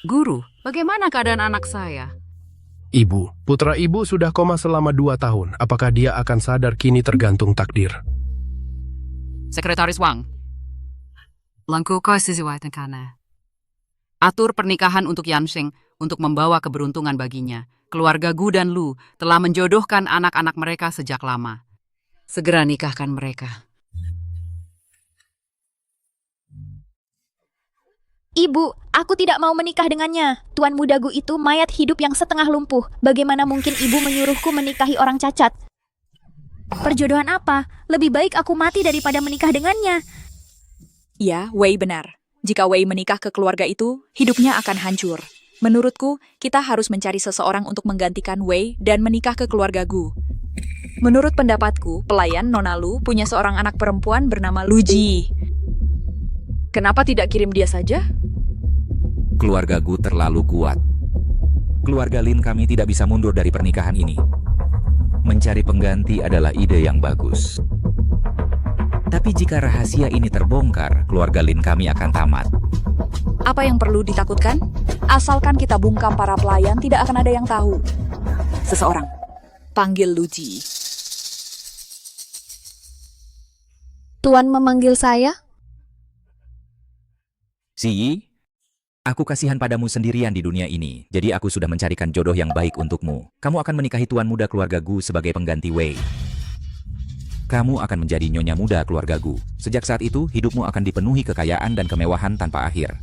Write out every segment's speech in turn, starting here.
Guru, bagaimana keadaan anak saya? Ibu, putra ibu sudah koma selama 2 tahun. Apakah dia akan sadar kini tergantung takdir. Sekretaris Wang. Langkukau sesuatu karena. Atur pernikahan untuk Yansheng untuk membawa keberuntungan baginya. Keluarga Gu dan Lu telah menjodohkan anak-anak mereka sejak lama. Segera nikahkan mereka. Ibu, aku tidak mau menikah dengannya. Tuan muda Gu itu mayat hidup yang setengah lumpuh. Bagaimana mungkin ibu menyuruhku menikahi orang cacat? Perjodohan apa? Lebih baik aku mati daripada menikah dengannya. Ya, Wei benar. Jika Wei menikah ke keluarga itu, hidupnya akan hancur. Menurutku, kita harus mencari seseorang untuk menggantikan Wei dan menikah ke keluarga Gu. Menurut pendapatku, pelayan Nona Lu punya seorang anak perempuan bernama Lu Ji. Kenapa tidak kirim dia saja? Keluarga Gu terlalu kuat. Keluarga Lin kami tidak bisa mundur dari pernikahan ini. Mencari pengganti adalah ide yang bagus. Tapi jika rahasia ini terbongkar, keluarga Lin kami akan tamat. Apa yang perlu ditakutkan? Asalkan kita bungkam para pelayan, tidak akan ada yang tahu. Seseorang, panggil Lu Ji. Tuan memanggil saya? Si, aku kasihan padamu sendirian di dunia ini, jadi aku sudah mencarikan jodoh yang baik untukmu. Kamu akan menikahi tuan muda keluarga Gu sebagai pengganti Wei. Kamu akan menjadi nyonya muda keluarga Gu. Sejak saat itu, hidupmu akan dipenuhi kekayaan dan kemewahan tanpa akhir.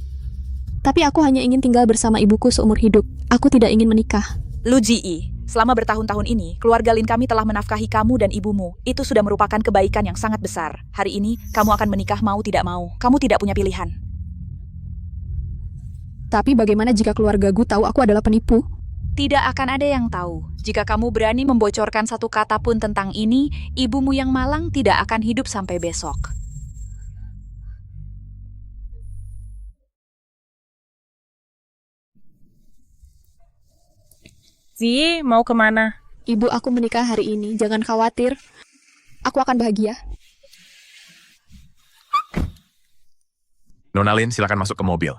Tapi aku hanya ingin tinggal bersama ibuku seumur hidup. Aku tidak ingin menikah. Lu Ji, selama bertahun-tahun ini, keluarga Lin kami telah menafkahi kamu dan ibumu. Itu sudah merupakan kebaikan yang sangat besar. Hari ini, kamu akan menikah mau tidak mau. Kamu tidak punya pilihan. Tapi bagaimana jika keluarga Gu tahu aku adalah penipu? Tidak akan ada yang tahu. Jika kamu berani membocorkan satu kata pun tentang ini, ibumu yang malang tidak akan hidup sampai besok. Zi, mau kemana? Ibu, aku menikah hari ini. Jangan khawatir. Aku akan bahagia. Nona Lin, silakan masuk ke mobil.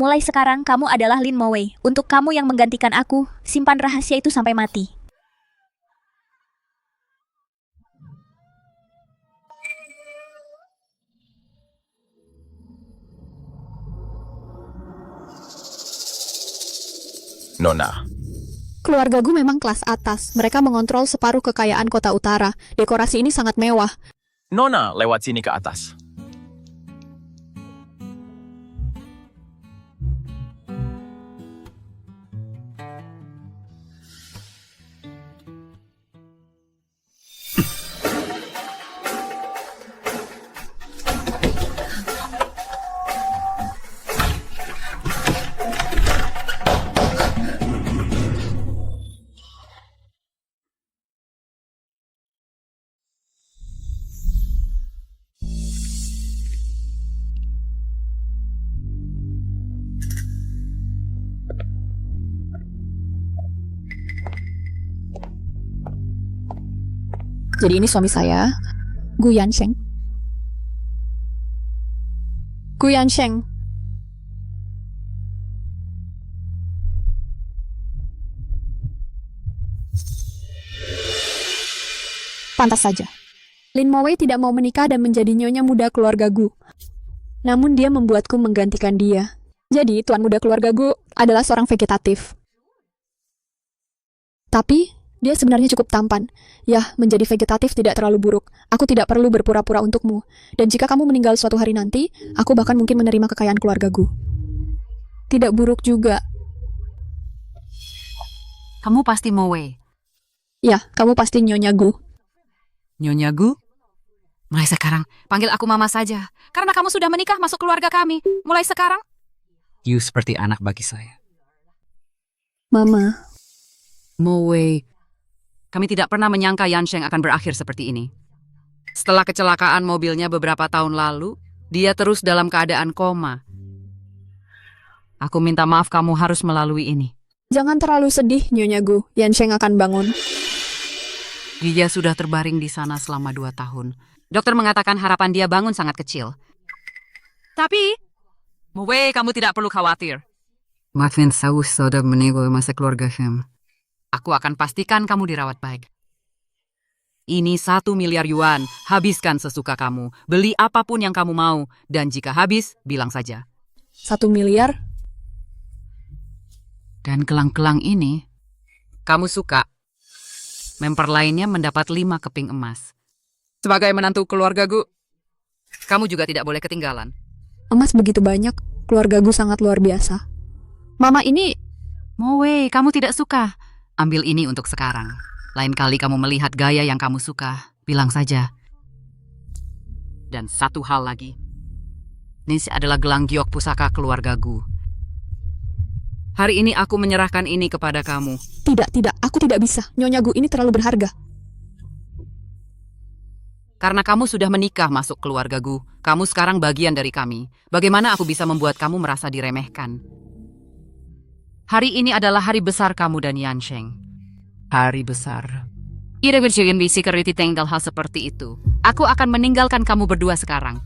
Mulai sekarang kamu adalah Lin Mowei. Untuk kamu yang menggantikan aku, simpan rahasia itu sampai mati. Nona, Keluarga Gu memang kelas atas. Mereka mengontrol separuh kekayaan kota utara. Dekorasi ini sangat mewah. Nona lewat sini ke atas. Jadi ini suami saya, Gu Yansheng. Gu Yansheng. Pantas saja. Lin Mowei tidak mau menikah dan menjadi nyonya muda keluarga Gu. Namun dia membuatku menggantikan dia. Jadi tuan muda keluarga Gu adalah seorang vegetatif. Tapi dia sebenarnya cukup tampan. Ya, menjadi vegetatif tidak terlalu buruk. Aku tidak perlu berpura-pura untukmu. Dan jika kamu meninggal suatu hari nanti, aku bahkan mungkin menerima kekayaan keluarga Gu. Tidak buruk juga. Kamu pasti Mowei. Ya, kamu pasti Nyonya Gu. Nyonya Gu? Mulai sekarang, panggil aku Mama saja. Karena kamu sudah menikah masuk keluarga kami. Mulai sekarang. You seperti anak bagi saya. Mama. Mowei. Kami tidak pernah menyangka Yansheng akan berakhir seperti ini. Setelah kecelakaan mobilnya beberapa tahun lalu, dia terus dalam keadaan koma. Aku minta maaf kamu harus melalui ini. Jangan terlalu sedih, Nyonya Gu. Yansheng akan bangun. Dia sudah terbaring di sana selama 2 tahun. Dokter mengatakan harapan dia bangun sangat kecil. Tapi, Wei, kamu tidak perlu khawatir. Maafin saya sudah meninggal masa keluarga Shem. Aku akan pastikan kamu dirawat baik. Ini 1 miliar yuan. Habiskan sesuka kamu. Beli apapun yang kamu mau. Dan jika habis, bilang saja. 1 miliar? Dan gelang-gelang ini, kamu suka. Member lainnya mendapat 5 keping emas. Sebagai menantu keluarga Gu, kamu juga tidak boleh ketinggalan. Emas begitu banyak. Keluarga Gu sangat luar biasa. Mama ini... Wei, kamu tidak suka. Ambil ini untuk sekarang. Lain kali kamu melihat gaya yang kamu suka, bilang saja. Dan satu hal lagi. Ini adalah gelang giok pusaka keluarga Gu. Hari ini aku menyerahkan ini kepada kamu. Tidak. Aku tidak bisa. Nyonya Gu ini terlalu berharga. Karena kamu sudah menikah masuk keluarga Gu, kamu sekarang bagian dari kami. Bagaimana aku bisa membuat kamu merasa diremehkan? Hari ini adalah hari besar kamu dan Yansheng. Hari besar. Tidak berjalan di security tinggal hal seperti itu. Aku akan meninggalkan kamu berdua sekarang.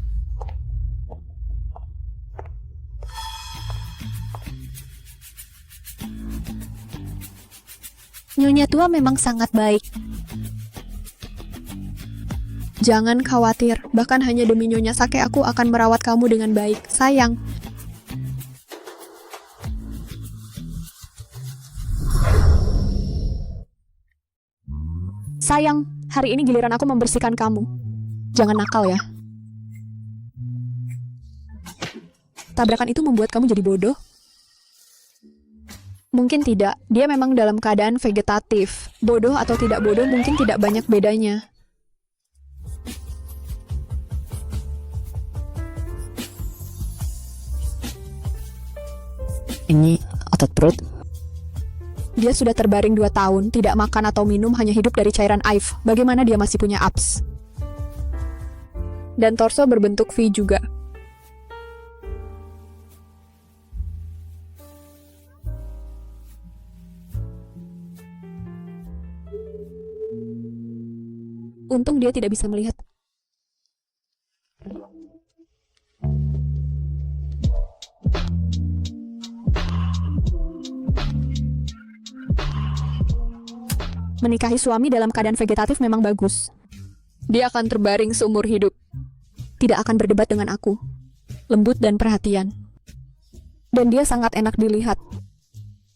Nyonya tua memang sangat baik. Jangan khawatir. Bahkan hanya demi Nyonya Sake aku akan merawat kamu dengan baik. Sayang. Sayang, hari ini giliran aku membersihkan kamu. Jangan nakal ya. Tabrakan itu membuat kamu jadi bodoh? Mungkin tidak. Dia memang dalam keadaan vegetatif. Bodoh atau tidak bodoh mungkin tidak banyak bedanya. Ini otot perut. Dia sudah terbaring 2 tahun, tidak makan atau minum, hanya hidup dari cairan AIV. Bagaimana dia masih punya abs? Dan torso berbentuk V juga. Untung dia tidak bisa melihat. Menikahi suami dalam keadaan vegetatif memang bagus. Dia akan terbaring seumur hidup. Tidak akan berdebat dengan aku. Lembut dan perhatian. Dan dia sangat enak dilihat.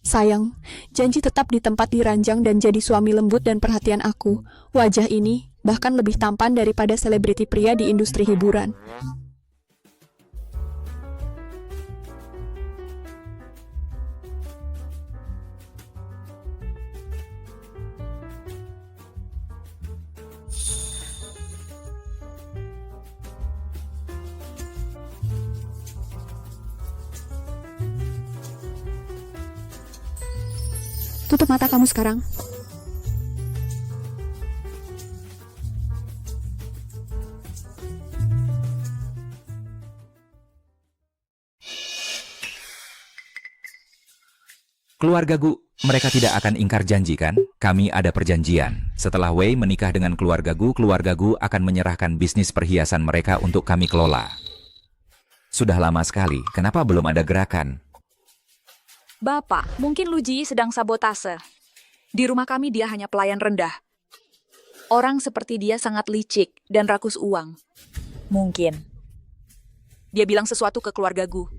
Sayang, janji tetap di tempat diranjang dan jadi suami lembut dan perhatian aku. Wajah ini bahkan lebih tampan daripada selebriti pria di industri hiburan. Tutup mata kamu sekarang. Keluarga Gu, mereka tidak akan ingkar janji kan? Kami ada perjanjian. Setelah Wei menikah dengan keluarga Gu akan menyerahkan bisnis perhiasan mereka untuk kami kelola. Sudah lama sekali, kenapa belum ada gerakan? Bapak, mungkin Lu Ji sedang sabotase. Di rumah kami dia hanya pelayan rendah. Orang seperti dia sangat licik dan rakus uang. Mungkin. Dia bilang sesuatu ke keluarga Gu.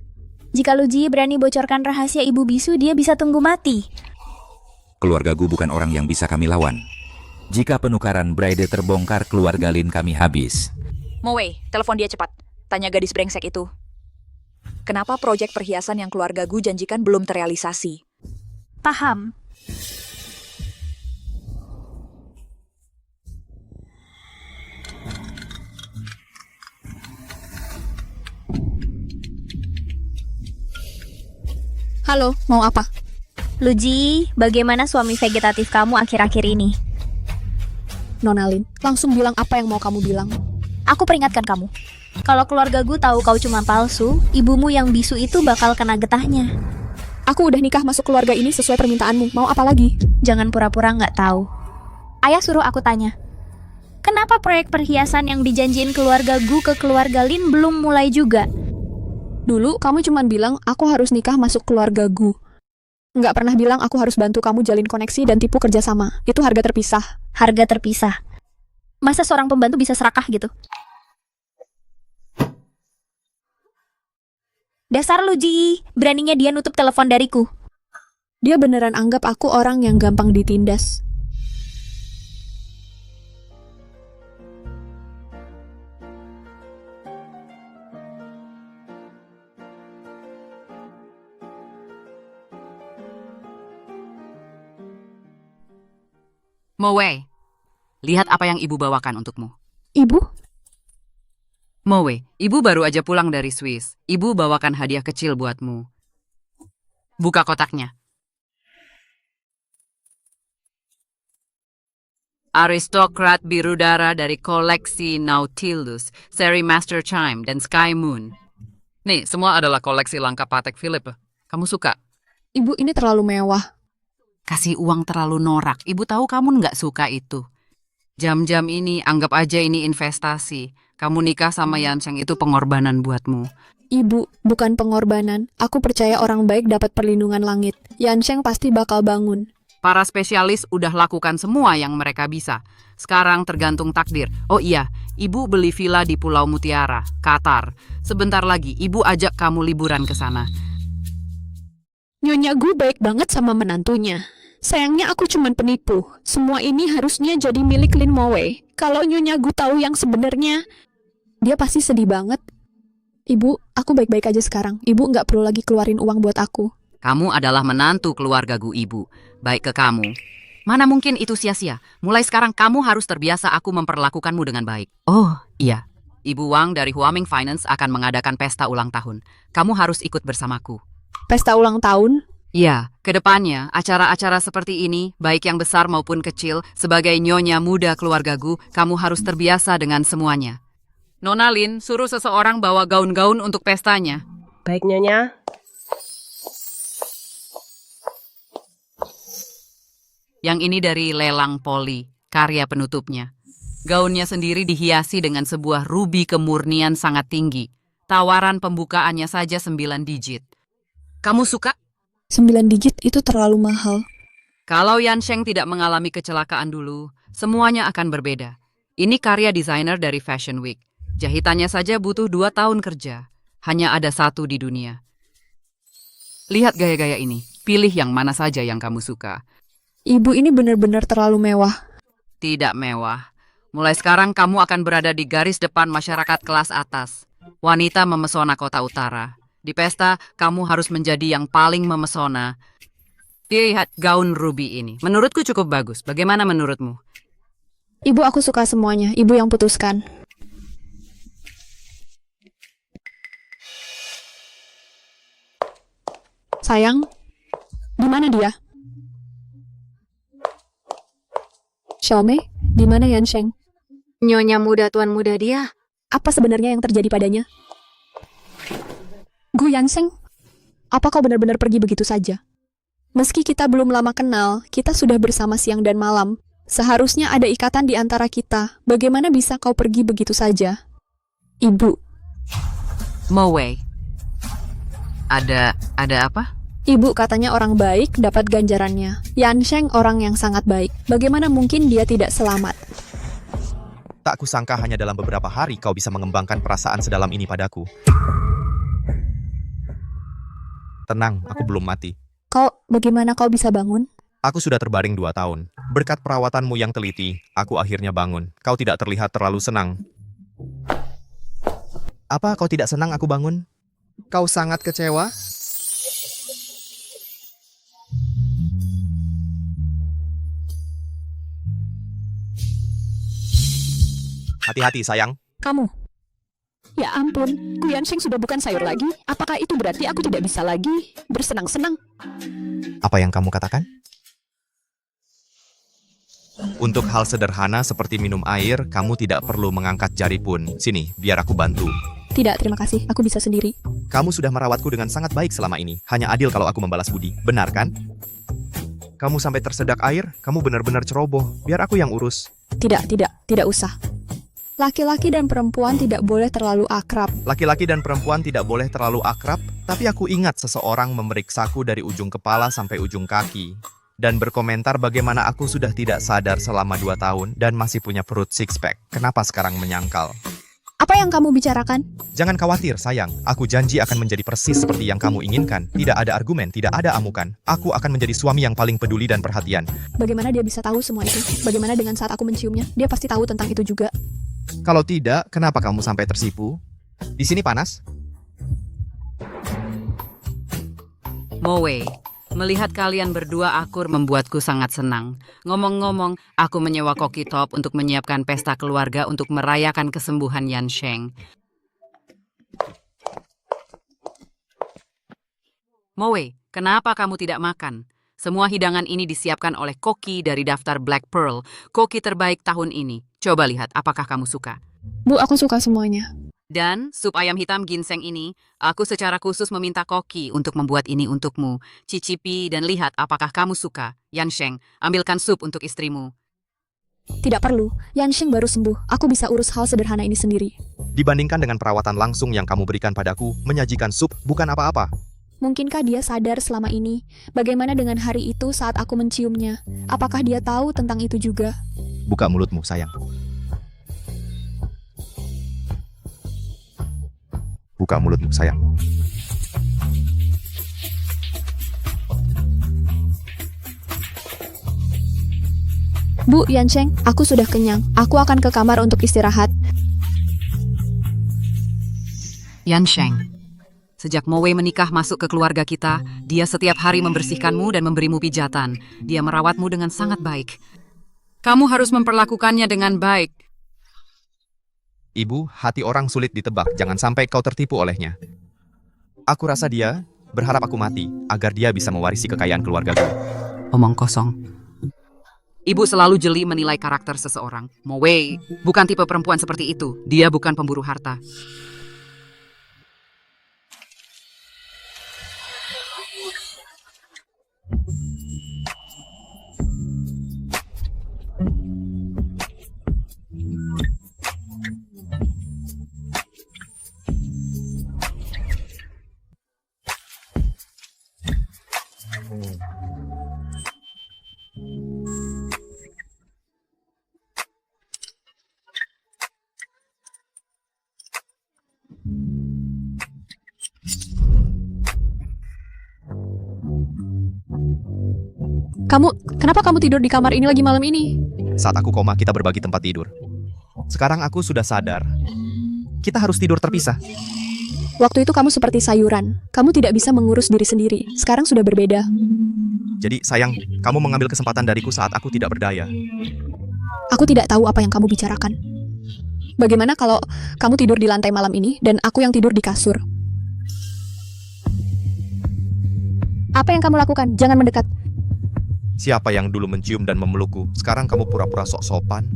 Jika Lu Ji berani bocorkan rahasia ibu bisu, dia bisa tunggu mati. Keluarga Gu bukan orang yang bisa kami lawan. Jika penukaran Bride terbongkar, keluarga Lin kami habis. Wei, telepon dia cepat. Tanya gadis brengsek itu. Kenapa proyek perhiasan yang keluarga Gu janjikan belum terrealisasi? Paham. Halo, mau apa? Lu Ji, bagaimana suami vegetatif kamu akhir-akhir ini? Nona Lin, langsung bilang apa yang mau kamu bilang. Aku peringatkan kamu. Kalau keluarga gue tahu kau cuma palsu, ibumu yang bisu itu bakal kena getahnya. Aku udah nikah masuk keluarga ini sesuai permintaanmu. Mau apa lagi? Jangan pura-pura nggak tahu. Ayah suruh aku tanya. Kenapa proyek perhiasan yang dijanjiin keluarga Gu ke keluarga Lin belum mulai juga? Dulu kamu cuma bilang aku harus nikah masuk keluarga Gu. Nggak pernah bilang aku harus bantu kamu jalin koneksi dan tipu kerjasama. Itu harga terpisah. Harga terpisah. Masa seorang pembantu bisa serakah gitu? Dasar lu, Ji. Beraninya dia nutup telepon dariku. Dia beneran anggap aku orang yang gampang ditindas. Mo Wei, lihat apa yang ibu bawakan untukmu. Ibu? Mo Wei, ibu baru aja pulang dari Swiss. Ibu bawakan hadiah kecil buatmu. Buka kotaknya. Aristokrat biru dara dari koleksi Nautilus, seri Master Chime, dan Sky Moon. Nih, semua adalah koleksi langka Patek Philippe. Kamu suka? Ibu, ini terlalu mewah. Kasih uang terlalu norak. Ibu tahu kamu nggak suka itu. Jam-jam ini, anggap aja ini investasi. Kamu nikah sama Yansheng itu pengorbanan buatmu. Ibu, bukan pengorbanan. Aku percaya orang baik dapat perlindungan langit. Yansheng pasti bakal bangun. Para spesialis udah lakukan semua yang mereka bisa. Sekarang tergantung takdir. Oh iya, ibu beli villa di Pulau Mutiara, Qatar. Sebentar lagi, ibu ajak kamu liburan ke sana. Nyonya Gu baik banget sama menantunya. Sayangnya aku cuman penipu. Semua ini harusnya jadi milik Lin Moe. Kalau Nyonya Gu tahu yang sebenarnya, dia pasti sedih banget. Ibu, aku baik-baik aja sekarang. Ibu nggak perlu lagi keluarin uang buat aku. Kamu adalah menantu keluarga Gu ibu. Baik ke kamu. Mana mungkin itu sia-sia. Mulai sekarang kamu harus terbiasa aku memperlakukanmu dengan baik. Oh, iya. Ibu Wang dari Huaming Finance akan mengadakan pesta ulang tahun. Kamu harus ikut bersamaku. Pesta ulang tahun? Ya, kedepannya acara-acara seperti ini, baik yang besar maupun kecil, sebagai nyonya muda keluarga Gu, kamu harus terbiasa dengan semuanya. Nona Lin, suruh seseorang bawa gaun-gaun untuk pestanya. Baik, Nyonya. Yang ini dari lelang poli, karya penutupnya. Gaunnya sendiri dihiasi dengan sebuah rubi kemurnian sangat tinggi. Tawaran pembukaannya saja 9 digit. Kamu suka? 9 digit itu terlalu mahal. Kalau Yansheng tidak mengalami kecelakaan dulu, semuanya akan berbeda. Ini karya desainer dari Fashion Week. Jahitannya saja butuh 2 tahun kerja. Hanya ada 1 di dunia. Lihat gaya-gaya ini. Pilih yang mana saja yang kamu suka. Ibu, ini benar-benar terlalu mewah. Tidak mewah. Mulai sekarang kamu akan berada di garis depan masyarakat kelas atas. Wanita memesona kota utara. Di pesta, kamu harus menjadi yang paling memesona. Lihat gaun ruby ini. Menurutku cukup bagus. Bagaimana menurutmu? Ibu, aku suka semuanya. Ibu yang putuskan. Sayang, di mana dia? Xiaomei, di mana Yansheng? Nyonya muda, tuan muda dia. Apa sebenarnya yang terjadi padanya? Gu Yansheng, apa kau benar-benar pergi begitu saja? Meski kita belum lama kenal, kita sudah bersama siang dan malam. Seharusnya ada ikatan di antara kita. Bagaimana bisa kau pergi begitu saja? Ibu. Mo Wei. Ada apa? Ibu katanya orang baik dapat ganjarannya. Yansheng orang yang sangat baik. Bagaimana mungkin dia tidak selamat? Tak kusangka hanya dalam beberapa hari kau bisa mengembangkan perasaan sedalam ini padaku. Tenang, aku belum mati. Bagaimana kau bisa bangun? Aku sudah terbaring 2 tahun. Berkat perawatanmu yang teliti, aku akhirnya bangun. Kau tidak terlihat terlalu senang. Apa kau tidak senang aku bangun? Kau sangat kecewa? Hati-hati, sayang. Kamu. Ya ampun, Gu Yansheng sudah bukan sayur lagi. Apakah itu berarti aku tidak bisa lagi bersenang-senang? Apa yang kamu katakan? Untuk hal sederhana seperti minum air, kamu tidak perlu mengangkat jari pun. Sini, biar aku bantu. Tidak, terima kasih. Aku bisa sendiri. Kamu sudah merawatku dengan sangat baik selama ini. Hanya adil kalau aku membalas budi. Benar kan? Kamu sampai tersedak air, kamu benar-benar ceroboh. Biar aku yang urus. Tidak usah. Laki-laki dan perempuan tidak boleh terlalu akrab. Laki-laki dan perempuan tidak boleh terlalu akrab, tapi aku ingat seseorang memeriksaku dari ujung kepala sampai ujung kaki. Dan berkomentar bagaimana aku sudah tidak sadar selama 2 tahun dan masih punya perut six-pack. Kenapa sekarang menyangkal? Apa yang kamu bicarakan? Jangan khawatir, sayang. Aku janji akan menjadi persis seperti yang kamu inginkan. Tidak ada argumen, tidak ada amukan. Aku akan menjadi suami yang paling peduli dan perhatian. Bagaimana dia bisa tahu semua itu? Bagaimana dengan saat aku menciumnya? Dia pasti tahu tentang itu juga. Kalau tidak, kenapa kamu sampai tersipu? Di sini panas? Moe, melihat kalian berdua akur membuatku sangat senang. Ngomong-ngomong, aku menyewa Koki Top untuk menyiapkan pesta keluarga untuk merayakan kesembuhan Yan Sheng. Moe, kenapa kamu tidak makan? Semua hidangan ini disiapkan oleh Koki dari daftar Black Pearl, Koki terbaik tahun ini. Coba lihat apakah kamu suka. Bu, aku suka semuanya. Dan sup ayam hitam ginseng ini, aku secara khusus meminta Koki untuk membuat ini untukmu. Cicipi dan lihat apakah kamu suka. Yan Sheng, ambilkan sup untuk istrimu. Tidak perlu. Yan Sheng baru sembuh. Aku bisa urus hal sederhana ini sendiri. Dibandingkan dengan perawatan langsung yang kamu berikan padaku, menyajikan sup bukan apa-apa. Mungkinkah dia sadar selama ini? Bagaimana dengan hari itu saat aku menciumnya? Apakah dia tahu tentang itu juga? Buka mulutmu, sayang. Buka mulutmu, sayang. Bu, Yan Sheng, aku sudah kenyang. Aku akan ke kamar untuk istirahat. Yan Sheng, sejak Moe menikah masuk ke keluarga kita, dia setiap hari membersihkanmu dan memberimu pijatan. Dia merawatmu dengan sangat baik. Kamu harus memperlakukannya dengan baik. Ibu, hati orang sulit ditebak. Jangan sampai kau tertipu olehnya. Aku rasa dia berharap aku mati agar dia bisa mewarisi kekayaan keluargaku. Omong kosong. Ibu selalu jeli menilai karakter seseorang. Moe bukan tipe perempuan seperti itu. Dia bukan pemburu harta. Kenapa kamu tidur di kamar ini lagi malam ini? Saat aku koma, kita berbagi tempat tidur. Sekarang aku sudah sadar. Kita harus tidur terpisah. Waktu itu kamu seperti sayuran. Kamu tidak bisa mengurus diri sendiri. Sekarang sudah berbeda. Jadi, sayang, kamu mengambil kesempatan dariku saat aku tidak berdaya. Aku tidak tahu apa yang kamu bicarakan. Bagaimana kalau kamu tidur di lantai malam ini dan aku yang tidur di kasur? Apa yang kamu lakukan? Jangan mendekat. Siapa yang dulu mencium dan memelukku? Sekarang kamu pura-pura sok sopan.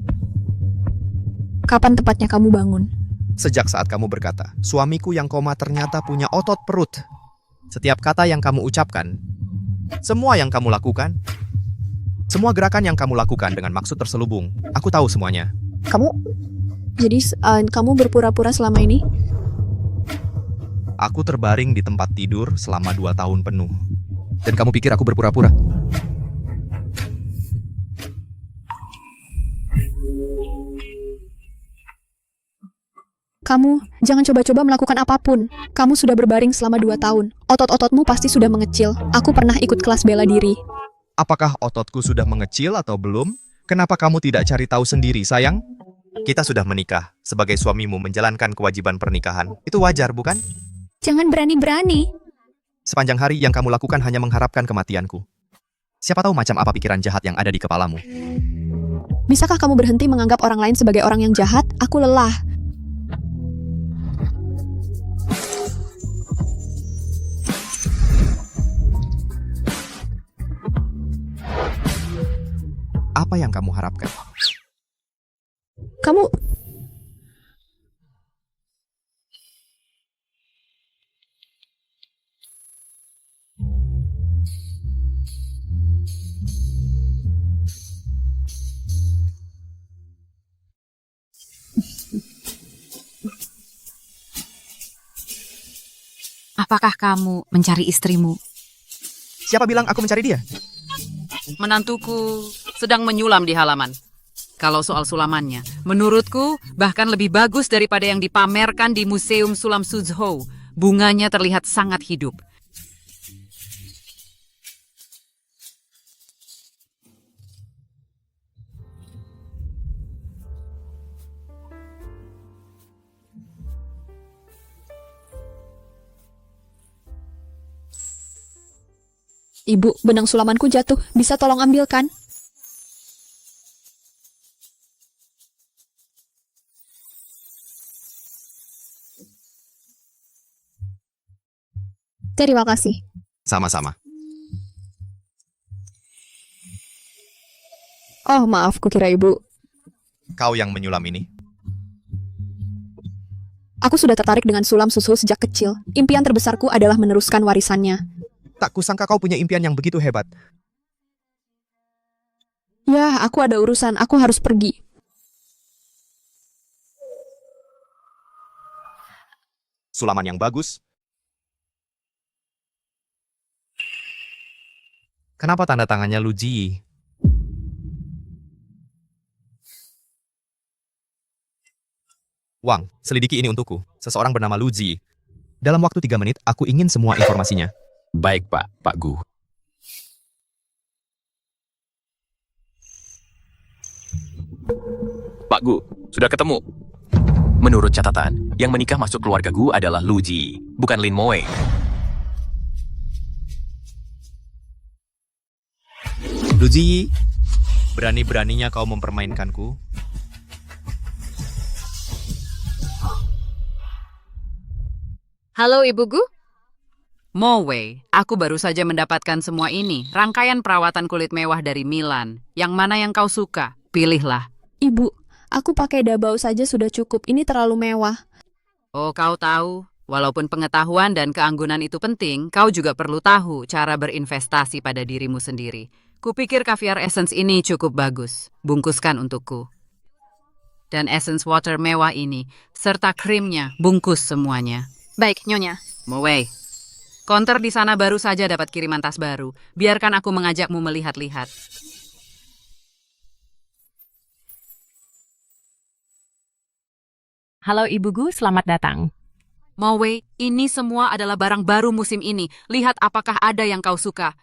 Kapan tepatnya kamu bangun? Sejak saat kamu berkata, suamiku yang koma ternyata punya otot perut. Setiap kata yang kamu ucapkan, semua yang kamu lakukan, semua gerakan yang kamu lakukan dengan maksud terselubung. Aku tahu semuanya. Kamu berpura-pura selama ini? Aku terbaring di tempat tidur selama 2 tahun penuh. Dan kamu pikir aku berpura-pura? Kamu jangan coba-coba melakukan apapun. Kamu sudah berbaring selama 2 tahun. Otot-ototmu pasti sudah mengecil. Aku pernah ikut kelas bela diri. Apakah ototku sudah mengecil atau belum? Kenapa kamu tidak cari tahu sendiri, sayang? Kita sudah menikah. Sebagai suamimu menjalankan kewajiban pernikahan. Itu wajar, bukan? Jangan berani-berani. Sepanjang hari yang kamu lakukan hanya mengharapkan kematianku. Siapa tahu macam apa pikiran jahat yang ada di kepalamu. Bisakah kamu berhenti menganggap orang lain sebagai orang yang jahat? Aku lelah. Apa yang kamu harapkan? apakah kamu mencari istrimu? Siapa bilang aku mencari dia? Menantuku sedang menyulam di halaman. Kalau soal sulamannya, menurutku bahkan lebih bagus daripada yang dipamerkan di Museum Sulam Suzhou. Bunganya terlihat sangat hidup. Ibu, benang sulamanku jatuh. Bisa tolong ambilkan? Terima kasih. Sama-sama. Oh, maaf, kukira ibu. Kau yang menyulam ini. Aku sudah tertarik dengan sulam susu sejak kecil. Impian terbesarku adalah meneruskan warisannya. Tak kusangka kau punya impian yang begitu hebat. Ya, aku ada urusan. Aku harus pergi. Sulaman yang bagus. Kenapa tanda tangannya Lu Ji? Wang, selidiki ini untukku. Seseorang bernama Lu Ji. Dalam waktu 3 menit, aku ingin semua informasinya. Baik, Pak Gu. Pak Gu, sudah ketemu. Menurut catatan, yang menikah masuk keluarga Gu adalah Lu Ji, bukan Lin Moe. Lu Ji, berani-beraninya kau mempermainkanku. Halo Ibu Gu. Mo Wei, aku baru saja mendapatkan semua ini. Rangkaian perawatan kulit mewah dari Milan. Yang mana yang kau suka? Pilihlah. Ibu, aku pakai dabao saja sudah cukup. Ini terlalu mewah. Oh, kau tahu. Walaupun pengetahuan dan keanggunan itu penting, kau juga perlu tahu cara berinvestasi pada dirimu sendiri. Kupikir caviar essence ini cukup bagus. Bungkuskan untukku. Dan essence water mewah ini, serta krimnya, bungkus semuanya. Baik, Nyonya. Mo Wei. Konter di sana baru saja dapat kiriman tas baru. Biarkan aku mengajakmu melihat-lihat. Halo Ibu Gu, selamat datang. Mo Wei, ini semua adalah barang baru musim ini. Lihat apakah ada yang kau suka.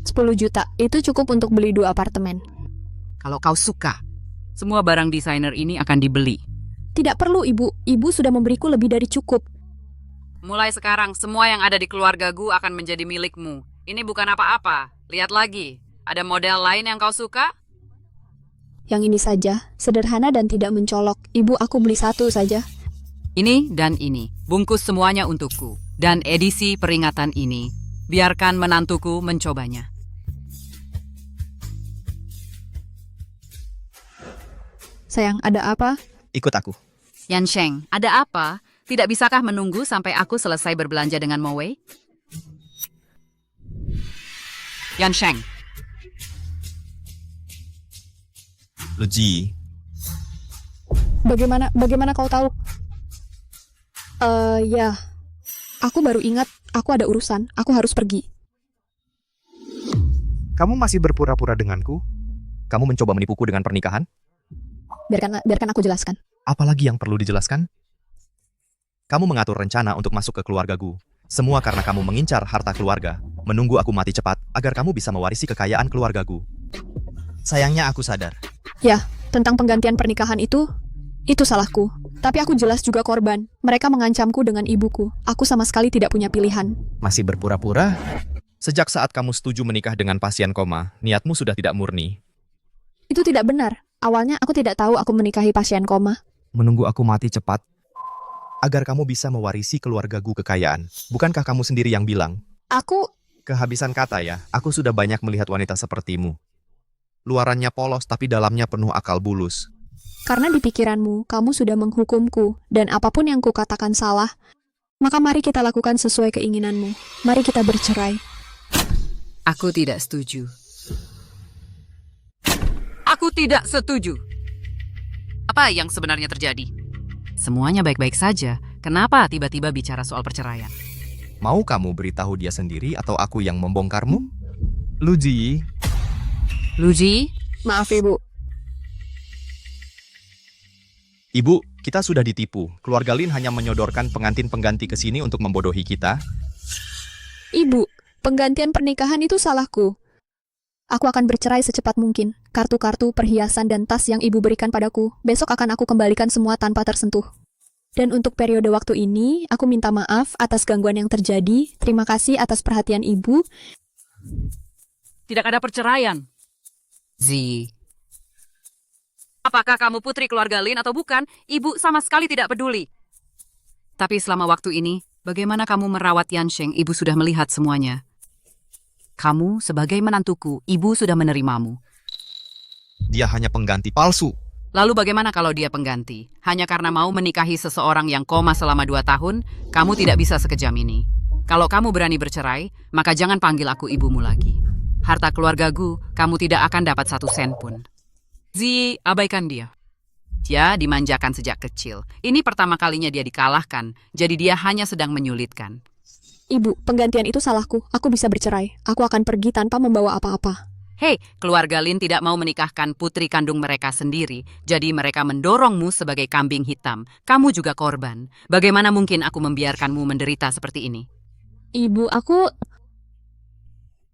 10 juta. Itu cukup untuk beli 2 apartemen. Kalau kau suka, semua barang desainer ini akan dibeli. Tidak perlu, Ibu. Ibu sudah memberiku lebih dari cukup. Mulai sekarang, semua yang ada di keluarga Gu akan menjadi milikmu. Ini bukan apa-apa. Lihat lagi. Ada model lain yang kau suka? Yang ini saja. Sederhana dan tidak mencolok. Ibu, aku beli 1 saja. Ini dan ini. Bungkus semuanya untukku. Dan edisi peringatan ini. Biarkan menantuku mencobanya. Sayang, ada apa? Ikut aku. Yan Sheng, ada apa? Tidak bisakah menunggu sampai aku selesai berbelanja dengan Mo Wei? Yan Sheng, Lu Ji, Bagaimana kau tahu? Ya. Aku baru ingat, aku ada urusan. Aku harus pergi. kamu masih berpura-pura denganku? Kamu mencoba menipuku dengan pernikahan? Biarkan aku jelaskan. Apalagi yang perlu dijelaskan? Kamu mengatur rencana untuk masuk ke keluarga Gu. Semua karena kamu mengincar harta keluarga, menunggu aku mati cepat agar kamu bisa mewarisi kekayaan keluarga Gu. Sayangnya aku sadar. Ya, tentang penggantian pernikahan itu salahku. Tapi aku jelas juga korban. Mereka mengancamku dengan ibuku. Aku sama sekali tidak punya pilihan. Masih berpura-pura? Sejak saat kamu setuju menikah dengan pasien koma, niatmu sudah tidak murni. Itu tidak benar. Awalnya aku tidak tahu aku menikahi pasien koma. Menunggu aku mati cepat agar kamu bisa mewarisi keluarga Gu kekayaan. Bukankah kamu sendiri yang bilang? Aku... Kehabisan kata ya, aku sudah banyak melihat wanita sepertimu. Luarannya polos tapi dalamnya penuh akal bulus. Karena di pikiranmu, kamu sudah menghukumku. Dan apapun yang kukatakan salah, maka mari kita lakukan sesuai keinginanmu. Mari kita bercerai. aku tidak setuju. Aku tidak setuju. Apa yang sebenarnya terjadi? semuanya baik-baik saja. Kenapa tiba-tiba bicara soal perceraian? Mau kamu beritahu dia sendiri atau aku yang membongkarmu? Luji, Luji, Maaf, Ibu. Ibu, kita sudah ditipu. Keluarga Lin hanya menyodorkan pengantin pengganti ke sini untuk membodohi kita. Ibu, penggantian pernikahan itu salahku. Aku akan bercerai secepat mungkin. Kartu-kartu, perhiasan, dan tas yang ibu berikan padaku, besok akan aku kembalikan semua tanpa tersentuh. Dan untuk periode waktu ini, aku minta maaf atas gangguan yang terjadi. Terima kasih atas perhatian ibu. tidak ada perceraian. Zi. Apakah kamu putri keluarga Lin atau bukan? Ibu sama sekali tidak peduli. Tapi selama waktu ini, bagaimana kamu merawat Yansheng? Ibu sudah melihat semuanya. Kamu sebagai menantuku, ibu sudah menerimamu. Dia hanya pengganti palsu. Lalu bagaimana kalau dia pengganti? Hanya karena mau menikahi seseorang yang koma selama 2 tahun, kamu tidak bisa sekejam ini. Kalau kamu berani bercerai, maka jangan panggil aku ibumu lagi. Harta keluarga Gu, kamu tidak akan dapat 1 sen pun. Zi, abaikan dia. Dia dimanjakan sejak kecil. Ini pertama kalinya dia dikalahkan, jadi dia hanya sedang menyulitkan. Ibu, penggantian itu salahku. Aku bisa bercerai. Aku akan pergi tanpa membawa apa-apa. Hei, keluarga Lin tidak mau menikahkan putri kandung mereka sendiri, jadi mereka mendorongmu sebagai kambing hitam. Kamu juga korban. Bagaimana mungkin aku membiarkanmu menderita seperti ini? Ibu, aku...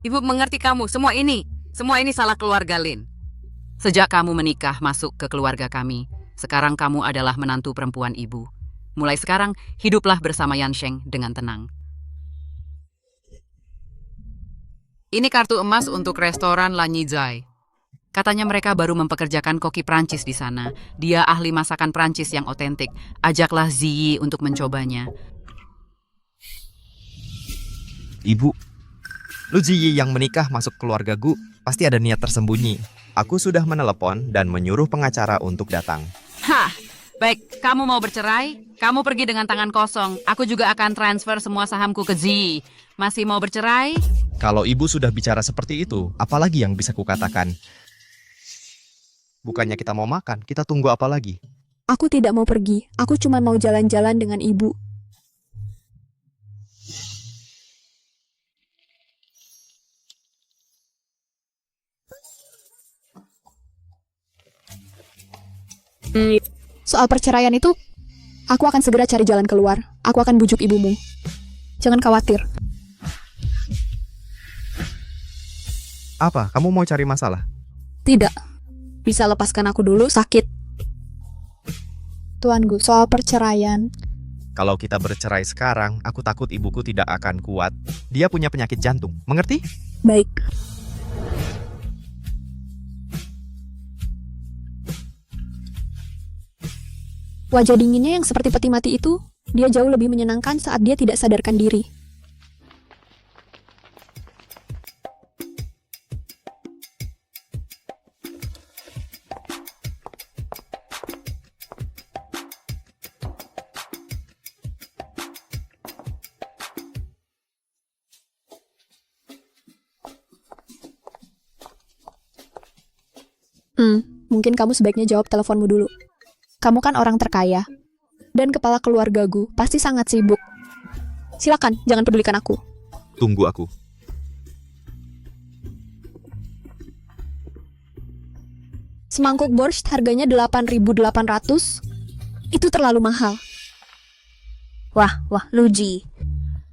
Ibu mengerti kamu, semua ini salah keluarga Lin. Sejak kamu menikah masuk ke keluarga kami, sekarang kamu adalah menantu perempuan ibu. Mulai sekarang, hiduplah bersama Yansheng dengan tenang. Ini kartu emas untuk restoran La Nizai. Katanya mereka baru mempekerjakan koki Prancis di sana. Dia ahli masakan Prancis yang otentik. Ajaklah Ziyi untuk mencobanya. Ibu, Luji yang menikah masuk keluarga Gu pasti ada niat tersembunyi. Aku sudah menelepon dan menyuruh pengacara untuk datang. Hah, baik, kamu mau bercerai? Kamu pergi dengan tangan kosong. Aku juga akan transfer semua sahamku ke Ziyi. Masih mau bercerai? Kalau ibu sudah bicara seperti itu, apalagi yang bisa kukatakan? Bukannya kita mau makan, kita tunggu apa lagi? Aku tidak mau pergi. Aku cuma mau jalan-jalan dengan ibu. Soal perceraian itu, aku akan segera cari jalan keluar. Aku akan bujuk ibumu. Jangan khawatir. Apa? Kamu mau cari masalah? Tidak. Bisa lepaskan aku dulu, sakit. Tuan Gu, soal perceraian. Kalau kita bercerai sekarang, aku takut ibuku tidak akan kuat. Dia punya penyakit jantung, mengerti? Baik. Wajah dinginnya yang seperti peti mati itu, dia jauh lebih menyenangkan saat dia tidak sadarkan diri. Mungkin kamu sebaiknya jawab teleponmu dulu. Kamu kan orang terkaya. Dan kepala keluarga Gu pasti sangat sibuk. Silakan, jangan pedulikan aku. Tunggu aku. Semangkuk borscht harganya 8.800. Itu terlalu mahal. Wah, Luji.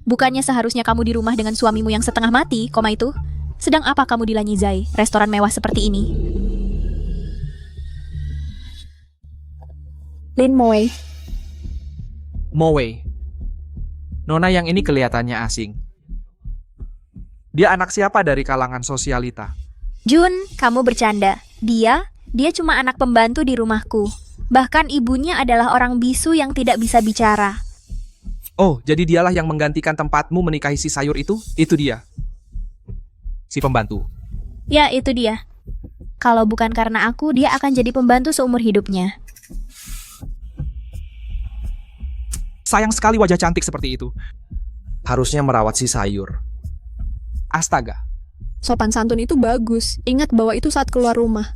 Bukannya seharusnya kamu di rumah dengan suamimu yang setengah mati, koma itu? Sedang apa kamu di La Nizai, restoran mewah seperti ini? Lin Moe. Moe. Nona yang ini kelihatannya asing. Dia anak siapa dari kalangan sosialita? Jun, kamu bercanda. Dia cuma anak pembantu di rumahku. Bahkan ibunya adalah orang bisu yang tidak bisa bicara. Oh, jadi dialah yang menggantikan tempatmu menikahi si sayur itu? Itu dia. Si pembantu. Ya, itu dia. Kalau bukan karena aku, dia akan jadi pembantu seumur hidupnya. Sayang sekali wajah cantik seperti itu. Harusnya merawat si sayur. Astaga. Sopan santun itu bagus. Ingat bahwa itu saat keluar rumah.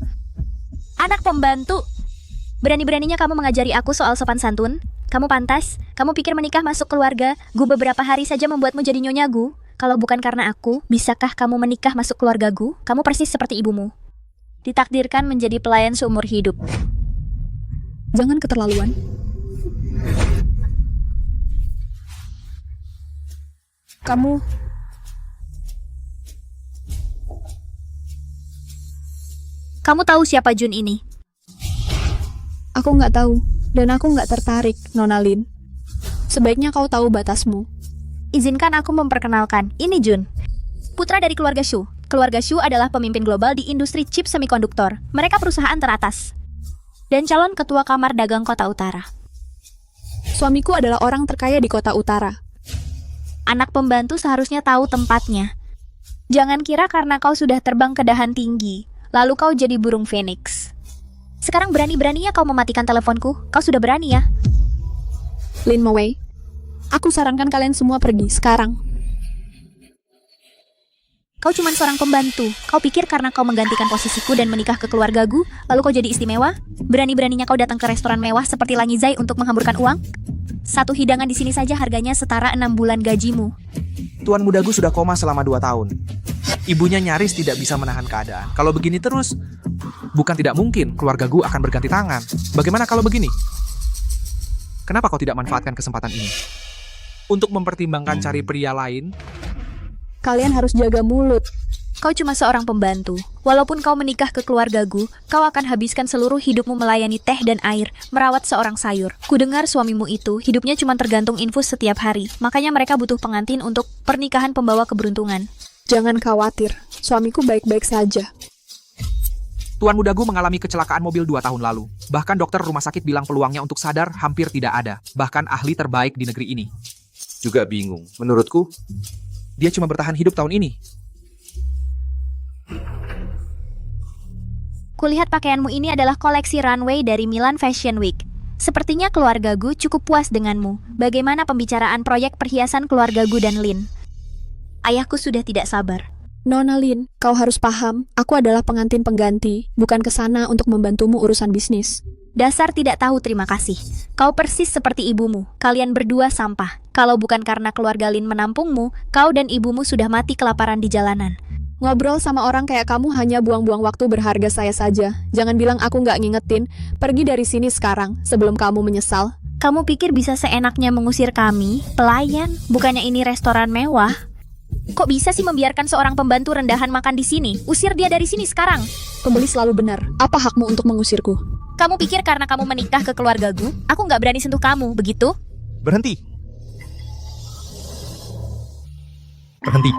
Anak pembantu? Berani-beraninya kamu mengajari aku soal sopan santun? Kamu pantas? Kamu pikir menikah masuk keluarga Gu beberapa hari saja membuatmu jadi nyonya Gu? Kalau bukan karena aku, bisakah kamu menikah masuk keluarga Gu? Kamu persis seperti ibumu. Ditakdirkan menjadi pelayan seumur hidup. Jangan keterlaluan. Kamu Kamu tahu siapa Jun ini? Aku nggak tahu, dan aku nggak tertarik, Nona Lin. Sebaiknya kau tahu batasmu. Izinkan aku memperkenalkan, ini Jun. Putra dari keluarga Shu. Keluarga Shu adalah pemimpin global di industri chip semikonduktor. Mereka perusahaan teratas. Dan calon ketua Kamar Dagang Kota Utara. Suamiku adalah orang terkaya di Kota Utara. Anak pembantu seharusnya tahu tempatnya. Jangan kira karena kau sudah terbang ke dahan tinggi, lalu kau jadi burung phoenix. Sekarang berani-beraninya kau mematikan teleponku. Kau sudah berani ya? Lin Mowei, aku sarankan kalian semua pergi sekarang. Kau cuma seorang pembantu. Kau pikir karena kau menggantikan posisiku dan menikah ke keluarga Gu, lalu kau jadi istimewa? Berani-beraninya kau datang ke restoran mewah seperti Langizai untuk menghamburkan uang? Satu hidangan di sini saja harganya setara 6 bulan gajimu. Tuan Muda Gu sudah koma selama 2 tahun. Ibunya nyaris tidak bisa menahan keadaan. Kalau begini terus, bukan tidak mungkin keluarga Gu akan berganti tangan. Bagaimana kalau begini? Kenapa kau tidak manfaatkan kesempatan ini? Untuk mempertimbangkan cari pria lain, Kalian harus jaga mulut. Kau cuma seorang pembantu. Walaupun kau menikah ke keluarga Gu, kau akan habiskan seluruh hidupmu melayani teh dan air, merawat seorang sayur. Kudengar suamimu itu, hidupnya cuma tergantung infus setiap hari. Makanya mereka butuh pengantin untuk pernikahan pembawa keberuntungan. Jangan khawatir, suamiku baik-baik saja. Tuan Muda Gu mengalami kecelakaan mobil 2 tahun lalu. Bahkan dokter rumah sakit bilang peluangnya untuk sadar hampir tidak ada. Bahkan ahli terbaik di negeri ini juga bingung. Menurutku, dia cuma bertahan hidup tahun ini. Kulihat pakaianmu ini adalah koleksi runway dari Milan Fashion Week. Sepertinya keluarga Gu cukup puas denganmu. Bagaimana pembicaraan proyek perhiasan keluarga Gu dan Lin? Ayahku sudah tidak sabar. Nona Lin, kau harus paham, aku adalah pengantin pengganti, bukan kesana untuk membantumu urusan bisnis. Dasar tidak tahu terima kasih. Kau persis seperti ibumu. Kalian berdua sampah. Kalau bukan karena keluarga Lin menampungmu, kau dan ibumu sudah mati kelaparan di jalanan. Ngobrol sama orang kayak kamu hanya buang-buang waktu berharga saya saja. Jangan bilang aku nggak ngingetin. Pergi dari sini sekarang, sebelum kamu menyesal. Kamu pikir bisa seenaknya mengusir kami, pelayan? Bukannya ini restoran mewah? Kok bisa sih membiarkan seorang pembantu rendahan makan di sini? Usir dia dari sini sekarang. Pembeli selalu benar. Apa hakmu untuk mengusirku? Kamu pikir karena kamu menikah ke keluarga Gu, aku nggak berani sentuh kamu, begitu? Berhenti. Berhenti.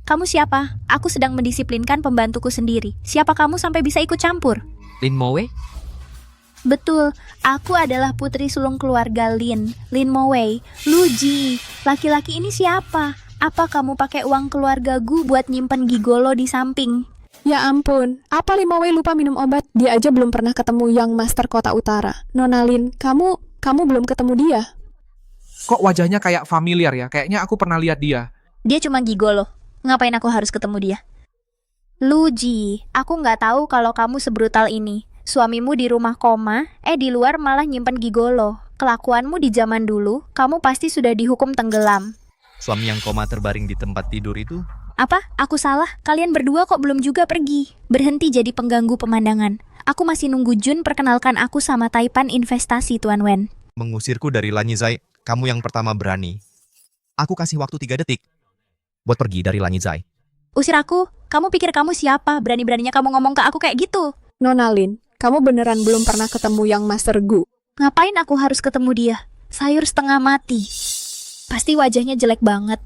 Kamu siapa? Aku sedang mendisiplinkan pembantuku sendiri. Siapa kamu sampai bisa ikut campur? Lin Mowei? Betul, aku adalah putri sulung keluarga Lin, Lin Mowei. Luji, laki-laki ini siapa? Apa kamu pakai uang keluarga Gu buat nyimpen gigolo di samping? Ya ampun, apa Lin Mowei lupa minum obat? Dia aja belum pernah ketemu Young Master Kota Utara. Nona Lin, kamu belum ketemu dia? Kok wajahnya kayak familiar ya? Kayaknya aku pernah lihat dia. Dia cuma gigolo. Ngapain aku harus ketemu dia? Luji, aku nggak tahu kalau kamu sebrutal ini. Suamimu di rumah koma, di luar malah nyimpen gigolo. Kelakuanmu di zaman dulu, kamu pasti sudah dihukum tenggelam. Suami yang koma terbaring di tempat tidur itu? Apa? Aku salah? Kalian berdua kok belum juga pergi? Berhenti jadi pengganggu pemandangan. Aku masih nunggu Jun perkenalkan aku sama Taipan Investasi, Tuan Wen. Mengusirku dari Langizai, kamu yang pertama berani. Aku kasih waktu 3 detik buat pergi dari Langizai. Usir aku? Kamu pikir kamu siapa? Berani-beraninya kamu ngomong ke aku kayak gitu? Nona Lin, kamu beneran belum pernah ketemu Young Master Gu? Ngapain aku harus ketemu dia? Sayur setengah mati. Pasti wajahnya jelek banget.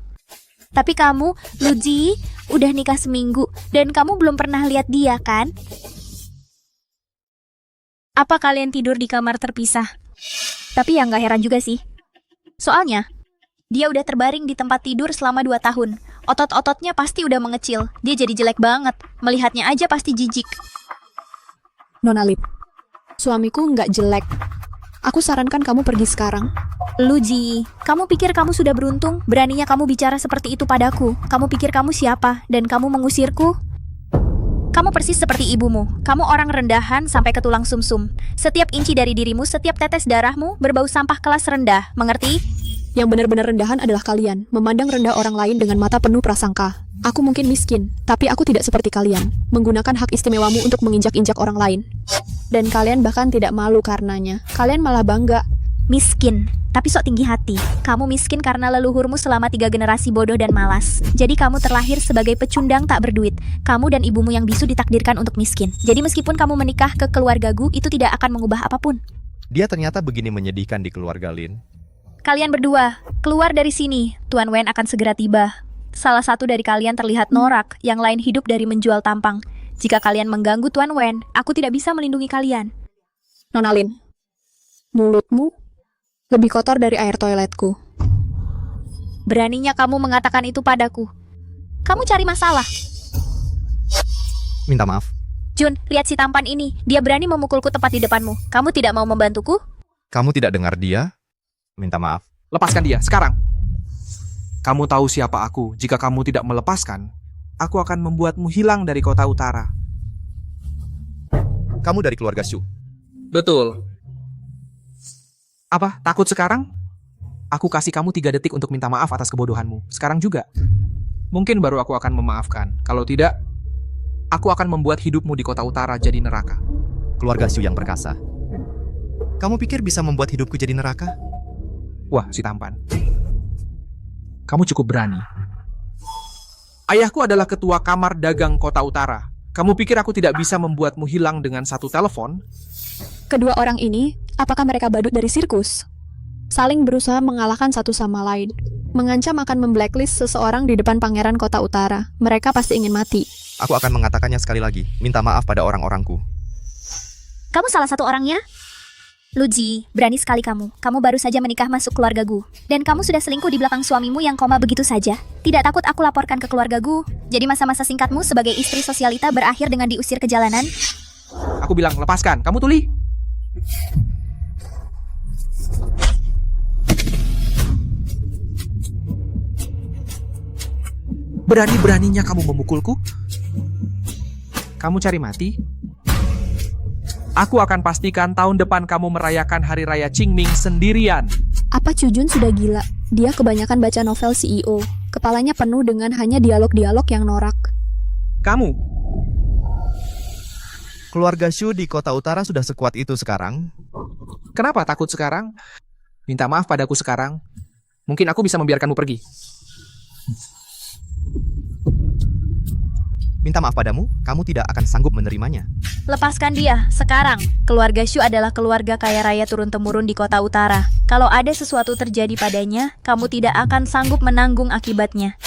Tapi kamu, Luji, udah nikah seminggu dan kamu belum pernah lihat dia, kan? Apa kalian tidur di kamar terpisah? Tapi ya nggak heran juga sih. Soalnya, dia udah terbaring di tempat tidur selama 2 tahun. Otot-ototnya pasti udah mengecil. Dia jadi jelek banget. Melihatnya aja pasti jijik. Nona Lin, suamiku nggak jelek. Aku sarankan kamu pergi sekarang. Luji, kamu pikir kamu sudah beruntung? Beraninya kamu bicara seperti itu padaku. Kamu pikir kamu siapa? Dan kamu mengusirku? Kamu persis seperti ibumu. Kamu orang rendahan sampai ke tulang sumsum. Setiap inci dari dirimu, setiap tetes darahmu berbau sampah kelas rendah. Mengerti? Yang benar-benar rendahan adalah kalian, memandang rendah orang lain dengan mata penuh prasangka. Aku mungkin miskin, tapi aku tidak seperti kalian, menggunakan hak istimewamu untuk menginjak-injak orang lain. Dan kalian bahkan tidak malu karenanya. Kalian malah bangga. Miskin, tapi sok tinggi hati. Kamu miskin karena leluhurmu selama 3 generasi bodoh dan malas. Jadi kamu terlahir sebagai pecundang tak berduit. Kamu dan ibumu yang bisu ditakdirkan untuk miskin. Jadi meskipun kamu menikah ke keluarga Gu, itu tidak akan mengubah apapun. Dia ternyata begini menyedihkan di keluarga Lin. Kalian berdua, keluar dari sini. Tuan Wen akan segera tiba. Salah satu dari kalian terlihat norak, yang lain hidup dari menjual tampang. Jika kalian mengganggu Tuan Wen, aku tidak bisa melindungi kalian. Nona Lin, mulutmu lebih kotor dari air toiletku. Beraninya kamu mengatakan itu padaku. Kamu cari masalah. Minta maaf. Jun, lihat si tampan ini. Dia berani memukulku tepat di depanmu. Kamu tidak mau membantuku? Kamu tidak dengar dia? Minta maaf. Lepaskan dia, sekarang. Kamu tahu siapa aku. Jika kamu tidak melepaskan, aku akan membuatmu hilang dari kota utara. Kamu dari keluarga Shu. Betul. Apa, takut sekarang? Aku kasih kamu 3 detik untuk minta maaf atas kebodohanmu. Sekarang juga. Mungkin baru aku akan memaafkan. Kalau tidak, aku akan membuat hidupmu di kota utara jadi neraka. Keluarga Shu yang perkasa. Kamu pikir bisa membuat hidupku jadi neraka? Wah, si tampan. Kamu cukup berani. Ayahku adalah ketua kamar dagang kota utara. Kamu pikir aku tidak bisa membuatmu hilang dengan 1 telepon? Kedua orang ini, apakah mereka badut dari sirkus? Saling berusaha mengalahkan satu sama lain. Mengancam akan memblacklist seseorang di depan pangeran kota utara. Mereka pasti ingin mati. Aku akan mengatakannya sekali lagi. Minta maaf pada orang-orangku. Kamu salah satu orangnya? Luji, berani sekali kamu. Kamu baru saja menikah masuk keluarga Gu. Dan kamu sudah selingkuh di belakang suamimu yang koma begitu saja. Tidak takut aku laporkan ke keluarga Gu. Jadi masa-masa singkatmu sebagai istri sosialita berakhir dengan diusir ke jalanan? Aku bilang, lepaskan. Kamu tuli. Berani-beraninya kamu memukulku? Kamu cari mati? Aku akan pastikan tahun depan kamu merayakan Hari Raya Qingming sendirian. Apa Cujun sudah gila? Dia kebanyakan baca novel CEO. Kepalanya penuh dengan hanya dialog-dialog yang norak. Kamu? Keluarga Shu di kota utara sudah sekuat itu sekarang. Kenapa takut sekarang? Minta maaf padaku sekarang. Mungkin aku bisa membiarkanmu pergi. Minta maaf padamu, kamu tidak akan sanggup menerimanya. Lepaskan dia, sekarang. Keluarga Shu adalah keluarga kaya raya turun-temurun di kota utara. Kalau ada sesuatu terjadi padanya, kamu tidak akan sanggup menanggung akibatnya.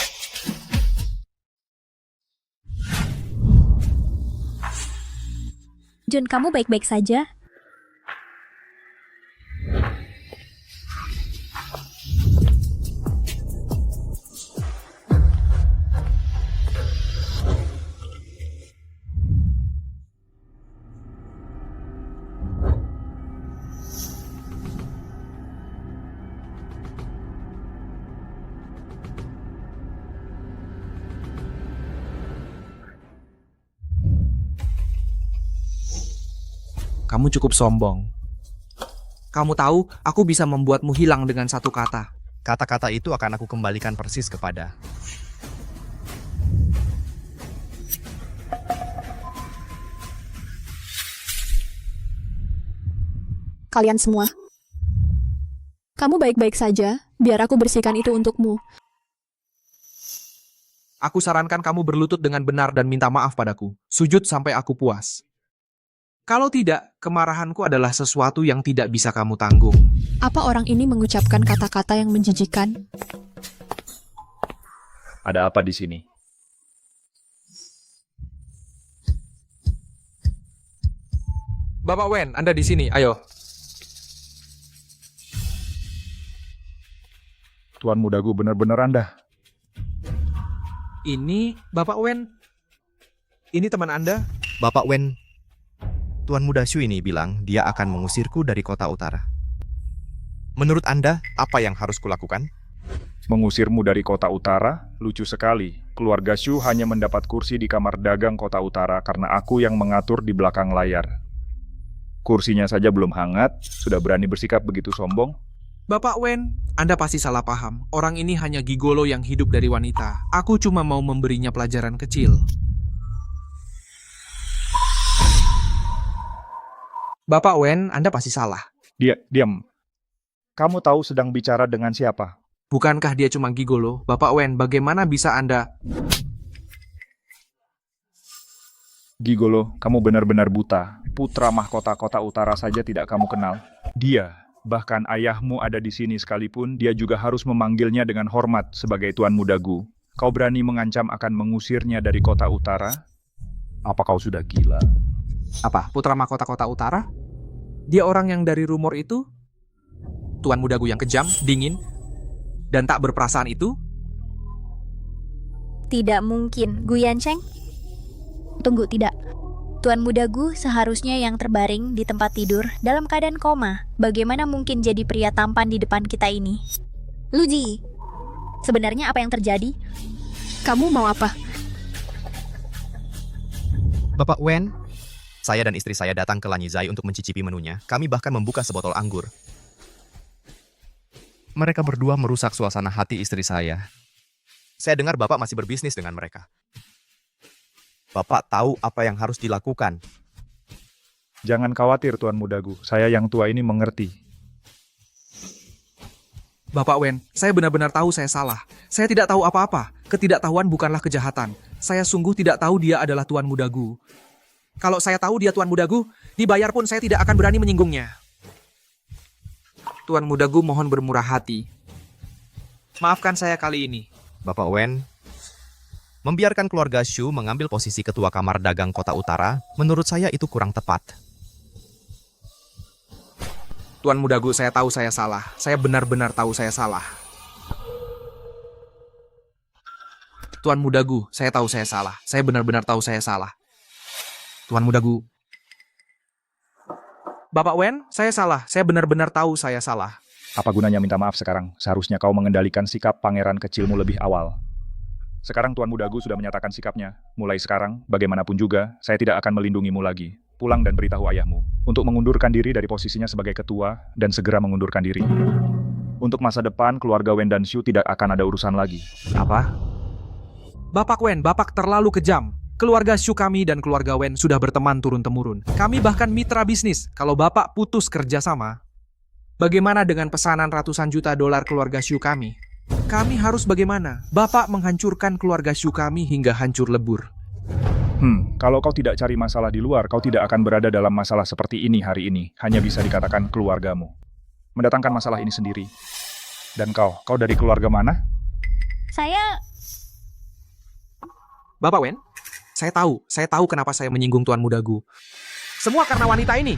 Jun, kamu baik-baik saja? Kamu cukup sombong. Kamu tahu, aku bisa membuatmu hilang dengan 1 kata. Kata-kata itu akan aku kembalikan persis kepada. Kalian semua. Kamu baik-baik saja, biar aku bersihkan itu untukmu. Aku sarankan kamu berlutut dengan benar dan minta maaf padaku. Sujud sampai aku puas. Kalau tidak, kemarahanku adalah sesuatu yang tidak bisa kamu tanggung. Apa orang ini mengucapkan kata-kata yang menjijikan? Ada apa di sini? Bapak Wen, Anda di sini, ayo. Tuan mudaku benar-benar Anda. Ini Bapak Wen. Ini teman Anda. Bapak Wen, Tuan Muda Shu ini bilang dia akan mengusirku dari kota utara. Menurut Anda, apa yang harus kulakukan? Mengusirmu dari kota utara? Lucu sekali. Keluarga Shu hanya mendapat kursi di kamar dagang kota utara karena aku yang mengatur di belakang layar. Kursinya saja belum hangat, sudah berani bersikap begitu sombong. Bapak Wen, Anda pasti salah paham. Orang ini hanya gigolo yang hidup dari wanita. Aku cuma mau memberinya pelajaran kecil. Bapak Wen, Anda pasti salah. Diam. Kamu tahu sedang bicara dengan siapa? Bukankah dia cuma gigolo? Bapak Wen, bagaimana bisa Anda... Gigolo, kamu benar-benar buta. Putra mahkota kota utara saja tidak kamu kenal. Dia, bahkan ayahmu ada di sini sekalipun, dia juga harus memanggilnya dengan hormat sebagai Tuan Muda Gu. Kau berani mengancam akan mengusirnya dari kota utara? Apa kau sudah gila? Apa? Putra mahkota kota utara? Dia orang yang dari rumor itu? Tuan Muda Gu yang kejam, dingin, dan tak berperasaan itu? Tidak mungkin, Gu Yancheng. Tunggu, tidak. Tuan Muda Gu seharusnya yang terbaring di tempat tidur dalam keadaan koma. Bagaimana mungkin jadi pria tampan di depan kita ini? Luji, sebenarnya apa yang terjadi? Kamu mau apa? Bapak Wen, saya dan istri saya datang ke Lanyizai untuk mencicipi menunya. Kami bahkan membuka sebotol anggur. Mereka berdua merusak suasana hati istri saya. Saya dengar Bapak masih berbisnis dengan mereka. Bapak tahu apa yang harus dilakukan. Jangan khawatir Tuan Muda Gu, saya yang tua ini mengerti. Bapak Wen, saya benar-benar tahu saya salah. Saya tidak tahu apa-apa. Ketidaktahuan bukanlah kejahatan. Saya sungguh tidak tahu dia adalah Tuan Muda Gu. Kalau saya tahu dia Tuan Muda Gu, dibayar pun saya tidak akan berani menyinggungnya. Tuan Muda Gu mohon bermurah hati. Maafkan saya kali ini. Bapak Wen, membiarkan keluarga Shu mengambil posisi ketua kamar dagang kota utara, menurut saya itu kurang tepat. Tuan Muda Gu, saya tahu saya salah. Saya benar-benar tahu saya salah. Tuan Muda Gu, saya tahu saya salah. Saya benar-benar tahu saya salah. Tuan Muda Gu. Bapak Wen, saya salah. Saya benar-benar tahu saya salah. Apa gunanya minta maaf sekarang? Seharusnya kau mengendalikan sikap pangeran kecilmu lebih awal. Sekarang Tuan Muda Gu sudah menyatakan sikapnya. Mulai sekarang, bagaimanapun juga, saya tidak akan melindungimu lagi. Pulang dan beritahu ayahmu untuk mengundurkan diri dari posisinya sebagai ketua dan segera mengundurkan diri. Untuk masa depan, keluarga Wen dan Shu tidak akan ada urusan lagi. Apa? Bapak Wen, Bapak terlalu kejam. Keluarga Shu kami dan keluarga Wen sudah berteman turun-temurun. Kami bahkan mitra bisnis. Kalau Bapak putus kerjasama, bagaimana dengan pesanan ratusan juta dolar keluarga Shu kami? Kami harus bagaimana? Bapak menghancurkan keluarga Shu kami hingga hancur lebur. Kalau kau tidak cari masalah di luar, kau tidak akan berada dalam masalah seperti ini hari ini. Hanya bisa dikatakan keluargamu mendatangkan masalah ini sendiri. Dan kau dari keluarga mana? Saya... Bapak Wen, saya tahu kenapa saya menyinggung Tuan Muda Gu. Semua karena wanita ini.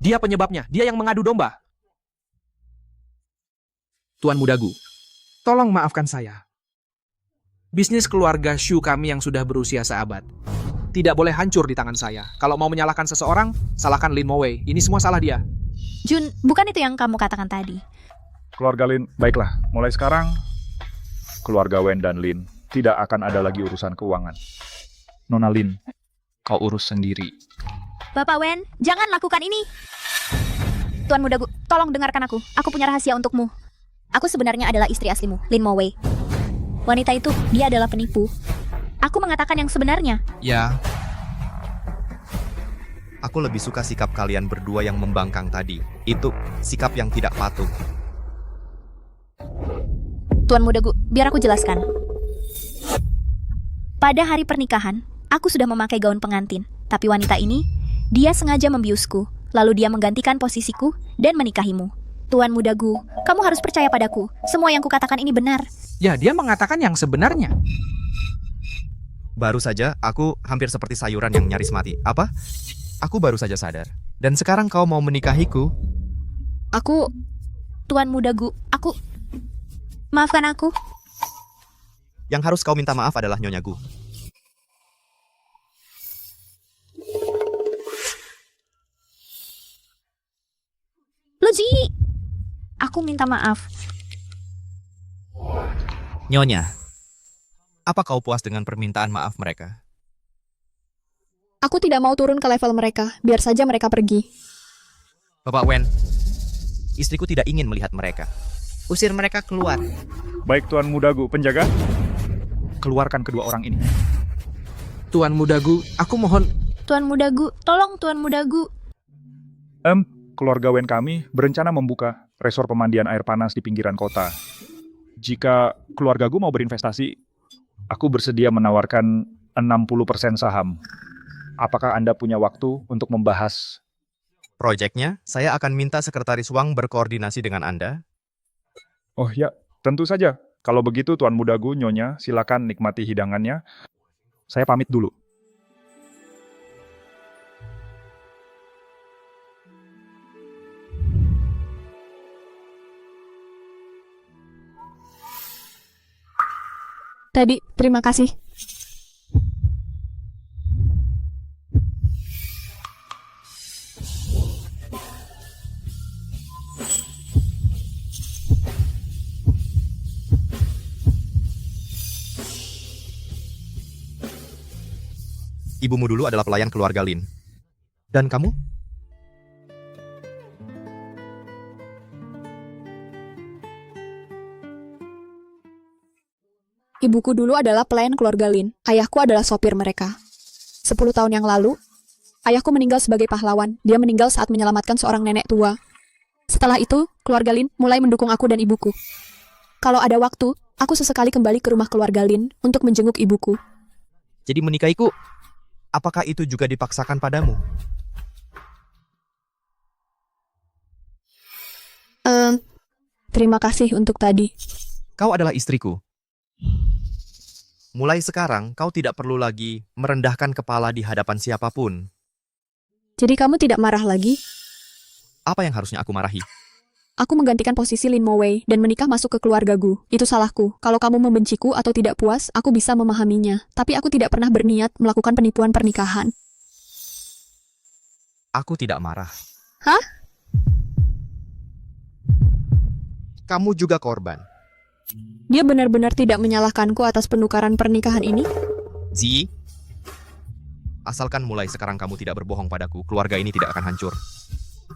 Dia penyebabnya, dia yang mengadu domba. Tuan Muda Gu, tolong maafkan saya. Bisnis keluarga Shu kami yang sudah berusia seabad tidak boleh hancur di tangan saya. Kalau mau menyalahkan seseorang, salahkan Lin Mowei. Ini semua salah dia. Jun, bukan itu yang kamu katakan tadi. Keluarga Lin, baiklah. Mulai sekarang, keluarga Wen dan Lin tidak akan ada lagi urusan keuangan. Nona Lin, kau urus sendiri. Bapak Wen, jangan lakukan ini. Tuan Muda Gu, tolong dengarkan aku. Aku punya rahasia untukmu. Aku sebenarnya adalah istri aslimu, Lin Mowei. Wanita itu, dia adalah penipu. Aku mengatakan yang sebenarnya. Ya. Aku lebih suka sikap kalian berdua yang membangkang tadi. Itu sikap yang tidak patuh. Tuan Muda Gu, biar aku jelaskan. Pada hari pernikahan, aku sudah memakai gaun pengantin. Tapi wanita ini, dia sengaja membiusku. Lalu dia menggantikan posisiku dan menikahimu. Tuan Muda Gu, kamu harus percaya padaku. Semua yang kukatakan ini benar. Ya, dia mengatakan yang sebenarnya. Baru saja, aku hampir seperti sayuran yang nyaris mati. Apa? Aku baru saja sadar. Dan sekarang kau mau menikahiku? Tuan Muda Gu, maafkan aku. Yang harus kau minta maaf adalah Nyonya Gu. Luji, aku minta maaf. Nyonya, Apa kau puas dengan permintaan maaf mereka? Aku tidak mau turun ke level mereka, biar saja mereka pergi. Bapak Wen, istriku tidak ingin melihat mereka. Usir mereka keluar. Baik Tuan Mudagu, penjaga. Keluarkan kedua orang ini. Tuan Mudagu, aku mohon. Tuan Mudagu, tolong Tuan Mudagu. Keluarga Wen kami berencana membuka resor pemandian air panas di pinggiran kota. Jika keluargaku mau berinvestasi, aku bersedia menawarkan 60% saham. Apakah Anda punya waktu untuk membahas? Proyeknya, saya akan minta Sekretaris Wang berkoordinasi dengan Anda. Oh ya, tentu saja. Kalau begitu Tuan Mudagu, Nyonya, silakan nikmati hidangannya. Saya pamit dulu. Tadi, terima kasih. Ibumu dulu adalah pelayan keluarga Lin. Dan kamu? Ibuku dulu adalah pelayan keluarga Lin. Ayahku adalah sopir mereka. 10 tahun yang lalu, ayahku meninggal sebagai pahlawan. Dia meninggal saat menyelamatkan seorang nenek tua. Setelah itu, keluarga Lin mulai mendukung aku dan ibuku. Kalau ada waktu, aku sesekali kembali ke rumah keluarga Lin untuk menjenguk ibuku. Jadi menikahiku, apakah itu juga dipaksakan padamu? Terima kasih untuk tadi. Kau adalah istriku. Mulai sekarang, kau tidak perlu lagi merendahkan kepala di hadapan siapapun. Jadi kamu tidak marah lagi? Apa yang harusnya aku marahi? Aku menggantikan posisi Lin Mo Wei dan menikah masuk ke keluarga Gu. Itu salahku. Kalau kamu membenciku atau tidak puas, aku bisa memahaminya. Tapi aku tidak pernah berniat melakukan penipuan pernikahan. Aku tidak marah. Hah? Kamu juga korban. Dia benar-benar tidak menyalahkanku atas penukaran pernikahan ini? Zi, asalkan mulai sekarang kamu tidak berbohong padaku, keluarga ini tidak akan hancur.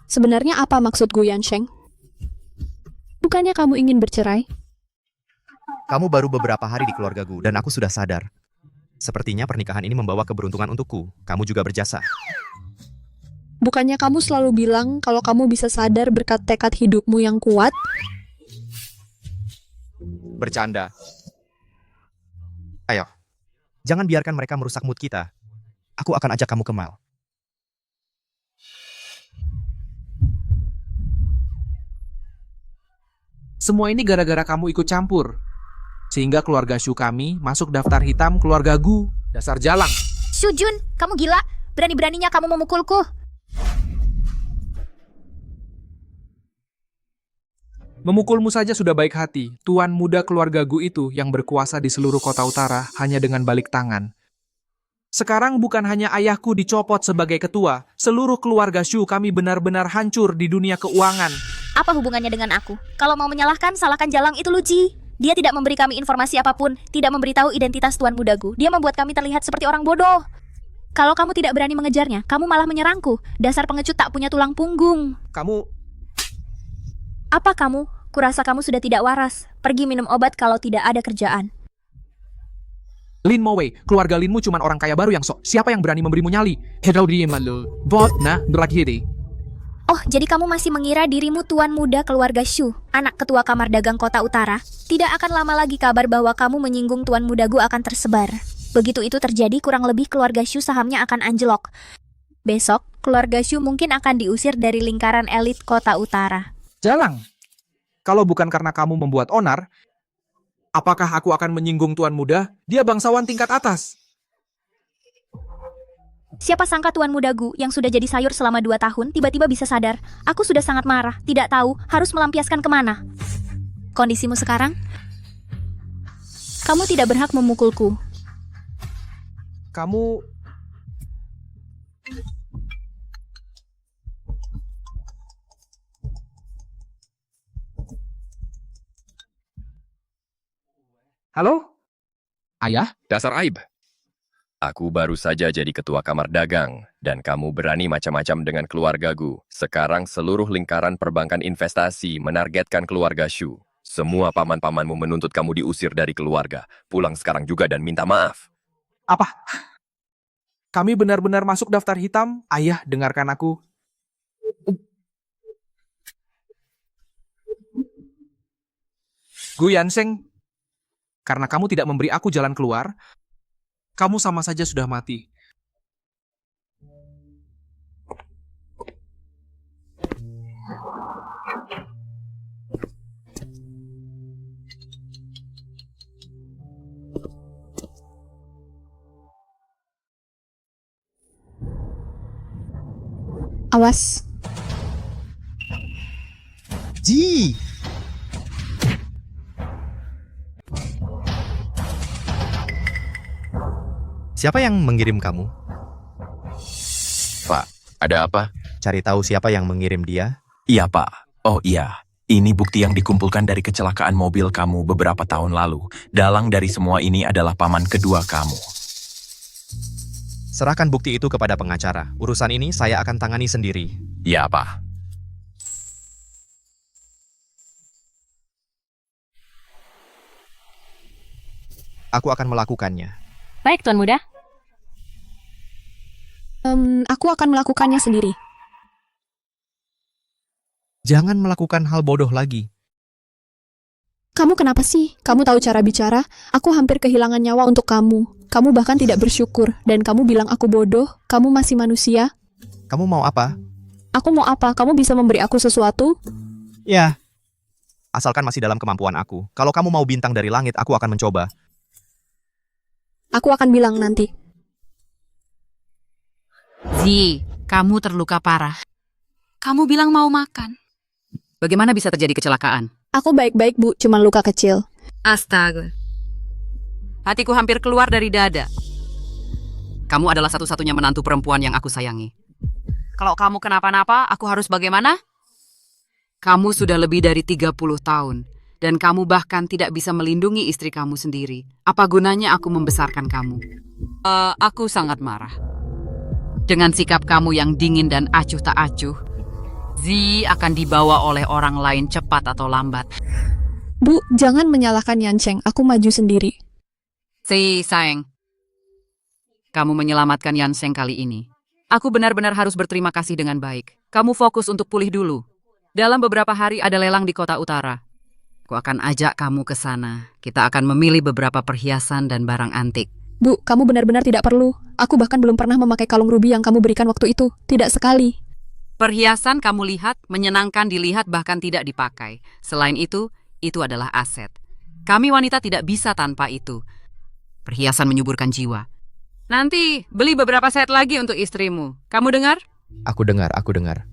Sebenarnya apa maksud Gu Yansheng? Bukannya kamu ingin bercerai? Kamu baru beberapa hari di keluarga Gu dan aku sudah sadar. Sepertinya pernikahan ini membawa keberuntungan untukku. Kamu juga berjasa. Bukannya kamu selalu bilang kalau kamu bisa sadar berkat tekad hidupmu yang kuat? Bercanda. Ayo, jangan biarkan mereka merusak mood kita. Aku akan ajak kamu ke mall. Semua ini gara-gara kamu ikut campur. Sehingga keluarga Shu kami masuk daftar hitam keluarga Gu. Dasar jalang. Shu Jun, kamu gila? Berani-beraninya kamu memukulku. Memukulmu saja sudah baik hati. Tuan muda keluarga Gu itu yang berkuasa di seluruh kota utara hanya dengan balik tangan. Sekarang bukan hanya ayahku dicopot sebagai ketua, seluruh keluarga Shu kami benar-benar hancur di dunia keuangan. Apa hubungannya dengan aku? Kalau mau menyalahkan, salahkan Jalang itu Luji. Dia tidak memberi kami informasi apapun, tidak memberitahu identitas Tuan Muda Gu. Dia membuat kami terlihat seperti orang bodoh. Kalau kamu tidak berani mengejarnya, kamu malah menyerangku. Dasar pengecut tak punya tulang punggung. Apa kamu? Kurasa kamu sudah tidak waras. Pergi minum obat kalau tidak ada kerjaan. Lin Mo Wei, keluarga Linmu cuma orang kaya baru yang sok. Siapa yang berani memberimu nyali? Bot nah berakhiri. Oh, jadi kamu masih mengira dirimu tuan muda keluarga Shu, anak ketua kamar dagang kota utara? Tidak akan lama lagi kabar bahwa kamu menyinggung tuan muda Gu akan tersebar. Begitu itu terjadi, kurang lebih keluarga Shu sahamnya akan anjlok. Besok, keluarga Shu mungkin akan diusir dari lingkaran elit kota utara. Jalang, kalau bukan karena kamu membuat onar, apakah aku akan menyinggung tuan muda? Dia bangsawan tingkat atas. Siapa sangka tuan muda Gu yang sudah jadi sayur selama 2 tahun tiba-tiba bisa sadar. Aku sudah sangat marah, tidak tahu harus melampiaskan kemana. Kondisimu sekarang? Kamu tidak berhak memukulku. Kamu... Halo? Ayah? Dasar aib. Aku baru saja jadi ketua kamar dagang, dan kamu berani macam-macam dengan keluargaku. Sekarang seluruh lingkaran perbankan investasi menargetkan keluarga Shu. Semua paman-pamanmu menuntut kamu diusir dari keluarga. Pulang sekarang juga dan minta maaf. Apa? Kami benar-benar masuk daftar hitam? Ayah, dengarkan aku. Gu Yanseng, karena kamu tidak memberi aku jalan keluar, kamu sama saja sudah mati. Awas. Ji! Siapa yang mengirim kamu? Pak, ada apa? Cari tahu siapa yang mengirim dia? Iya, Pak. Oh iya, ini bukti yang dikumpulkan dari kecelakaan mobil kamu beberapa tahun lalu. Dalang dari semua ini adalah paman kedua kamu. Serahkan bukti itu kepada pengacara. Urusan ini saya akan tangani sendiri. Iya, Pak. Aku akan melakukannya. Baik, Tuan Muda. Aku akan melakukannya sendiri. Jangan melakukan hal bodoh lagi. Kamu kenapa sih? Kamu tahu cara bicara? Aku hampir kehilangan nyawa untuk kamu. Kamu bahkan tidak bersyukur. Dan kamu bilang aku bodoh. Kamu masih manusia. Kamu mau apa? Aku mau apa? Kamu bisa memberi aku sesuatu? Ya. Asalkan masih dalam kemampuan aku. Kalau kamu mau bintang dari langit, aku akan mencoba. Aku akan bilang nanti. Zi, kamu terluka parah. Kamu bilang mau makan. Bagaimana bisa terjadi kecelakaan? Aku baik-baik, Bu. Cuma luka kecil. Astaga. Hatiku hampir keluar dari dada. Kamu adalah satu-satunya menantu perempuan yang aku sayangi. Kalau kamu kenapa-napa, aku harus bagaimana? Kamu sudah lebih dari 30 tahun. Dan kamu bahkan tidak bisa melindungi istri kamu sendiri. Apa gunanya aku membesarkan kamu? Aku sangat marah. Dengan sikap kamu yang dingin dan acuh tak acuh, Zi akan dibawa oleh orang lain cepat atau lambat. Bu, jangan menyalahkan Yancheng. Aku maju sendiri. Si, sayang. Kamu menyelamatkan Yanseng kali ini. Aku benar-benar harus berterima kasih dengan baik. Kamu fokus untuk pulih dulu. Dalam beberapa hari ada lelang di kota utara. Aku akan ajak kamu ke sana. Kita akan memilih beberapa perhiasan dan barang antik. Bu, kamu benar-benar tidak perlu. Aku bahkan belum pernah memakai kalung rubi yang kamu berikan waktu itu. Tidak sekali. Perhiasan kamu lihat, menyenangkan dilihat bahkan tidak dipakai. Selain itu adalah aset. Kami wanita tidak bisa tanpa itu. Perhiasan menyuburkan jiwa. Nanti beli beberapa set lagi untuk istrimu. Kamu dengar? Aku dengar.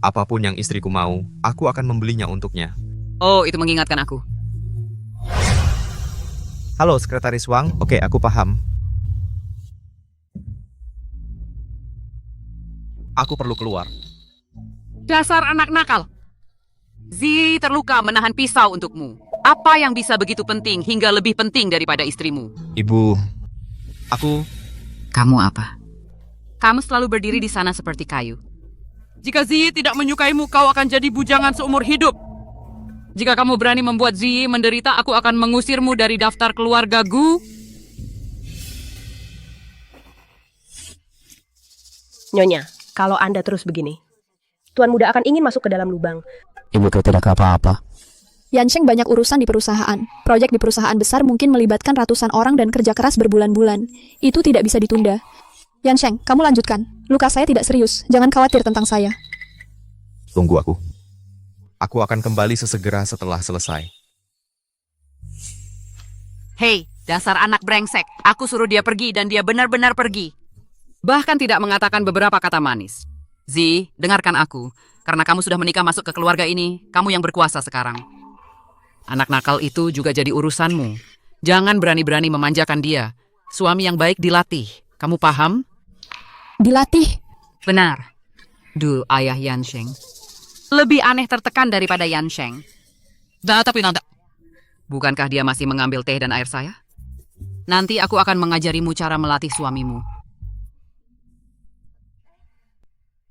Apapun yang istriku mau, aku akan membelinya untuknya. Oh, itu mengingatkan aku. Halo, Sekretaris Wang. Oke, aku paham. Aku perlu keluar. Dasar anak nakal. Zi terluka menahan pisau untukmu. Apa yang bisa begitu penting hingga lebih penting daripada istrimu? Ibu, aku... Kamu apa? Kamu selalu berdiri di sana seperti kayu. Jika Zi tidak menyukaimu, kau akan jadi bujangan seumur hidup. Jika kamu berani membuat Zi menderita, aku akan mengusirmu dari daftar keluarga Gu. Nyonya, kalau Anda terus begini, Tuan Muda akan ingin masuk ke dalam lubang. Ibu tidak apa-apa. Yancheng banyak urusan di perusahaan. Proyek di perusahaan besar mungkin melibatkan ratusan orang dan kerja keras berbulan-bulan. Itu tidak bisa ditunda. Yancheng, kamu lanjutkan. Luka saya tidak serius. Jangan khawatir tentang saya. Tunggu aku. Aku akan kembali sesegera setelah selesai. Hei, dasar anak brengsek. Aku suruh dia pergi dan dia benar-benar pergi. Bahkan tidak mengatakan beberapa kata manis. Zi, dengarkan aku. Karena kamu sudah menikah masuk ke keluarga ini, kamu yang berkuasa sekarang. Anak nakal itu juga jadi urusanmu. Jangan berani-berani memanjakan dia. Suami yang baik dilatih. Kamu paham? Dilatih? Benar. Duh, ayah Yansheng. Lebih aneh tertekan daripada Yansheng. Tapi nanti. Bukankah dia masih mengambil teh dan air saya? Nanti aku akan mengajarimu cara melatih suamimu.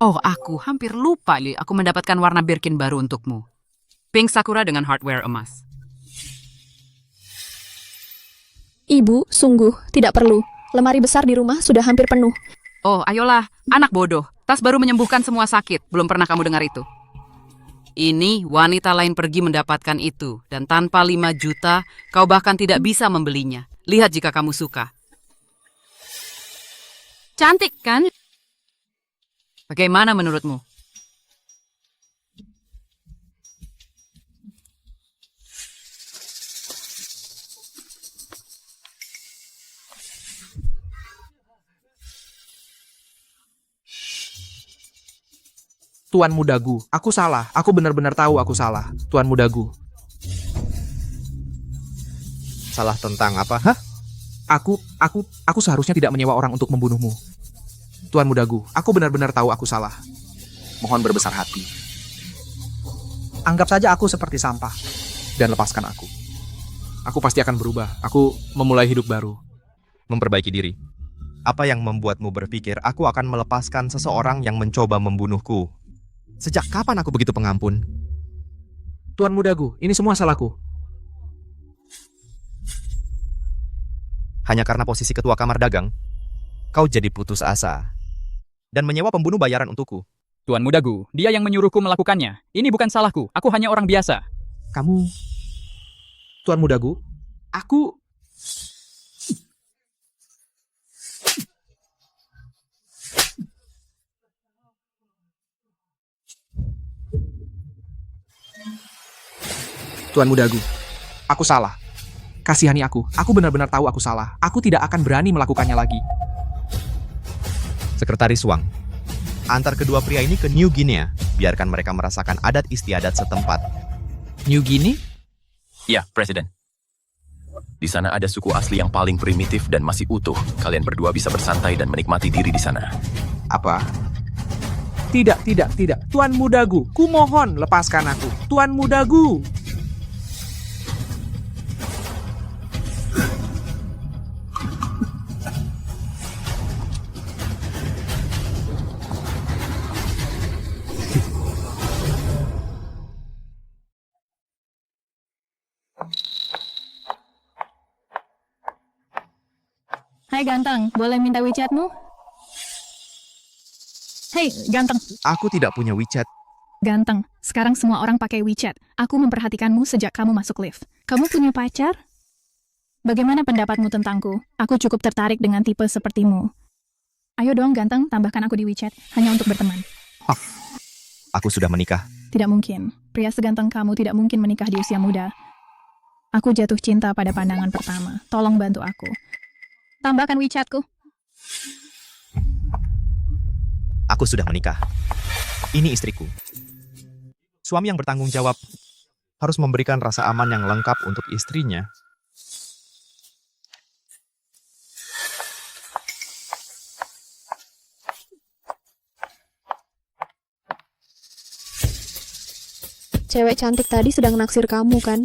Oh, aku hampir lupa, Li. Aku mendapatkan warna Birkin baru untukmu. Pink sakura dengan hardware emas. Ibu, sungguh, tidak perlu. Lemari besar di rumah sudah hampir penuh. Oh, ayolah. Anak bodoh. Tas baru menyembuhkan semua sakit. Belum pernah kamu dengar itu. Ini wanita lain pergi mendapatkan itu. Dan tanpa 5 juta, kau bahkan tidak bisa membelinya. Lihat jika kamu suka. Cantik, kan? Bagaimana menurutmu? Tuan Mudagu, aku salah. Aku benar-benar tahu aku salah. Tuan Mudagu. Salah tentang apa? Hah? Aku seharusnya tidak menyewa orang untuk membunuhmu. Tuan Mudagu, aku benar-benar tahu aku salah. Mohon berbesar hati. Anggap saja aku seperti sampah. Dan lepaskan aku. Aku pasti akan berubah. Aku memulai hidup baru. Memperbaiki diri. Apa yang membuatmu berpikir aku akan melepaskan seseorang yang mencoba membunuhku? Sejak kapan aku begitu pengampun? Tuan Mudagu, ini semua salahku. Hanya karena posisi ketua kamar dagang, kau jadi putus asa. Dan menyewa pembunuh bayaran untukku. Tuan Mudagu, dia yang menyuruhku melakukannya. Ini bukan salahku, aku hanya orang biasa. Kamu... Tuan Mudagu, aku... Tuan Mudagu, aku salah. Kasihani aku. Aku benar-benar tahu aku salah. Aku tidak akan berani melakukannya lagi. Sekretaris Wang, antar kedua pria ini ke New Guinea. Biarkan mereka merasakan adat istiadat setempat. New Guinea? Ya, Presiden. Di sana ada suku asli yang paling primitif dan masih utuh. Kalian berdua bisa bersantai dan menikmati diri di sana. Apa? Tidak. Tuan Mudagu, kumohon lepaskan aku. Tuan Mudagu. Hai ganteng, boleh minta WeChatmu? Hei, ganteng. Aku tidak punya WeChat. Ganteng, sekarang semua orang pakai WeChat. Aku memperhatikanmu sejak kamu masuk lift. Kamu punya pacar? Bagaimana pendapatmu tentangku? Aku cukup tertarik dengan tipe sepertimu. Ayo dong ganteng, tambahkan aku di WeChat, hanya untuk berteman. Aku sudah menikah. Tidak mungkin. Pria seganteng kamu tidak mungkin menikah di usia muda. Aku jatuh cinta pada pandangan pertama. Tolong bantu aku. Tambahkan WeChatku. Aku sudah menikah. Ini istriku. Suami yang bertanggung jawab harus memberikan rasa aman yang lengkap untuk istrinya. Cewek cantik tadi sedang naksir kamu, kan?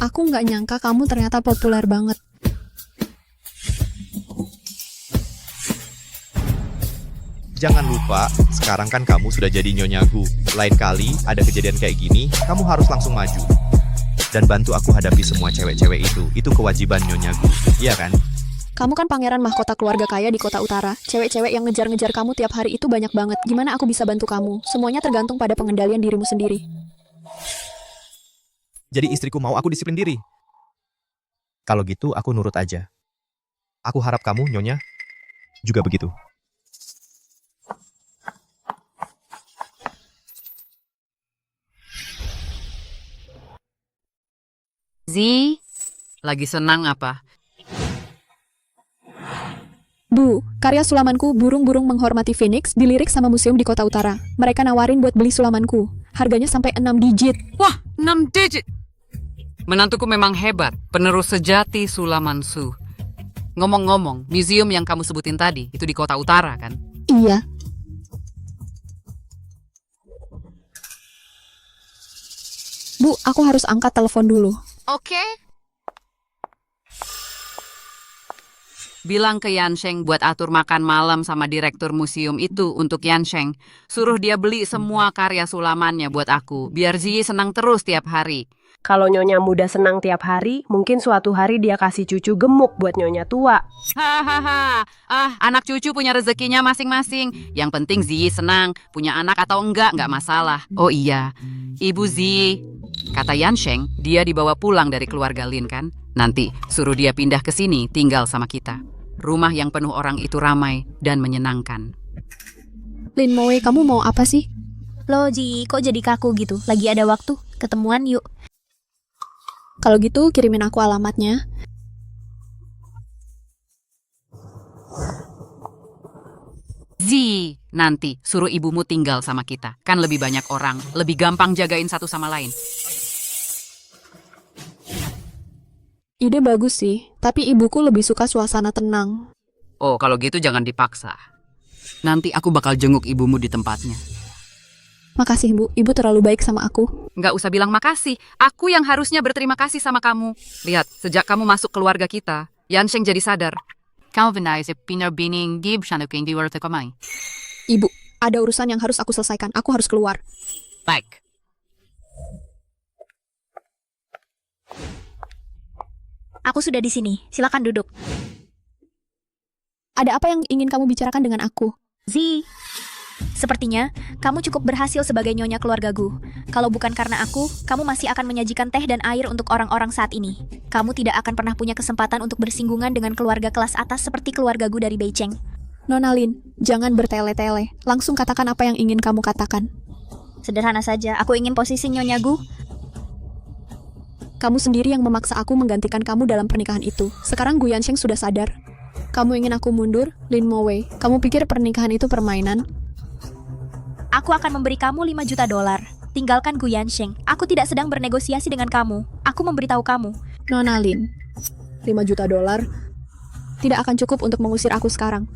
Aku nggak nyangka kamu ternyata populer banget. Jangan lupa, sekarang kan kamu sudah jadi Nyonya Gu. Lain kali ada kejadian kayak gini, kamu harus langsung maju. Dan bantu aku hadapi semua cewek-cewek itu. Itu kewajiban Nyonya Gu. Iya kan? Kamu kan pangeran mahkota keluarga kaya di kota utara. Cewek-cewek yang ngejar-ngejar kamu tiap hari itu banyak banget. Gimana aku bisa bantu kamu? Semuanya tergantung pada pengendalian dirimu sendiri. Jadi istriku mau aku disiplin diri. Kalau gitu, aku nurut aja. Aku harap kamu, Nyonya, juga begitu. Zi, lagi senang apa? Bu, karya sulamanku Burung-Burung Menghormati Phoenix dilirik sama museum di kota utara. Mereka nawarin buat beli sulamanku. Harganya sampai 6 digit. Wah, 6 digit! Menantuku memang hebat, penerus sejati Sulaman Su. Ngomong-ngomong, museum yang kamu sebutin tadi, itu di kota utara kan? Iya. Bu, aku harus angkat telepon dulu. Oke. Bilang ke Yansheng buat atur makan malam sama direktur museum itu untuk Yansheng. Suruh dia beli semua karya sulamannya buat aku, biar Ziyi senang terus tiap hari. Kalau Nyonya muda senang tiap hari, mungkin suatu hari dia kasih cucu gemuk buat Nyonya tua. Hahaha, anak cucu punya rezekinya masing-masing. Yang penting Ziyi senang, punya anak atau enggak masalah. Oh iya, Ibu Ziyi, kata Yansheng, dia dibawa pulang dari keluarga Lin kan? Nanti suruh dia pindah ke sini, tinggal sama kita. Rumah yang penuh orang itu ramai dan menyenangkan. Lin Moe, kamu mau apa sih? Loh Ji, kok jadi kaku gitu? Lagi ada waktu, ketemuan yuk. Kalau gitu, kirimin aku alamatnya. Ziyi, nanti suruh ibumu tinggal sama kita. Kan lebih banyak orang, lebih gampang jagain satu sama lain. Ide bagus sih, tapi ibuku lebih suka suasana tenang. Oh, kalau gitu jangan dipaksa. Nanti aku bakal jenguk ibumu di tempatnya. Makasih Bu, Ibu terlalu baik sama aku. Nggak usah bilang makasih. Aku yang harusnya berterima kasih sama kamu. Lihat, sejak kamu masuk keluarga kita, Yansheng jadi sadar. Kamu benar sih, pindah-bining gib shanuking di luar tekomai. Ibu, ada urusan yang harus aku selesaikan. Aku harus keluar. Baik. Aku sudah di sini, silakan duduk. Ada apa yang ingin kamu bicarakan dengan aku? Zi, sepertinya kamu cukup berhasil sebagai nyonya keluarga Gu. Kalau bukan karena aku, kamu masih akan menyajikan teh dan air untuk orang-orang saat ini. Kamu tidak akan pernah punya kesempatan untuk bersinggungan dengan keluarga kelas atas seperti keluarga Gu dari Beicheng. Nona Lin, jangan bertele-tele. Langsung katakan apa yang ingin kamu katakan. Sederhana saja, aku ingin posisi nyonya Gu. Kamu sendiri yang memaksa aku menggantikan kamu dalam pernikahan itu. Sekarang Gu Yansheng sudah sadar. Kamu ingin aku mundur, Lin Moe. Kamu pikir pernikahan itu permainan? Aku akan memberi kamu $5 juta. Tinggalkan Gu Yansheng. Aku tidak sedang bernegosiasi dengan kamu. Aku memberitahu kamu. Nona Lin, $5 juta tidak akan cukup untuk mengusir aku sekarang.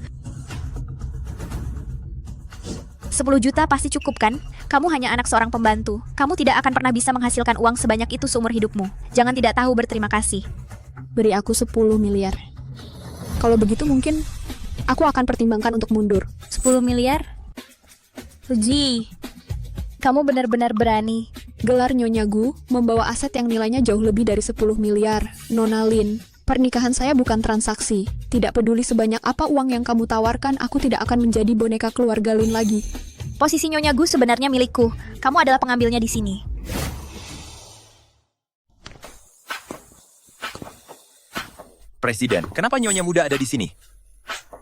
10 juta pasti cukup kan? Kamu hanya anak seorang pembantu. Kamu tidak akan pernah bisa menghasilkan uang sebanyak itu seumur hidupmu. Jangan tidak tahu berterima kasih. Beri aku 10 miliar. Kalau begitu mungkin aku akan pertimbangkan untuk mundur. 10 miliar? Ji, kamu benar-benar berani. Gelar Nyonya Gu membawa aset yang nilainya jauh lebih dari 10 miliar. Nona Lin, pernikahan saya bukan transaksi. Tidak peduli sebanyak apa uang yang kamu tawarkan, aku tidak akan menjadi boneka keluarga Lin lagi. Posisi Nyonya Gu sebenarnya milikku. Kamu adalah pengambilnya di sini. Presiden, kenapa Nyonya muda ada di sini?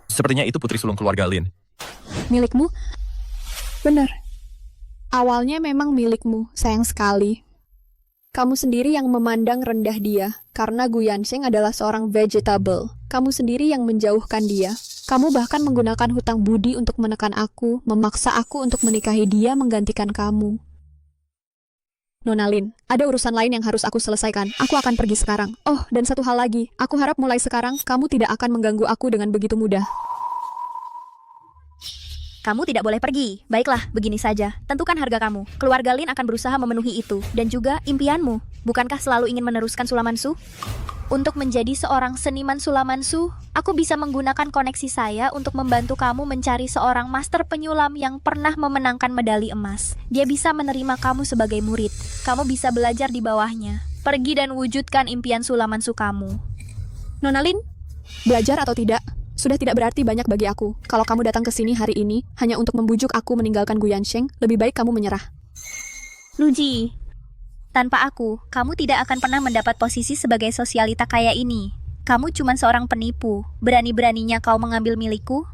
Sepertinya itu putri sulung keluarga Lin. Milikmu? Benar. Awalnya memang milikmu, sayang sekali. Kamu sendiri yang memandang rendah dia, karena Gu Yansheng adalah seorang vegetable. Kamu sendiri yang menjauhkan dia. Kamu bahkan menggunakan hutang budi untuk menekan aku, memaksa aku untuk menikahi dia menggantikan kamu. Nona Lin, ada urusan lain yang harus aku selesaikan. Aku akan pergi sekarang. Oh, dan satu hal lagi. Aku harap mulai sekarang, kamu tidak akan mengganggu aku dengan begitu mudah. Kamu tidak boleh pergi. Baiklah, begini saja. Tentukan harga kamu. Keluarga Lin akan berusaha memenuhi itu. Dan juga impianmu. Bukankah selalu ingin meneruskan Sulamansu? Untuk menjadi seorang seniman Sulamansu, aku bisa menggunakan koneksi saya untuk membantu kamu mencari seorang master penyulam yang pernah memenangkan medali emas. Dia bisa menerima kamu sebagai murid. Kamu bisa belajar di bawahnya. Pergi dan wujudkan impian Sulamansu kamu. Nona Lin, belajar atau tidak, sudah tidak berarti banyak bagi aku. Kalau kamu datang ke sini hari ini hanya untuk membujuk aku meninggalkan Gu Yansheng, lebih baik kamu menyerah. Luji, tanpa aku, kamu tidak akan pernah mendapat posisi sebagai sosialita kaya ini. Kamu cuma seorang penipu. Berani-beraninya kau mengambil milikku?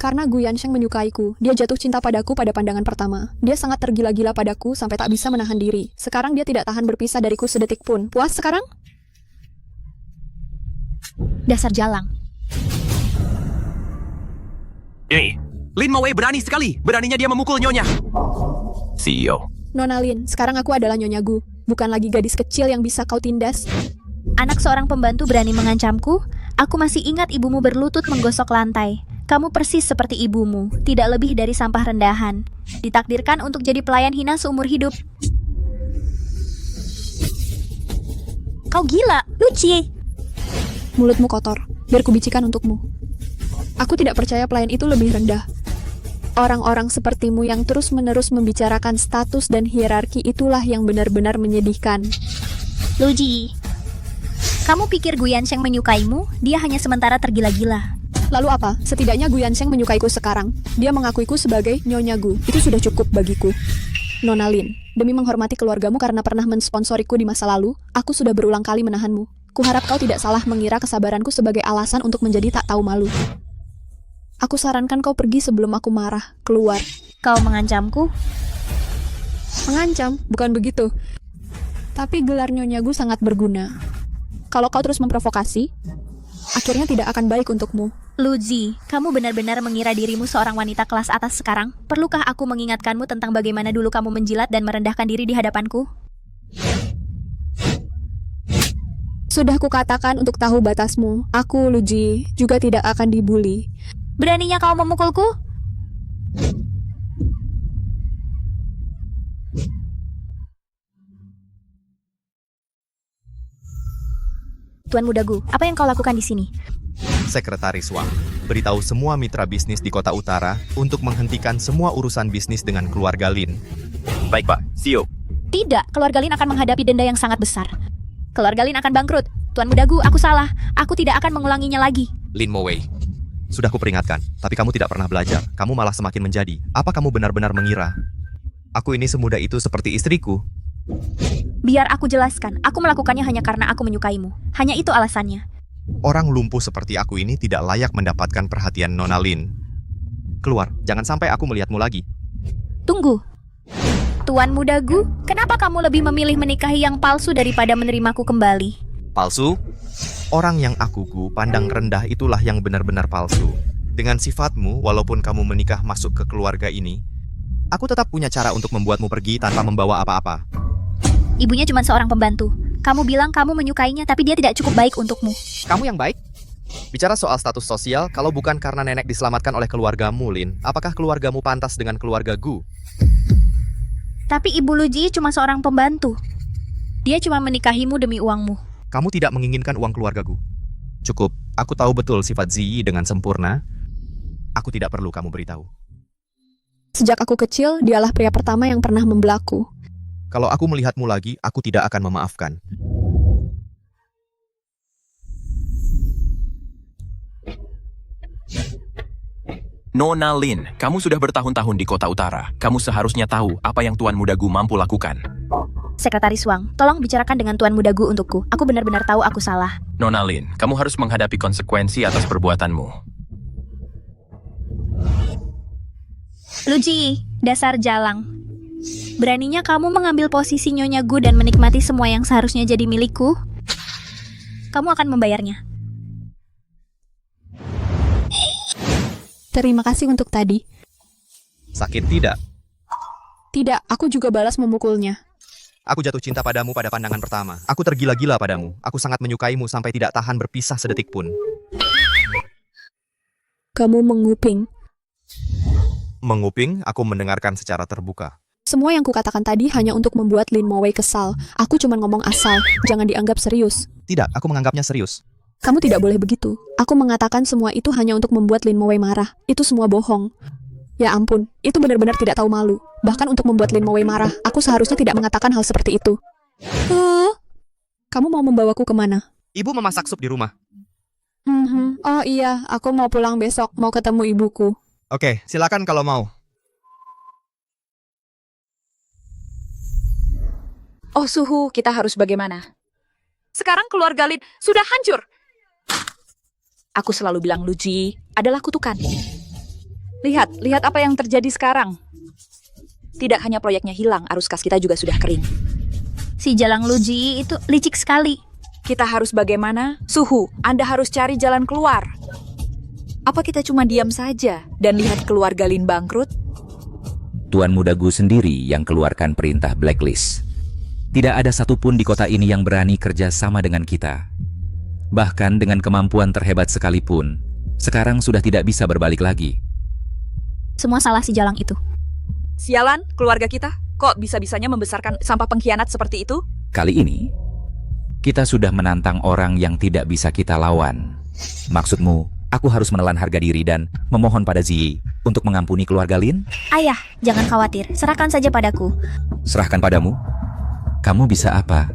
Karena Gu Yansheng menyukaiku, dia jatuh cinta padaku pada pandangan pertama. Dia sangat tergila-gila padaku sampai tak bisa menahan diri. Sekarang dia tidak tahan berpisah dariku sedetik pun. Puas sekarang? Dasar jalang. Ini, Lin Moe berani sekali. Beraninya dia memukul Nyonya. CEO. Nona Lin, sekarang aku adalah Nyonya Gu. Bukan lagi gadis kecil yang bisa kau tindas. Anak seorang pembantu berani mengancamku? Aku masih ingat ibumu berlutut menggosok lantai. Kamu persis seperti ibumu, tidak lebih dari sampah rendahan. Ditakdirkan untuk jadi pelayan hina seumur hidup. Kau gila, Luci. Mulutmu kotor. Biar kubicikan untukmu. Aku tidak percaya pelayan itu lebih rendah. Orang-orang sepertimu yang terus-menerus membicarakan status dan hierarki itulah yang benar-benar menyedihkan. Luji, kamu pikir Gu Yansheng menyukaimu? Dia hanya sementara tergila-gila. Lalu apa? Setidaknya Gu Yansheng menyukaiku sekarang. Dia mengakuiku sebagai Nyonya Gu. Itu sudah cukup bagiku. Nona Lin, demi menghormati keluargamu karena pernah mensponsoriku di masa lalu, aku sudah berulang kali menahanmu. Kuharap kau tidak salah mengira kesabaranku sebagai alasan untuk menjadi tak tahu malu. Aku sarankan kau pergi sebelum aku marah. Keluar. Kau mengancamku? Mengancam? Bukan begitu. Tapi gelar Nyonya Gu sangat berguna. Kalau kau terus memprovokasi, akhirnya tidak akan baik untukmu. Luzi, kamu benar-benar mengira dirimu seorang wanita kelas atas sekarang? Perlukah aku mengingatkanmu tentang bagaimana dulu kamu menjilat dan merendahkan diri di hadapanku? Sudah kukatakan untuk tahu batasmu. Aku, Luji, juga tidak akan dibully. Beraninya kau memukulku? Tuan Muda Gu, apa yang kau lakukan di sini? Sekretaris Wang, beritahu semua mitra bisnis di Kota Utara untuk menghentikan semua urusan bisnis dengan keluarga Lin. Baik Pak, siap. Tidak, keluarga Lin akan menghadapi denda yang sangat besar. Keluarga Lin akan bangkrut. Tuan Muda Gu, aku salah. Aku tidak akan mengulanginya lagi. Lin Mowei, sudah kuperingatkan, tapi kamu tidak pernah belajar. Kamu malah semakin menjadi. Apa kamu benar-benar mengira aku ini semudah itu seperti istriku? Biar aku jelaskan, aku melakukannya hanya karena aku menyukaimu. Hanya itu alasannya. Orang lumpuh seperti aku ini tidak layak mendapatkan perhatian Nona Lin. Keluar, jangan sampai aku melihatmu lagi. Tunggu. Tuan Muda Gu, kenapa kamu lebih memilih menikahi yang palsu daripada menerimaku kembali? Palsu? Orang yang aku Gu pandang rendah itulah yang benar-benar palsu. Dengan sifatmu, walaupun kamu menikah masuk ke keluarga ini, aku tetap punya cara untuk membuatmu pergi tanpa membawa apa-apa. Ibunya cuma seorang pembantu. Kamu bilang kamu menyukainya, tapi dia tidak cukup baik untukmu. Kamu yang baik? Bicara soal status sosial, kalau bukan karena nenek diselamatkan oleh keluargamu, Lin, apakah keluargamu pantas dengan keluarga Gu? Tapi Ibu Luji cuma seorang pembantu. Dia cuma menikahimu demi uangmu. Kamu tidak menginginkan uang keluarga Gu. Cukup, aku tahu betul sifat Ziyi dengan sempurna. Aku tidak perlu kamu beritahu. Sejak aku kecil, dialah pria pertama yang pernah membelaku. Kalau aku melihatmu lagi, aku tidak akan memaafkan. Nona Lin, kamu sudah bertahun-tahun di Kota Utara. Kamu seharusnya tahu apa yang Tuan Muda Gu mampu lakukan. Sekretaris Wang, tolong bicarakan dengan Tuan Muda Gu untukku. Aku benar-benar tahu aku salah. Nona Lin, kamu harus menghadapi konsekuensi atas perbuatanmu. Luji, dasar jalang. Beraninya kamu mengambil posisi Nyonya Gu dan menikmati semua yang seharusnya jadi milikku? Kamu akan membayarnya. Terima kasih untuk tadi. Sakit tidak? Tidak, aku juga balas memukulnya. Aku jatuh cinta padamu pada pandangan pertama. Aku tergila-gila padamu. Aku sangat menyukaimu sampai tidak tahan berpisah sedetik pun. Kamu menguping. Menguping, aku mendengarkan secara terbuka. Semua yang kukatakan tadi hanya untuk membuat Lin Mowei kesal. Aku cuma ngomong asal, jangan dianggap serius. Tidak, aku menganggapnya serius. Kamu tidak boleh begitu. Aku mengatakan semua itu hanya untuk membuat Lin Mowei marah. Itu semua bohong. Ya ampun, itu benar-benar tidak tahu malu. Bahkan untuk membuat Lin Mowei marah, aku seharusnya tidak mengatakan hal seperti itu. Kamu mau membawaku kemana? Ibu memasak sup di rumah. Oh iya, aku mau pulang besok, mau ketemu ibuku. Oke, silakan kalau mau. Oh Suhu, kita harus bagaimana? Sekarang keluarga Lin sudah hancur. Aku selalu bilang Luji adalah kutukan. Lihat apa yang terjadi sekarang. Tidak hanya proyeknya hilang, arus kas kita juga sudah kering. Si Jalang Luji itu licik sekali. Kita harus bagaimana? Suhu, Anda harus cari jalan keluar. Apa kita cuma diam saja dan lihat keluarga Lin bangkrut? Tuan Muda Gu sendiri yang keluarkan perintah blacklist. Tidak ada satupun di kota ini yang berani kerja sama dengan kita. Bahkan dengan kemampuan terhebat sekalipun, sekarang sudah tidak bisa berbalik lagi. Semua salah si Jalang itu. Sialan, keluarga kita. Kok bisa-bisanya membesarkan sampah pengkhianat seperti itu? Kali ini, kita sudah menantang orang yang tidak bisa kita lawan. Maksudmu, aku harus menelan harga diri dan memohon pada Ziyi untuk mengampuni keluarga Lin? Ayah, jangan khawatir, serahkan saja padaku. Serahkan padamu? Kamu bisa apa?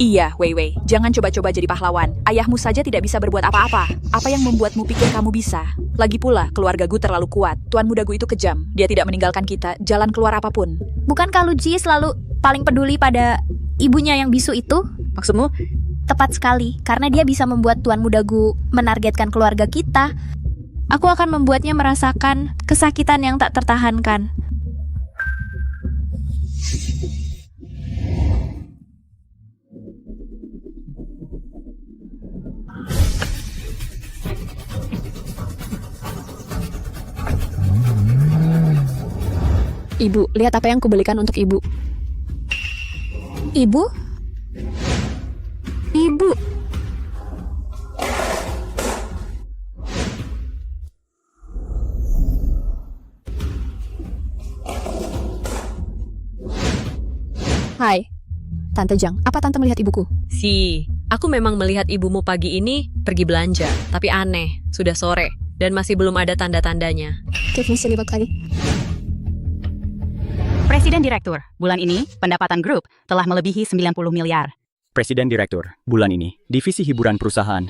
Iya, Wei Wei, jangan coba-coba jadi pahlawan. Ayahmu saja tidak bisa berbuat apa-apa. Apa yang membuatmu pikir kamu bisa? Lagi pula, keluarga Gu terlalu kuat. Tuan muda Gu itu kejam. Dia tidak meninggalkan kita, jalan keluar apapun. Bukankah Lu Ji selalu paling peduli pada ibunya yang bisu itu? Maksudmu? Tepat sekali, karena dia bisa membuat Tuan Muda Gu menargetkan keluarga kita. Aku akan membuatnya merasakan kesakitan yang tak tertahankan. Ibu, lihat apa yang kubelikan untuk ibu. Ibu? Ibu. Hai, Tante Jang, apa Tante melihat ibuku? Aku memang melihat ibumu pagi ini pergi belanja, tapi aneh, sudah sore, dan masih belum ada tanda-tandanya. Presiden Direktur, bulan ini pendapatan grup telah melebihi 90 miliar. Presiden Direktur, bulan ini, divisi hiburan perusahaan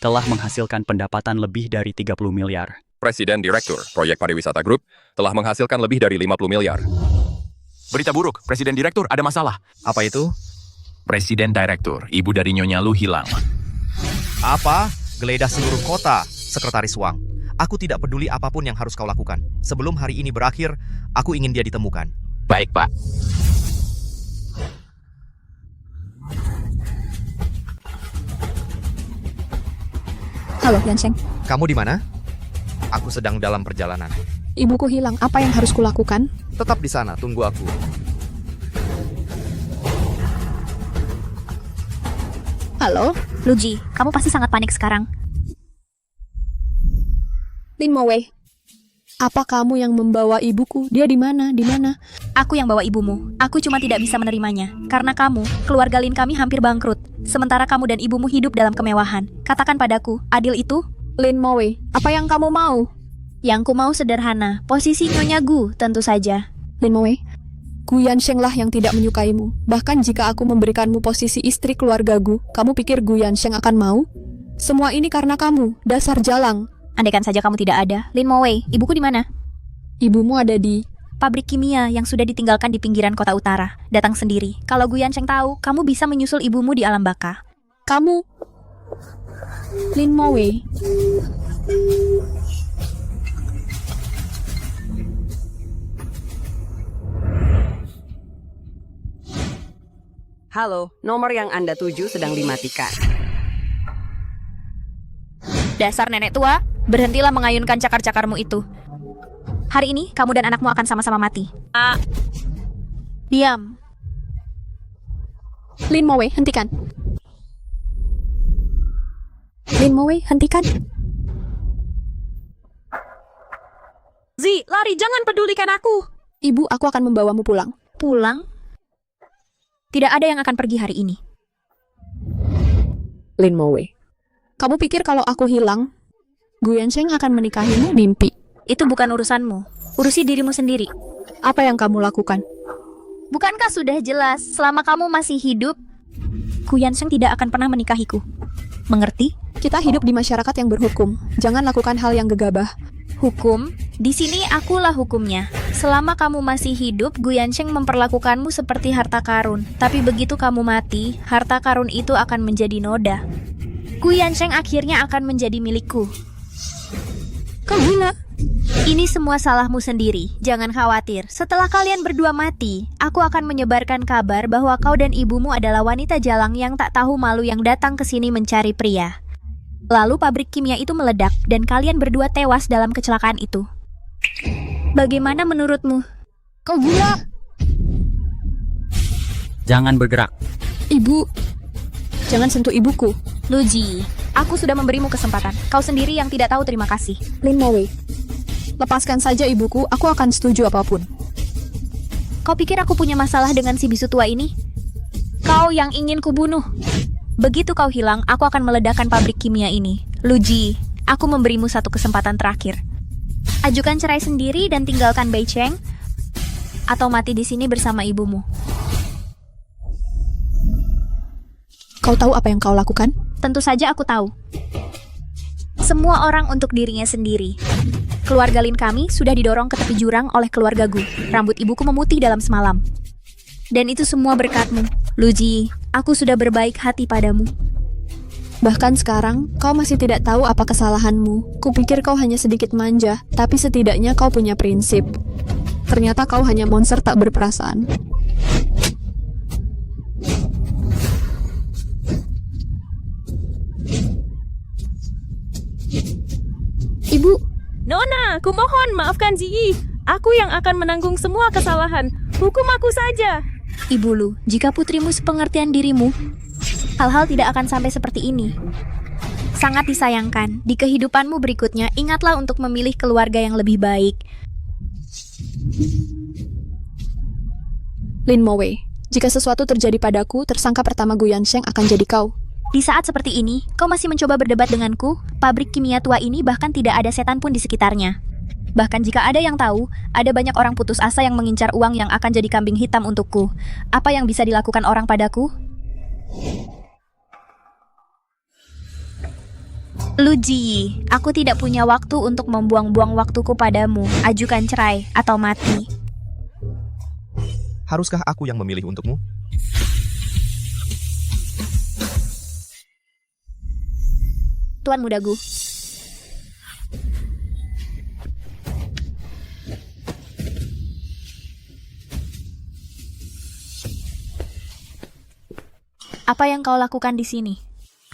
telah menghasilkan pendapatan lebih dari 30 miliar. Presiden Direktur, proyek pariwisata grup telah menghasilkan lebih dari 50 miliar. Berita buruk, Presiden Direktur ada masalah. Apa itu? Presiden Direktur, ibu dari Nyonya Lu hilang. Apa? Geledah seluruh kota, Sekretaris Wang. Aku tidak peduli apapun yang harus kau lakukan. Sebelum hari ini berakhir, aku ingin dia ditemukan. Baik, Pak. Halo, Yansheng. Kamu di mana? Aku sedang dalam perjalanan. Ibuku hilang, apa yang harus kulakukan? Tetap di sana, tunggu aku. Halo? Lu Ji, kamu pasti sangat panik sekarang. Lin Mowei, apa kamu yang membawa ibuku? Dia di mana? Di mana? Aku yang bawa ibumu. Aku cuma tidak bisa menerimanya. Karena kamu, keluarga Lin kami hampir bangkrut. Sementara kamu dan ibumu hidup dalam kemewahan. Katakan padaku, adil itu? Lin Mowei, apa yang kamu mau? Yang ku mau sederhana, posisi Nyonya Gu, tentu saja. Lin Mowei, Gu Yansheng lah yang tidak menyukaimu. Bahkan jika aku memberikanmu posisi istri keluarga Gu, kamu pikir Gu Yansheng akan mau? Semua ini karena kamu, dasar jalang. Andaikan saja kamu tidak ada. Lin Mowei, ibuku di mana? Ibumu ada di pabrik kimia yang sudah ditinggalkan di pinggiran kota utara. Datang sendiri. Kalau Gu Yansheng tahu, kamu bisa menyusul ibumu di alam baka. Kamu, Lin Mowei. Halo, nomor yang Anda tuju sedang dimatikan. Dasar nenek tua, berhentilah mengayunkan cakar-cakarmu itu. Hari ini, kamu dan anakmu akan sama-sama mati. Diam. Lin Mowei, hentikan. Lin Mowei, hentikan. Zi, lari, jangan pedulikan aku. Ibu, aku akan membawamu pulang. Pulang? Tidak ada yang akan pergi hari ini. Lin Mowei, kamu pikir kalau aku hilang, Gu Yansheng akan menikahimu? Mimpi. Itu bukan urusanmu. Urusi dirimu sendiri. Apa yang kamu lakukan? Bukankah sudah jelas, selama kamu masih hidup, Gu Yansheng tidak akan pernah menikahiku. Mengerti? Kita hidup di masyarakat yang berhukum. Jangan lakukan hal yang gegabah. Hukum? Di sini akulah hukumnya. Selama kamu masih hidup, Gu Yansheng memperlakukanmu seperti harta karun. Tapi begitu kamu mati, harta karun itu akan menjadi noda. Gu Yansheng akhirnya akan menjadi milikku. Kau gila. Ini semua salahmu sendiri. Jangan khawatir. Setelah kalian berdua mati, aku akan menyebarkan kabar bahwa kau dan ibumu adalah wanita jalang yang tak tahu malu yang datang ke sini mencari pria. Lalu pabrik kimia itu meledak dan kalian berdua tewas dalam kecelakaan itu. Bagaimana menurutmu? Kau gila. Jangan bergerak. Ibu, jangan sentuh ibuku. Lu Ji, aku sudah memberimu kesempatan. Kau sendiri yang tidak tahu terima kasih. Lin Mowei, lepaskan saja ibuku, aku akan setuju apapun. Kau pikir aku punya masalah dengan si bisu tua ini? Kau yang ingin kubunuh. Begitu kau hilang, aku akan meledakkan pabrik kimia ini. Luji, aku memberimu satu kesempatan terakhir. Ajukan cerai sendiri dan tinggalkan Bai Cheng, atau mati di sini bersama ibumu. Kau tahu apa yang kau lakukan? Tentu saja aku tahu. Semua orang untuk dirinya sendiri. Keluarga Lin kami sudah didorong ke tepi jurang oleh keluarga Gu. Rambut ibuku memutih dalam semalam. Dan itu semua berkatmu. Luji, aku sudah berbaik hati padamu. Bahkan sekarang, kau masih tidak tahu apa kesalahanmu. Kupikir kau hanya sedikit manja, tapi setidaknya kau punya prinsip. Ternyata kau hanya monster tak berperasaan. Ibu, Nona, kumohon maafkan Ziyi. Aku yang akan menanggung semua kesalahan. Hukum aku saja. Ibu Lu, jika putrimu sepengertian dirimu, hal-hal tidak akan sampai seperti ini. Sangat disayangkan, di kehidupanmu berikutnya, ingatlah untuk memilih keluarga yang lebih baik. Lin Mowei, jika sesuatu terjadi padaku, tersangka pertama Gu Yansheng akan jadi kau. Di saat seperti ini, kau masih mencoba berdebat denganku? Pabrik kimia tua ini bahkan tidak ada setan pun di sekitarnya. Bahkan jika ada yang tahu, ada banyak orang putus asa yang mengincar uang yang akan jadi kambing hitam untukku. Apa yang bisa dilakukan orang padaku? Luji, aku tidak punya waktu untuk membuang-buang waktuku padamu. Ajukan cerai atau mati. Haruskah aku yang memilih untukmu? Tuan Muda Gu. Apa yang kau lakukan di sini?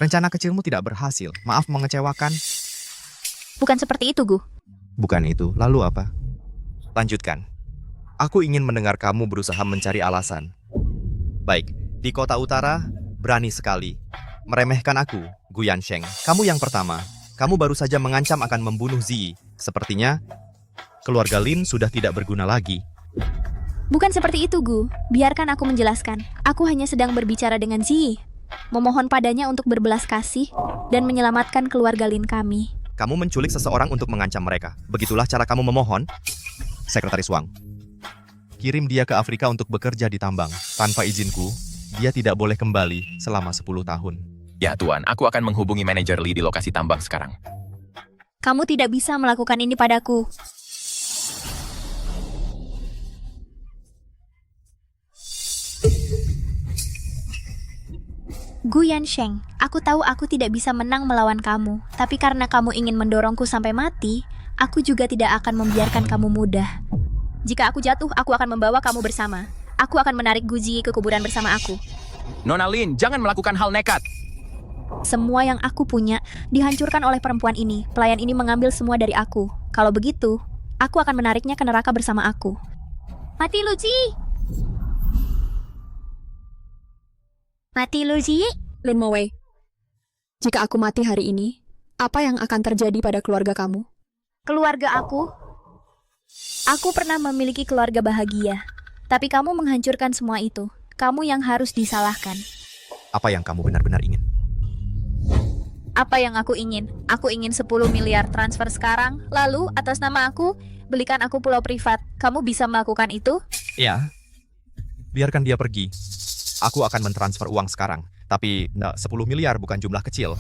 Rencana kecilmu tidak berhasil. Maaf mengecewakan. Bukan seperti itu, Gu. Bukan itu. Lalu apa? Lanjutkan. Aku ingin mendengar kamu berusaha mencari alasan. Baik, di kota utara, berani sekali. Meremehkan aku, Gu Yansheng. Kamu yang pertama. Kamu baru saja mengancam akan membunuh Ziyi. Sepertinya, keluarga Lin sudah tidak berguna lagi. Bukan seperti itu, Gu. Biarkan aku menjelaskan. Aku hanya sedang berbicara dengan Ziyi. Memohon padanya untuk berbelas kasih dan menyelamatkan keluarga Lin kami. Kamu menculik seseorang untuk mengancam mereka. Begitulah cara kamu memohon? Sekretaris Wang. Kirim dia ke Afrika untuk bekerja di tambang. Tanpa izinku, dia tidak boleh kembali selama 10 tahun. Ya Tuan, aku akan menghubungi manajer Lee di lokasi tambang sekarang. Kamu tidak bisa melakukan ini padaku. Gu Yansheng, aku tahu aku tidak bisa menang melawan kamu, tapi karena kamu ingin mendorongku sampai mati, aku juga tidak akan membiarkan kamu mudah. Jika aku jatuh, aku akan membawa kamu bersama. Aku akan menarik Guji ke kuburan bersama aku. Nona Lin, jangan melakukan hal nekat. Semua yang aku punya dihancurkan oleh perempuan ini. Pelayan ini mengambil semua dari aku. Kalau begitu, aku akan menariknya ke neraka bersama aku. Mati Luji! Mati Luji! Lin Mowei, jika aku mati hari ini, apa yang akan terjadi pada keluarga kamu? Keluarga aku? Aku pernah memiliki keluarga bahagia. Tapi kamu menghancurkan semua itu. Kamu yang harus disalahkan. Apa yang kamu benar-benar ingin? Apa yang aku ingin? Aku ingin 10 miliar transfer sekarang. Lalu, atas nama aku, belikan aku pulau privat. Kamu bisa melakukan itu? Ya. Biarkan dia pergi. Aku akan mentransfer uang sekarang. Tapi 10 miliar bukan jumlah kecil.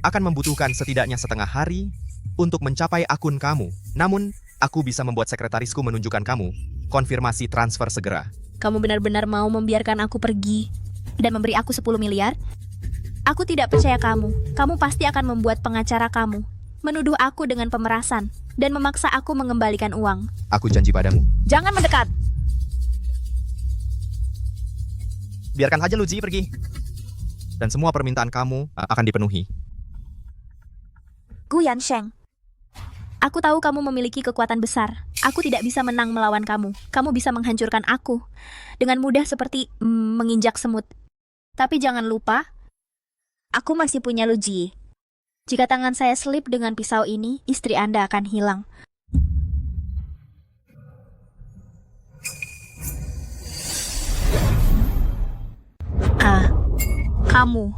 Akan membutuhkan setidaknya setengah hari untuk mencapai akun kamu. Namun, aku bisa membuat sekretarisku menunjukkan kamu konfirmasi transfer segera. Kamu benar-benar mau membiarkan aku pergi dan memberi aku 10 miliar? Aku tidak percaya kamu. Kamu pasti akan membuat pengacara kamu menuduh aku dengan pemerasan dan memaksa aku mengembalikan uang. Aku janji padamu. Jangan mendekat. Biarkan saja Luji pergi. Dan semua permintaan kamu akan dipenuhi. Gu Yansheng, aku tahu kamu memiliki kekuatan besar. Aku tidak bisa menang melawan kamu. Kamu bisa menghancurkan aku dengan mudah seperti menginjak semut. Tapi jangan lupa, aku masih punya Luji. Jika tangan saya selip dengan pisau ini, istri Anda akan hilang. Kamu.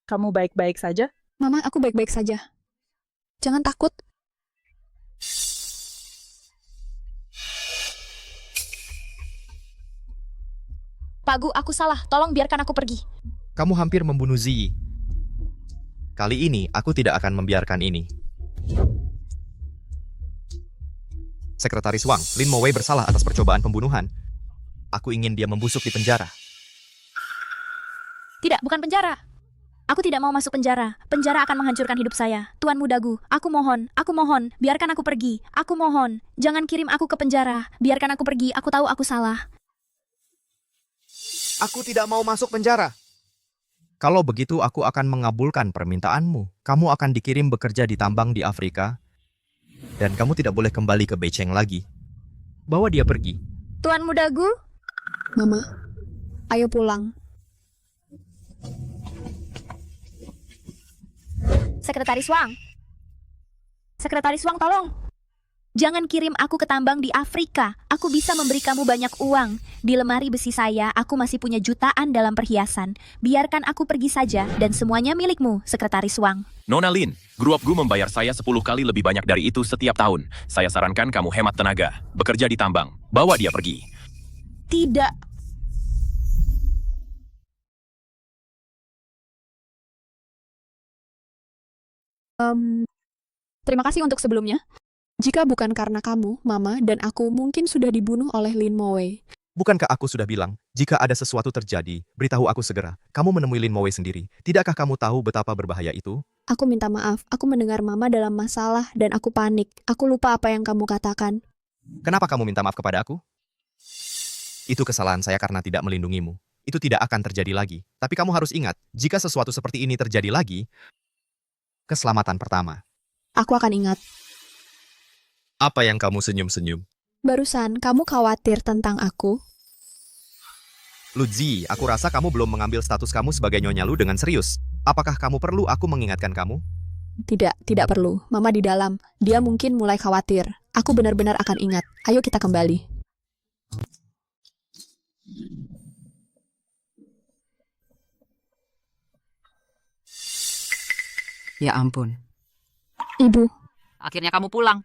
kamu baik-baik saja? Mama, aku baik-baik saja. Jangan takut. Pak Gu, aku salah. Tolong biarkan aku pergi. Kamu hampir membunuh Ziyi. Kali ini, aku tidak akan membiarkan ini. Sekretaris Wang, Lin Mowei bersalah atas percobaan pembunuhan. Aku ingin dia membusuk di penjara. Tidak, bukan penjara. Aku tidak mau masuk penjara. Penjara akan menghancurkan hidup saya. Tuan Muda Gu, aku mohon, biarkan aku pergi. Aku mohon, jangan kirim aku ke penjara. Biarkan aku pergi, aku tahu aku salah. Aku tidak mau masuk penjara. Kalau begitu, aku akan mengabulkan permintaanmu. Kamu akan dikirim bekerja di tambang di Afrika. Dan kamu tidak boleh kembali ke Beijing lagi. Bawa dia pergi. Tuan Muda Gu? Mama, ayo pulang. Sekretaris Wang. Sekretaris Wang, tolong. Jangan kirim aku ke tambang di Afrika. Aku bisa memberi kamu banyak uang. Di lemari besi saya, aku masih punya jutaan dalam perhiasan. Biarkan aku pergi saja dan semuanya milikmu, Sekretaris Wang. Nona Lin, Grup Gu membayar saya 10 kali lebih banyak dari itu setiap tahun. Saya sarankan kamu hemat tenaga. Bekerja di tambang. Bawa dia pergi. Tidak. Terima kasih untuk sebelumnya. Jika bukan karena kamu, Mama, dan aku mungkin sudah dibunuh oleh Lin Mowei. Bukankah aku sudah bilang, jika ada sesuatu terjadi, beritahu aku segera. Kamu menemui Lin Mowei sendiri. Tidakkah kamu tahu betapa berbahaya itu? Aku minta maaf, aku mendengar Mama dalam masalah dan aku panik. Aku lupa apa yang kamu katakan. Kenapa kamu minta maaf kepada aku? Itu kesalahan saya karena tidak melindungimu. Itu tidak akan terjadi lagi. Tapi kamu harus ingat, jika sesuatu seperti ini terjadi lagi, keselamatan pertama. Aku akan ingat. Apa yang kamu senyum-senyum? Barusan, kamu khawatir tentang aku? Luzi, aku rasa kamu belum mengambil status kamu sebagai Nyonya Lu dengan serius. Apakah kamu perlu aku mengingatkan kamu? Tidak perlu. Mama di dalam. Dia mungkin mulai khawatir. Aku benar-benar akan ingat. Ayo kita kembali. Ya ampun. Ibu. Akhirnya kamu pulang.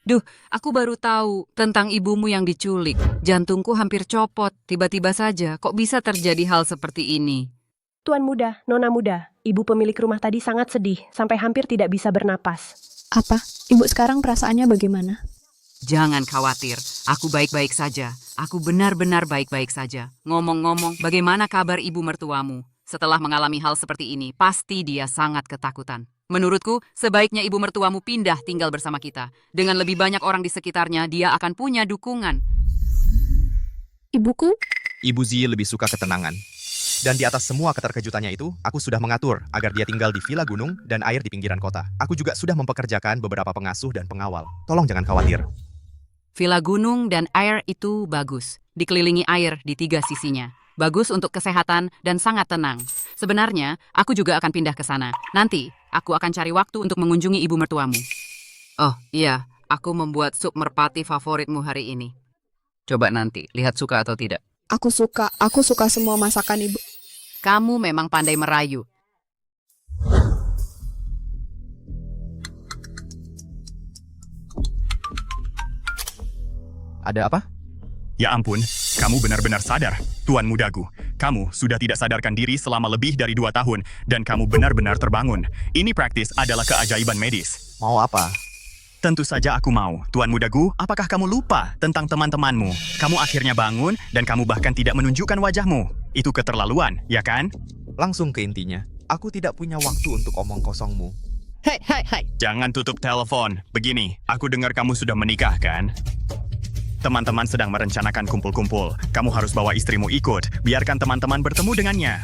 Duh, aku baru tahu tentang ibumu yang diculik. Jantungku hampir copot. Tiba-tiba saja, kok bisa terjadi hal seperti ini? Tuan Muda, Nona Muda, ibu pemilik rumah tadi sangat sedih, sampai hampir tidak bisa bernapas. Apa? Ibu sekarang perasaannya bagaimana? Jangan khawatir, aku baik-baik saja. Aku benar-benar baik-baik saja. Ngomong-ngomong, bagaimana kabar ibu mertuamu? Setelah mengalami hal seperti ini, pasti dia sangat ketakutan. Menurutku, sebaiknya ibu mertuamu pindah tinggal bersama kita. Dengan lebih banyak orang di sekitarnya, dia akan punya dukungan. Ibuku? Ibu Ziyi lebih suka ketenangan. Dan di atas semua keterkejutannya itu, aku sudah mengatur agar dia tinggal di villa gunung dan air di pinggiran kota. Aku juga sudah mempekerjakan beberapa pengasuh dan pengawal. Tolong jangan khawatir. Villa gunung dan air itu bagus. Dikelilingi air di 3 sisinya. Bagus untuk kesehatan dan sangat tenang. Sebenarnya, aku juga akan pindah ke sana. Nanti, aku akan cari waktu untuk mengunjungi ibu mertuamu. Oh, iya. Aku membuat sup merpati favoritmu hari ini. Coba nanti, lihat suka atau tidak. Aku suka semua masakan ibu. Kamu memang pandai merayu. Ada apa? Ya ampun, kamu benar-benar sadar, Tuan Muda Gu. Kamu sudah tidak sadarkan diri selama lebih dari 2 tahun, dan kamu benar-benar terbangun. Ini praktis adalah keajaiban medis. Mau apa? Tentu saja aku mau. Tuan Muda Gu, apakah kamu lupa tentang teman-temanmu? Kamu akhirnya bangun, dan kamu bahkan tidak menunjukkan wajahmu. Itu keterlaluan, ya kan? Langsung ke intinya. Aku tidak punya waktu untuk omong kosongmu. Hei. Jangan tutup telepon. Begini, aku dengar kamu sudah menikah, kan? Teman-teman sedang merencanakan kumpul-kumpul. Kamu harus bawa istrimu ikut. Biarkan teman-teman bertemu dengannya.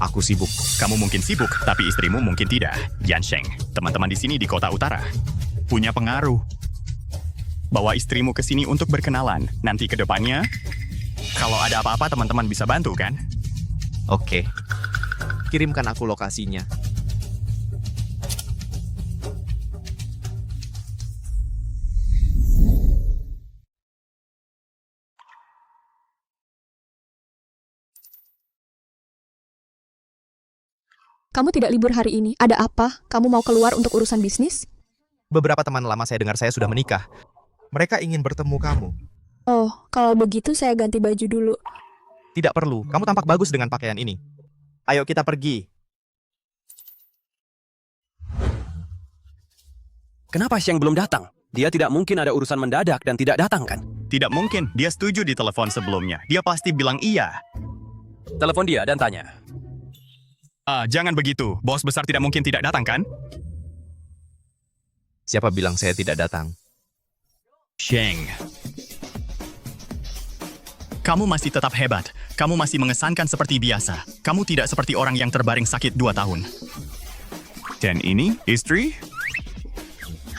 Aku sibuk. Kamu mungkin sibuk, tapi istrimu mungkin tidak. Yansheng, teman-teman di sini di kota utara. Punya pengaruh. Bawa istrimu ke sini untuk berkenalan. Nanti ke depannya, kalau ada apa-apa teman-teman bisa bantu, kan? Oke. Kirimkan aku lokasinya. kamu tidak libur hari ini. Ada apa? Kamu mau keluar untuk urusan bisnis? Beberapa teman lama saya dengar saya sudah menikah. Mereka ingin bertemu kamu. Oh, kalau begitu saya ganti baju dulu. Tidak perlu, kamu tampak bagus dengan pakaian ini. Ayo kita pergi. Kenapa Sheng belum datang? Dia tidak mungkin ada urusan mendadak dan tidak datang kan? Tidak mungkin, dia setuju di telepon sebelumnya. Dia pasti bilang iya. Telepon dia dan tanya. Jangan begitu, bos besar tidak mungkin tidak datang kan? Siapa bilang saya tidak datang? Sheng. Kamu masih tetap hebat. Kamu masih mengesankan seperti biasa. Kamu tidak seperti orang yang terbaring sakit 2 tahun. Dan ini, istri?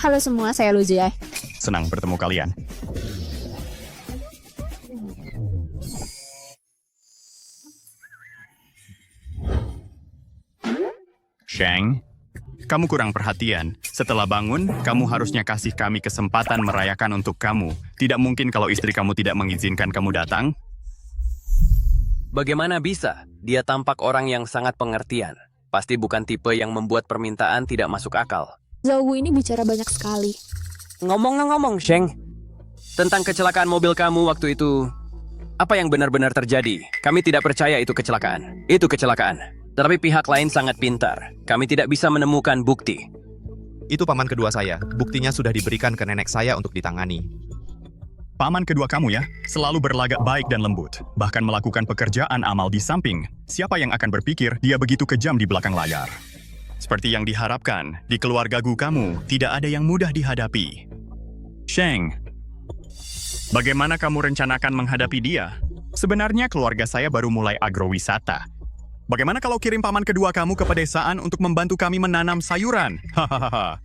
Halo semua, saya Luzia. Senang bertemu kalian. Sheng, kamu kurang perhatian. Setelah bangun, kamu harusnya kasih kami kesempatan merayakan untuk kamu. Tidak mungkin kalau istri kamu tidak mengizinkan kamu datang. Bagaimana bisa? Dia tampak orang yang sangat pengertian. Pasti bukan tipe yang membuat permintaan tidak masuk akal. Zhao Wu ini bicara banyak sekali. Ngomong-ngomong, Sheng. Tentang kecelakaan mobil kamu waktu itu, apa yang benar-benar terjadi? Kami tidak percaya itu kecelakaan. Itu kecelakaan. Tetapi pihak lain sangat pintar. Kami tidak bisa menemukan bukti. Itu paman kedua saya. Buktinya sudah diberikan ke nenek saya untuk ditangani. Paman kedua kamu ya, selalu berlagak baik dan lembut. Bahkan melakukan pekerjaan amal di samping. Siapa yang akan berpikir dia begitu kejam di belakang layar? Seperti yang diharapkan, di keluarga Gu kamu tidak ada yang mudah dihadapi. Sheng, bagaimana kamu rencanakan menghadapi dia? Sebenarnya keluarga saya baru mulai agrowisata. Bagaimana kalau kirim paman kedua kamu ke pedesaan untuk membantu kami menanam sayuran? Hahaha.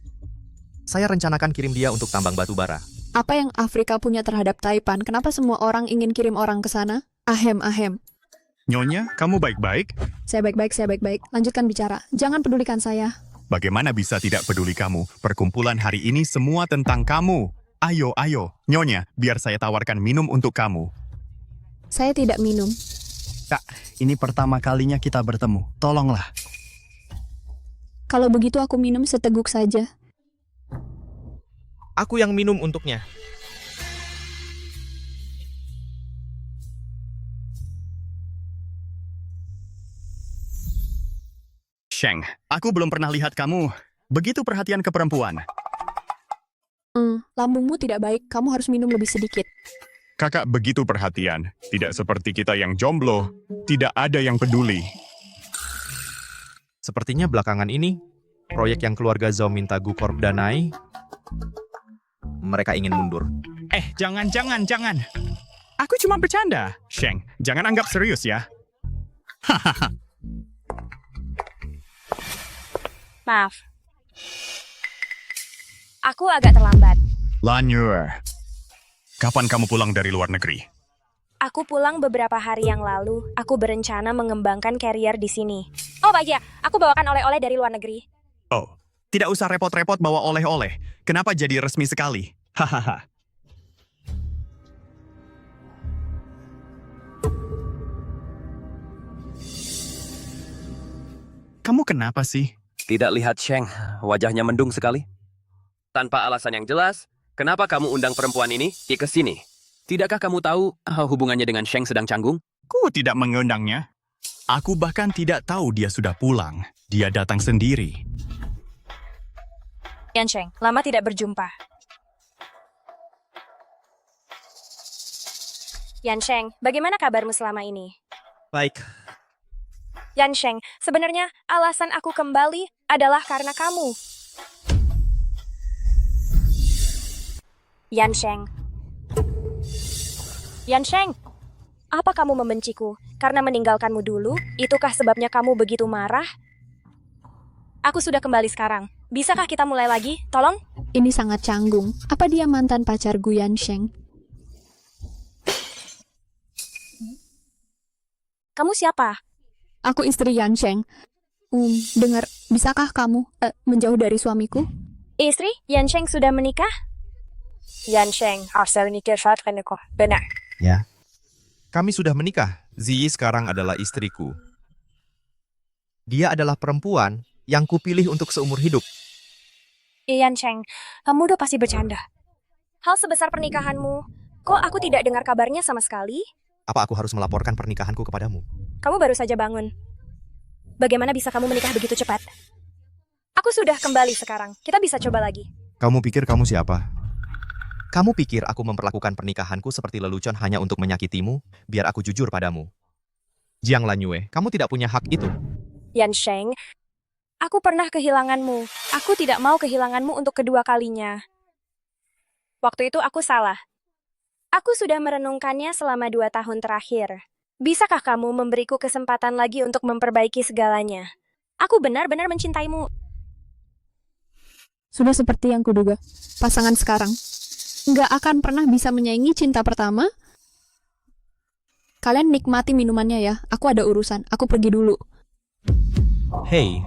Saya rencanakan kirim dia untuk tambang batu bara. Apa yang Afrika punya terhadap Taipan? Kenapa semua orang ingin kirim orang ke sana? Ahem. Nyonya, kamu baik-baik? Saya baik-baik. Lanjutkan bicara. Jangan pedulikan saya. Bagaimana bisa tidak peduli kamu? Perkumpulan hari ini semua tentang kamu. Ayo. Nyonya, biar saya tawarkan minum untuk kamu. Saya tidak minum. Kak, ini pertama kalinya kita bertemu. Tolonglah. Kalau begitu aku minum seteguk saja. Aku yang minum untuknya. Sheng, aku belum pernah lihat kamu begitu perhatian ke perempuan. Lambungmu tidak baik. Kamu harus minum lebih sedikit. Kakak begitu perhatian, tidak seperti kita yang jomblo, tidak ada yang peduli. Sepertinya belakangan ini, proyek yang keluarga Zhao minta Gu Corp danai, mereka ingin mundur. Jangan. Aku cuma bercanda. Sheng, jangan anggap serius ya. Hahaha. Maaf. Aku agak terlambat. Lanyur. Kapan kamu pulang dari luar negeri? Aku pulang beberapa hari yang lalu. Aku berencana mengembangkan karier di sini. Oh bahagia, aku bawakan oleh-oleh dari luar negeri. Oh, tidak usah repot-repot bawa oleh-oleh. Kenapa jadi resmi sekali? Hahaha. Kamu kenapa sih? Tidak lihat Sheng, wajahnya mendung sekali. Tanpa alasan yang jelas, kenapa kamu undang perempuan ini ke sini? Tidakkah kamu tahu hubungannya dengan Sheng sedang canggung? Ku tidak mengundangnya. Aku bahkan tidak tahu dia sudah pulang. Dia datang sendiri. Yansheng, lama tidak berjumpa. Yansheng, bagaimana kabarmu selama ini? Baik. Yansheng, sebenarnya alasan aku kembali adalah karena kamu. Yansheng, apa kamu membenciku karena meninggalkanmu dulu? Itukah sebabnya kamu begitu marah? Aku sudah kembali sekarang. Bisakah kita mulai lagi? Tolong? Ini sangat canggung. Apa dia mantan pacar Gu Yansheng? Kamu siapa? Aku istri Yansheng. Dengar, bisakah kamu menjauh dari suamiku? Istri? Yansheng sudah menikah? Yansheng, benar. Ya. Kami sudah menikah. Ziyi sekarang adalah istriku. Dia adalah perempuan yang kupilih untuk seumur hidup. Ian Cheng, kamu udah pasti bercanda. Hal sebesar pernikahanmu, kok aku tidak dengar kabarnya sama sekali? Apa aku harus melaporkan pernikahanku kepadamu? Kamu baru saja bangun. Bagaimana bisa kamu menikah begitu cepat? Aku sudah kembali sekarang. Kita bisa coba lagi. Kamu pikir kamu siapa? Kamu pikir aku memperlakukan pernikahanku seperti lelucon hanya untuk menyakitimu, biar aku jujur padamu? Jiang Lanyue, kamu tidak punya hak itu. Yan Sheng, aku pernah kehilanganmu. Aku tidak mau kehilanganmu untuk kedua kalinya. Waktu itu aku salah. Aku sudah merenungkannya selama 2 tahun terakhir. Bisakah kamu memberiku kesempatan lagi untuk memperbaiki segalanya? Aku benar-benar mencintaimu. Sudah seperti yang kuduga. Pasangan sekarang nggak akan pernah bisa menyaingi cinta pertama. Kalian nikmati minumannya ya. Aku ada urusan. Aku pergi dulu. Hei.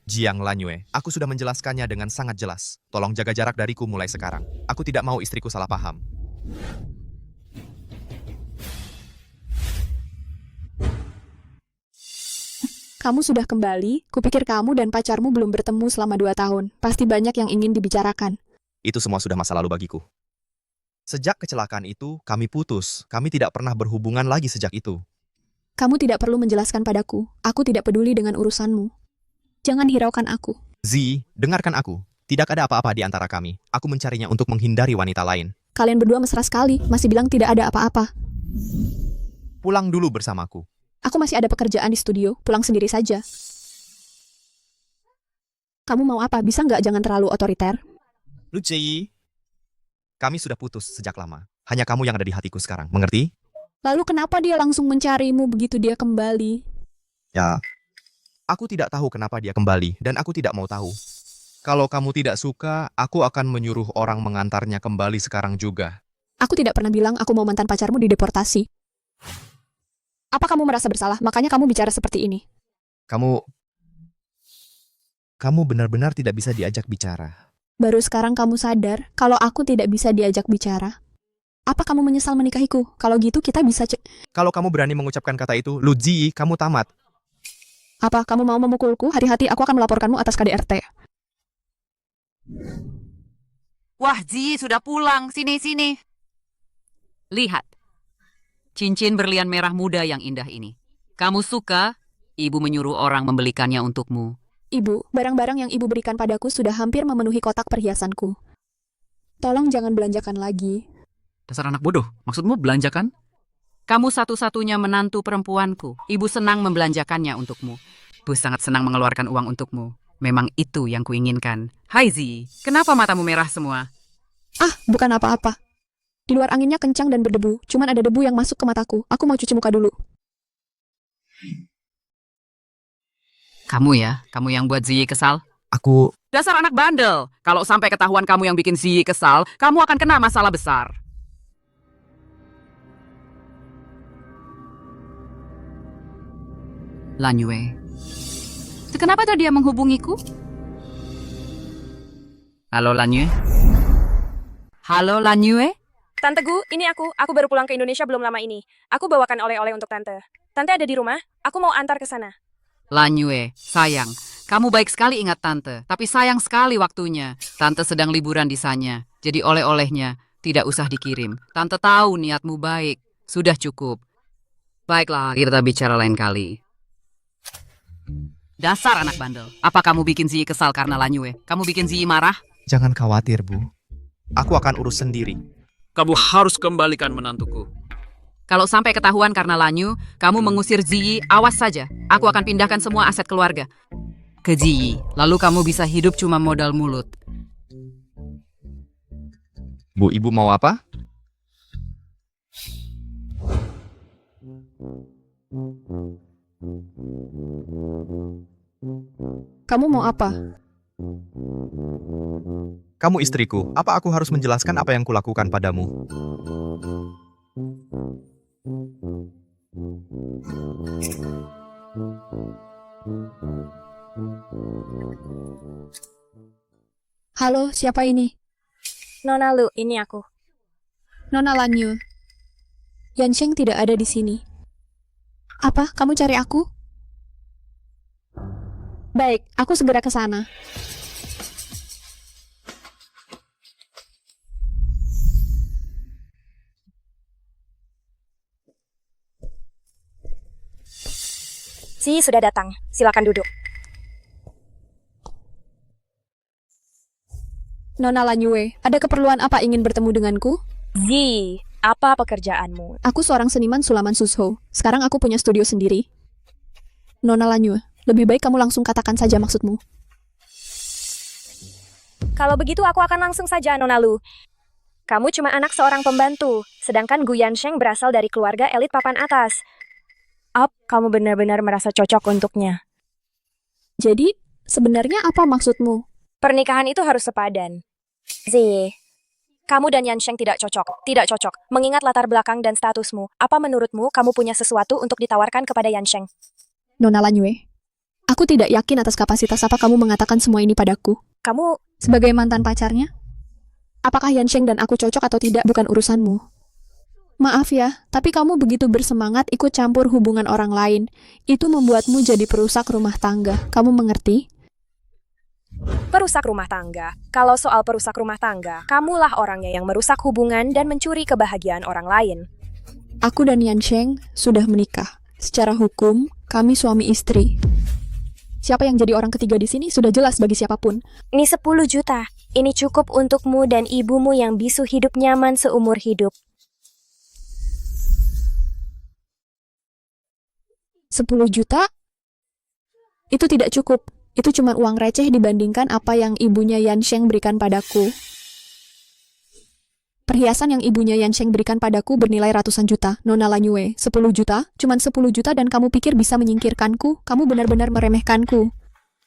Jiang Lanyue, aku sudah menjelaskannya dengan sangat jelas. Tolong jaga jarak dariku mulai sekarang. Aku tidak mau istriku salah paham. Kamu sudah kembali. Kupikir kamu dan pacarmu belum bertemu selama 2 tahun. Pasti banyak yang ingin dibicarakan. Itu semua sudah masa lalu bagiku. Sejak kecelakaan itu, kami putus. Kami tidak pernah berhubungan lagi sejak itu. Kamu tidak perlu menjelaskan padaku. Aku tidak peduli dengan urusanmu. Jangan hiraukan aku. Zi, dengarkan aku. Tidak ada apa-apa di antara kami. Aku mencarinya untuk menghindari wanita lain. Kalian berdua mesra sekali. Masih bilang tidak ada apa-apa. Pulang dulu bersamaku. Aku masih ada pekerjaan di studio. Pulang sendiri saja. Kamu mau apa? Bisa nggak jangan terlalu otoriter? Luci. Kami sudah putus sejak lama. Hanya kamu yang ada di hatiku sekarang. Mengerti? Lalu kenapa dia langsung mencarimu begitu dia kembali? Ya. Aku tidak tahu kenapa dia kembali, dan aku tidak mau tahu. Kalau kamu tidak suka, aku akan menyuruh orang mengantarnya kembali sekarang juga. Aku tidak pernah bilang aku mau mantan pacarmu dideportasi. Apa kamu merasa bersalah? Makanya kamu bicara seperti ini. Kamu benar-benar tidak bisa diajak bicara. Baru sekarang kamu sadar kalau aku tidak bisa diajak bicara. Apa kamu menyesal menikahiku? Kalau gitu kita bisa Kalau kamu berani mengucapkan kata itu, Lu Ji, kamu tamat. Apa kamu mau memukulku? Hati-hati, aku akan melaporkanmu atas KDRT. Wah, Ji, sudah pulang. Sini. Lihat. Cincin berlian merah muda yang indah ini. Kamu suka? Ibu menyuruh orang membelikannya untukmu. Ibu, barang-barang yang ibu berikan padaku sudah hampir memenuhi kotak perhiasanku. Tolong jangan belanjakan lagi. Dasar anak bodoh. Maksudmu belanjakan? Kamu satu-satunya menantu perempuanku. Ibu senang membelanjakannya untukmu. Ibu sangat senang mengeluarkan uang untukmu. Memang itu yang kuinginkan. Hai Zi, kenapa matamu merah semua? Ah, bukan apa-apa. Di luar anginnya kencang dan berdebu. Cuman ada debu yang masuk ke mataku. Aku mau cuci muka dulu. Kamu yang buat Zi kesal? Aku... Dasar anak bandel. Kalau sampai ketahuan kamu yang bikin Zi kesal, kamu akan kena masalah besar. Lanyue. Kenapa tadi dia menghubungiku? Halo Lanyue? Halo Lanyue? Tante Gu, ini aku. Aku baru pulang ke Indonesia belum lama ini. Aku bawakan oleh-oleh untuk Tante. Tante ada di rumah? Aku mau antar ke sana. Lanyue, sayang. Kamu baik sekali ingat Tante. Tapi sayang sekali waktunya. Tante sedang liburan di sana. Jadi oleh-olehnya tidak usah dikirim. Tante tahu niatmu baik. Sudah cukup. Baiklah, kita bicara lain kali. Dasar anak bandel. Apa kamu bikin Zi kesal karena Lanyue? Kamu bikin Zi marah? Jangan khawatir, Bu. Aku akan urus sendiri. Kamu harus kembalikan menantuku. Kalau sampai ketahuan karena Lanyu, kamu mengusir Ziyi, awas saja. Aku akan pindahkan semua aset keluarga ke Ziyi. Lalu kamu bisa hidup cuma modal mulut. Bu, Ibu mau apa? Kamu mau apa? Kamu istriku, apa aku harus menjelaskan apa yang kulakukan padamu? Halo, siapa ini? Nona Lu, ini aku. Nona Lanyu. Yansheng tidak ada di sini. Apa? Kamu cari aku? Baik, aku segera ke sana. Si sudah datang. Silakan duduk. Nona Lanyue, ada keperluan apa ingin bertemu denganku? Zi, apa pekerjaanmu? Aku seorang seniman sulaman Susho. Sekarang aku punya studio sendiri. Nona Lanyue, lebih baik kamu langsung katakan saja maksudmu. Kalau begitu aku akan langsung saja, Nona Lu. Kamu cuma anak seorang pembantu, sedangkan Gu Yansheng berasal dari keluarga elit papan atas. Kamu benar-benar merasa cocok untuknya. Jadi, sebenarnya apa maksudmu? Pernikahan itu harus sepadan. Zi, kamu dan Yansheng tidak cocok. Tidak cocok. Mengingat latar belakang dan statusmu, apa menurutmu kamu punya sesuatu untuk ditawarkan kepada Yansheng? Nona Lanyue, aku tidak yakin atas kapasitas apa kamu mengatakan semua ini padaku. Kamu, sebagai mantan pacarnya, apakah Yansheng dan aku cocok atau tidak bukan urusanmu. Maaf ya, tapi kamu begitu bersemangat ikut campur hubungan orang lain. Itu membuatmu jadi perusak rumah tangga. Kamu mengerti? perusak rumah tangga. Kalau soal perusak rumah tangga, kamulah orangnya yang merusak hubungan dan mencuri kebahagiaan orang lain. Aku dan Yansheng sudah menikah. Secara hukum, kami suami istri. Siapa yang jadi orang ketiga di sini sudah jelas bagi siapapun. Ini 10 juta. Ini cukup untukmu dan ibumu yang bisu hidup nyaman seumur hidup. 10 juta? Itu tidak cukup. Itu cuma uang receh dibandingkan apa yang ibunya Yansheng berikan padaku. Perhiasan yang ibunya Yansheng berikan padaku bernilai ratusan juta. Nona Lanyue, 10 juta? Cuman 10 juta dan kamu pikir bisa menyingkirkanku? Kamu benar-benar meremehkanku.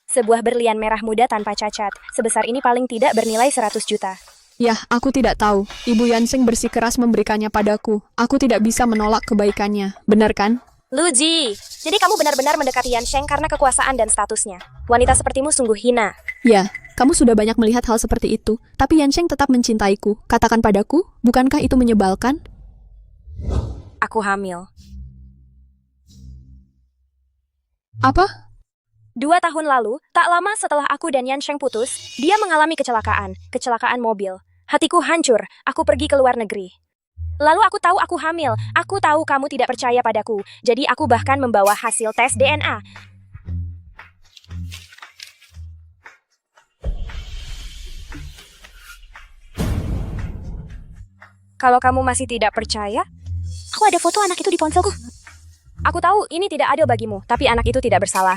Sebuah berlian merah muda tanpa cacat. Sebesar ini paling tidak bernilai 100 juta. Yah, aku tidak tahu. Ibu Yansheng bersikeras memberikannya padaku. Aku tidak bisa menolak kebaikannya. Benar kan? Luji, jadi kamu benar-benar mendekati Yansheng karena kekuasaan dan statusnya. Wanita sepertimu sungguh hina. Ya, kamu sudah banyak melihat hal seperti itu. Tapi Yansheng tetap mencintaiku. Katakan padaku, bukankah itu menyebalkan? Aku hamil. Apa? 2 tahun lalu, tak lama setelah aku dan Yansheng putus, dia mengalami kecelakaan mobil. Hatiku hancur, aku pergi ke luar negeri. Lalu aku tahu aku hamil, aku tahu kamu tidak percaya padaku, jadi aku bahkan membawa hasil tes DNA. Kalau kamu masih tidak percaya, aku ada foto anak itu di ponselku. Aku tahu ini tidak adil bagimu, tapi anak itu tidak bersalah.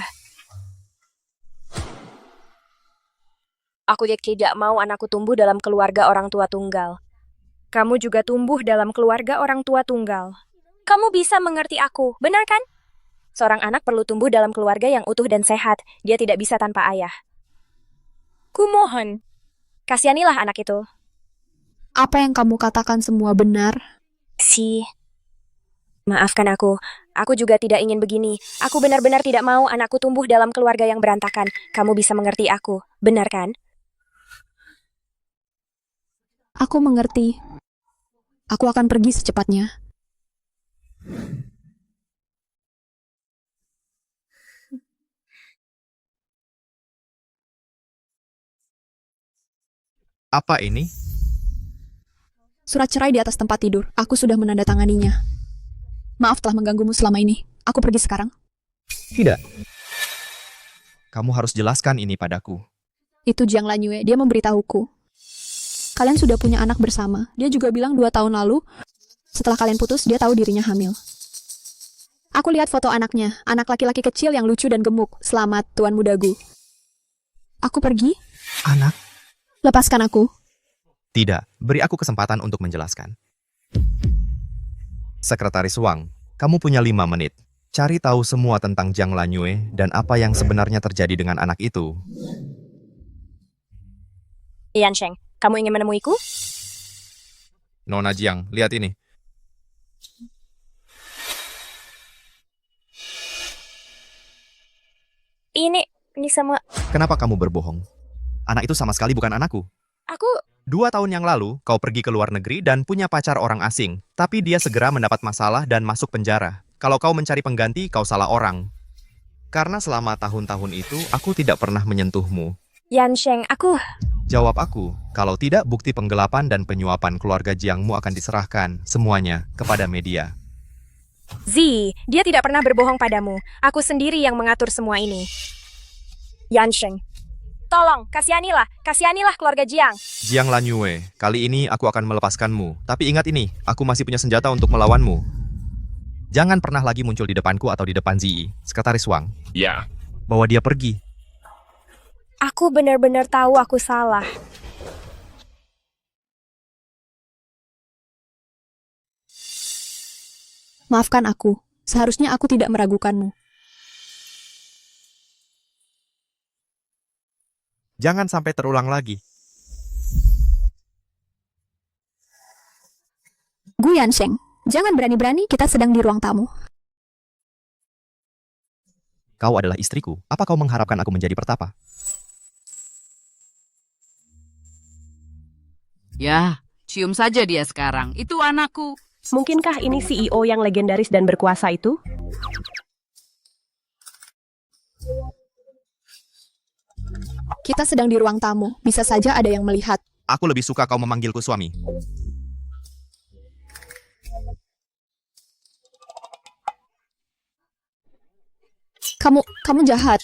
Aku tidak mau anakku tumbuh dalam keluarga orang tua tunggal. Kamu juga tumbuh dalam keluarga orang tua tunggal. Kamu bisa mengerti aku, benar kan? Seorang anak perlu tumbuh dalam keluarga yang utuh dan sehat. Dia tidak bisa tanpa ayah. Kumohon, kasihanilah anak itu. Apa yang kamu katakan semua benar? Maafkan aku. Aku juga tidak ingin begini. Aku benar-benar tidak mau anakku tumbuh dalam keluarga yang berantakan. Kamu bisa mengerti aku, benar kan? Aku mengerti. Aku akan pergi secepatnya. Apa ini? Surat cerai di atas tempat tidur. Aku sudah menandatanganinya. Maaf telah mengganggumu selama ini. Aku pergi sekarang. Tidak. Kamu harus jelaskan ini padaku. Itu Jiang Lanyue. Dia memberitahuku. Kalian sudah punya anak bersama. Dia juga bilang 2 tahun lalu, setelah kalian putus, dia tahu dirinya hamil. Aku lihat foto anaknya. Anak laki-laki kecil yang lucu dan gemuk. Selamat, Tuan Mudagu. Aku pergi. Anak? Lepaskan aku. Tidak, beri aku kesempatan untuk menjelaskan. Sekretaris Wang, kamu punya 5 menit. Cari tahu semua tentang Jiang Lanyue dan apa yang sebenarnya terjadi dengan anak itu. Yansheng, kamu ingin menemuiku? Nona Jiang, lihat ini. Ini semua... Kenapa kamu berbohong? Anak itu sama sekali bukan anakku. Aku... 2 tahun yang lalu, kau pergi ke luar negeri dan punya pacar orang asing. Tapi dia segera mendapat masalah dan masuk penjara. Kalau kau mencari pengganti, kau salah orang. Karena selama tahun-tahun itu, aku tidak pernah menyentuhmu. Yansheng, aku... Jawab aku, kalau tidak bukti penggelapan dan penyuapan keluarga Jiangmu akan diserahkan semuanya kepada media. Zi, dia tidak pernah berbohong padamu. Aku sendiri yang mengatur semua ini. Yansheng, tolong, kasihanilah keluarga Jiang. Jiang Lanyue, kali ini aku akan melepaskanmu. Tapi ingat ini, aku masih punya senjata untuk melawanmu. Jangan pernah lagi muncul di depanku atau di depan Zi, Sekretaris Wang. Ya. Bawa dia pergi. Aku benar-benar tahu aku salah. Maafkan aku. Seharusnya aku tidak meragukanmu. Jangan sampai terulang lagi. Gu Yansheng, jangan berani-berani, kita sedang di ruang tamu. Kau adalah istriku. Apa kau mengharapkan aku menjadi pertapa? Ya, cium saja dia sekarang. Itu anakku. Mungkinkah ini CEO yang legendaris dan berkuasa itu? Kita sedang di ruang tamu, bisa saja ada yang melihat. Aku lebih suka kau memanggilku suami. Kamu jahat.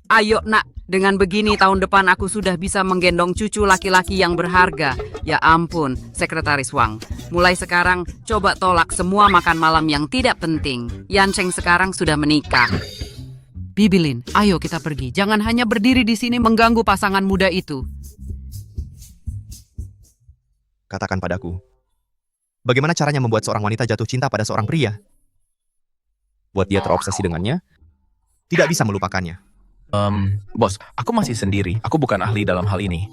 Ayo nak, dengan begini tahun depan aku sudah bisa menggendong cucu laki-laki yang berharga. Ya ampun, Sekretaris Wang. Mulai sekarang, coba tolak semua makan malam yang tidak penting. Yansheng sekarang sudah menikah. Bibilin, ayo kita pergi. Jangan hanya berdiri di sini mengganggu pasangan muda itu. Katakan padaku, bagaimana caranya membuat seorang wanita jatuh cinta pada seorang pria? Buat dia terobsesi dengannya, tidak bisa melupakannya. Bos, aku masih sendiri. Aku bukan ahli dalam hal ini.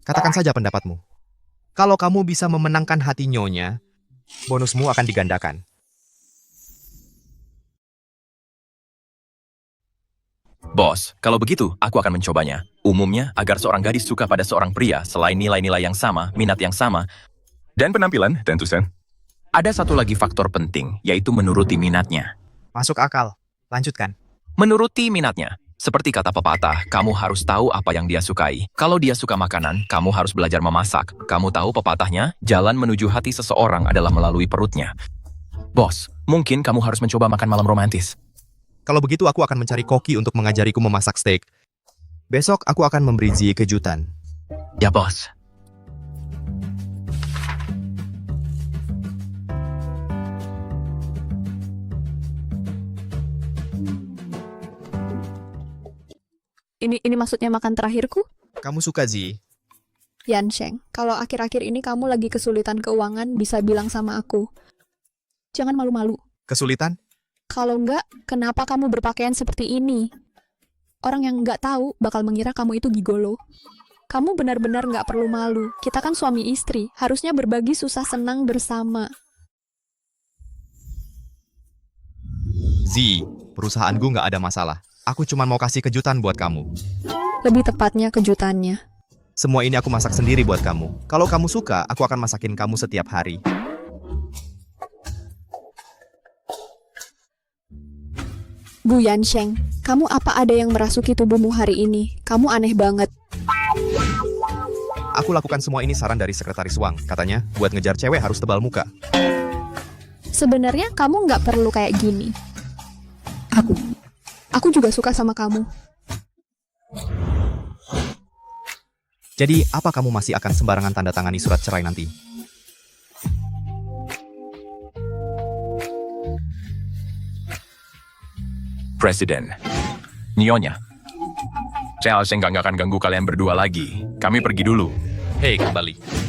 Katakan saja pendapatmu. Kalau kamu bisa memenangkan hati nyonya, bonusmu akan digandakan. Bos, kalau begitu, aku akan mencobanya. Umumnya, agar seorang gadis suka pada seorang pria selain nilai-nilai yang sama, minat yang sama, dan penampilan, tentu saja. Ada satu lagi faktor penting, yaitu menuruti minatnya. Masuk akal. Lanjutkan. Menuruti minatnya. Seperti kata pepatah, kamu harus tahu apa yang dia sukai. Kalau dia suka makanan, kamu harus belajar memasak. Kamu tahu pepatahnya, jalan menuju hati seseorang adalah melalui perutnya. Bos, mungkin kamu harus mencoba makan malam romantis. Kalau begitu aku akan mencari koki untuk mengajariku memasak steak. Besok aku akan memberi Zi kejutan. Ya, bos. Ini maksudnya makan terakhirku? Kamu suka Zi? Yansheng, kalau akhir-akhir ini kamu lagi kesulitan keuangan, bisa bilang sama aku. Jangan malu-malu. Kesulitan? Kalau enggak, kenapa kamu berpakaian seperti ini? Orang yang enggak tahu bakal mengira kamu itu gigolo. Kamu benar-benar enggak perlu malu. Kita kan suami istri, harusnya berbagi susah senang bersama. Zi, perusahaanku nggak ada masalah. Aku cuma mau kasih kejutan buat kamu. Lebih tepatnya kejutannya. Semua ini aku masak sendiri buat kamu. Kalau kamu suka, aku akan masakin kamu setiap hari. Gu Yansheng, kamu apa ada yang merasuki tubuhmu hari ini? Kamu aneh banget. Aku lakukan semua ini saran dari Sekretaris Wang. Katanya, buat ngejar cewek harus tebal muka. Sebenarnya kamu nggak perlu kayak gini. Aku juga suka sama kamu. Jadi, apa kamu masih akan sembarangan tanda tangani surat cerai nanti? Presiden. Nyonya. Saya nggak akan ganggu kalian berdua lagi. Kami pergi dulu. Hei, kembali.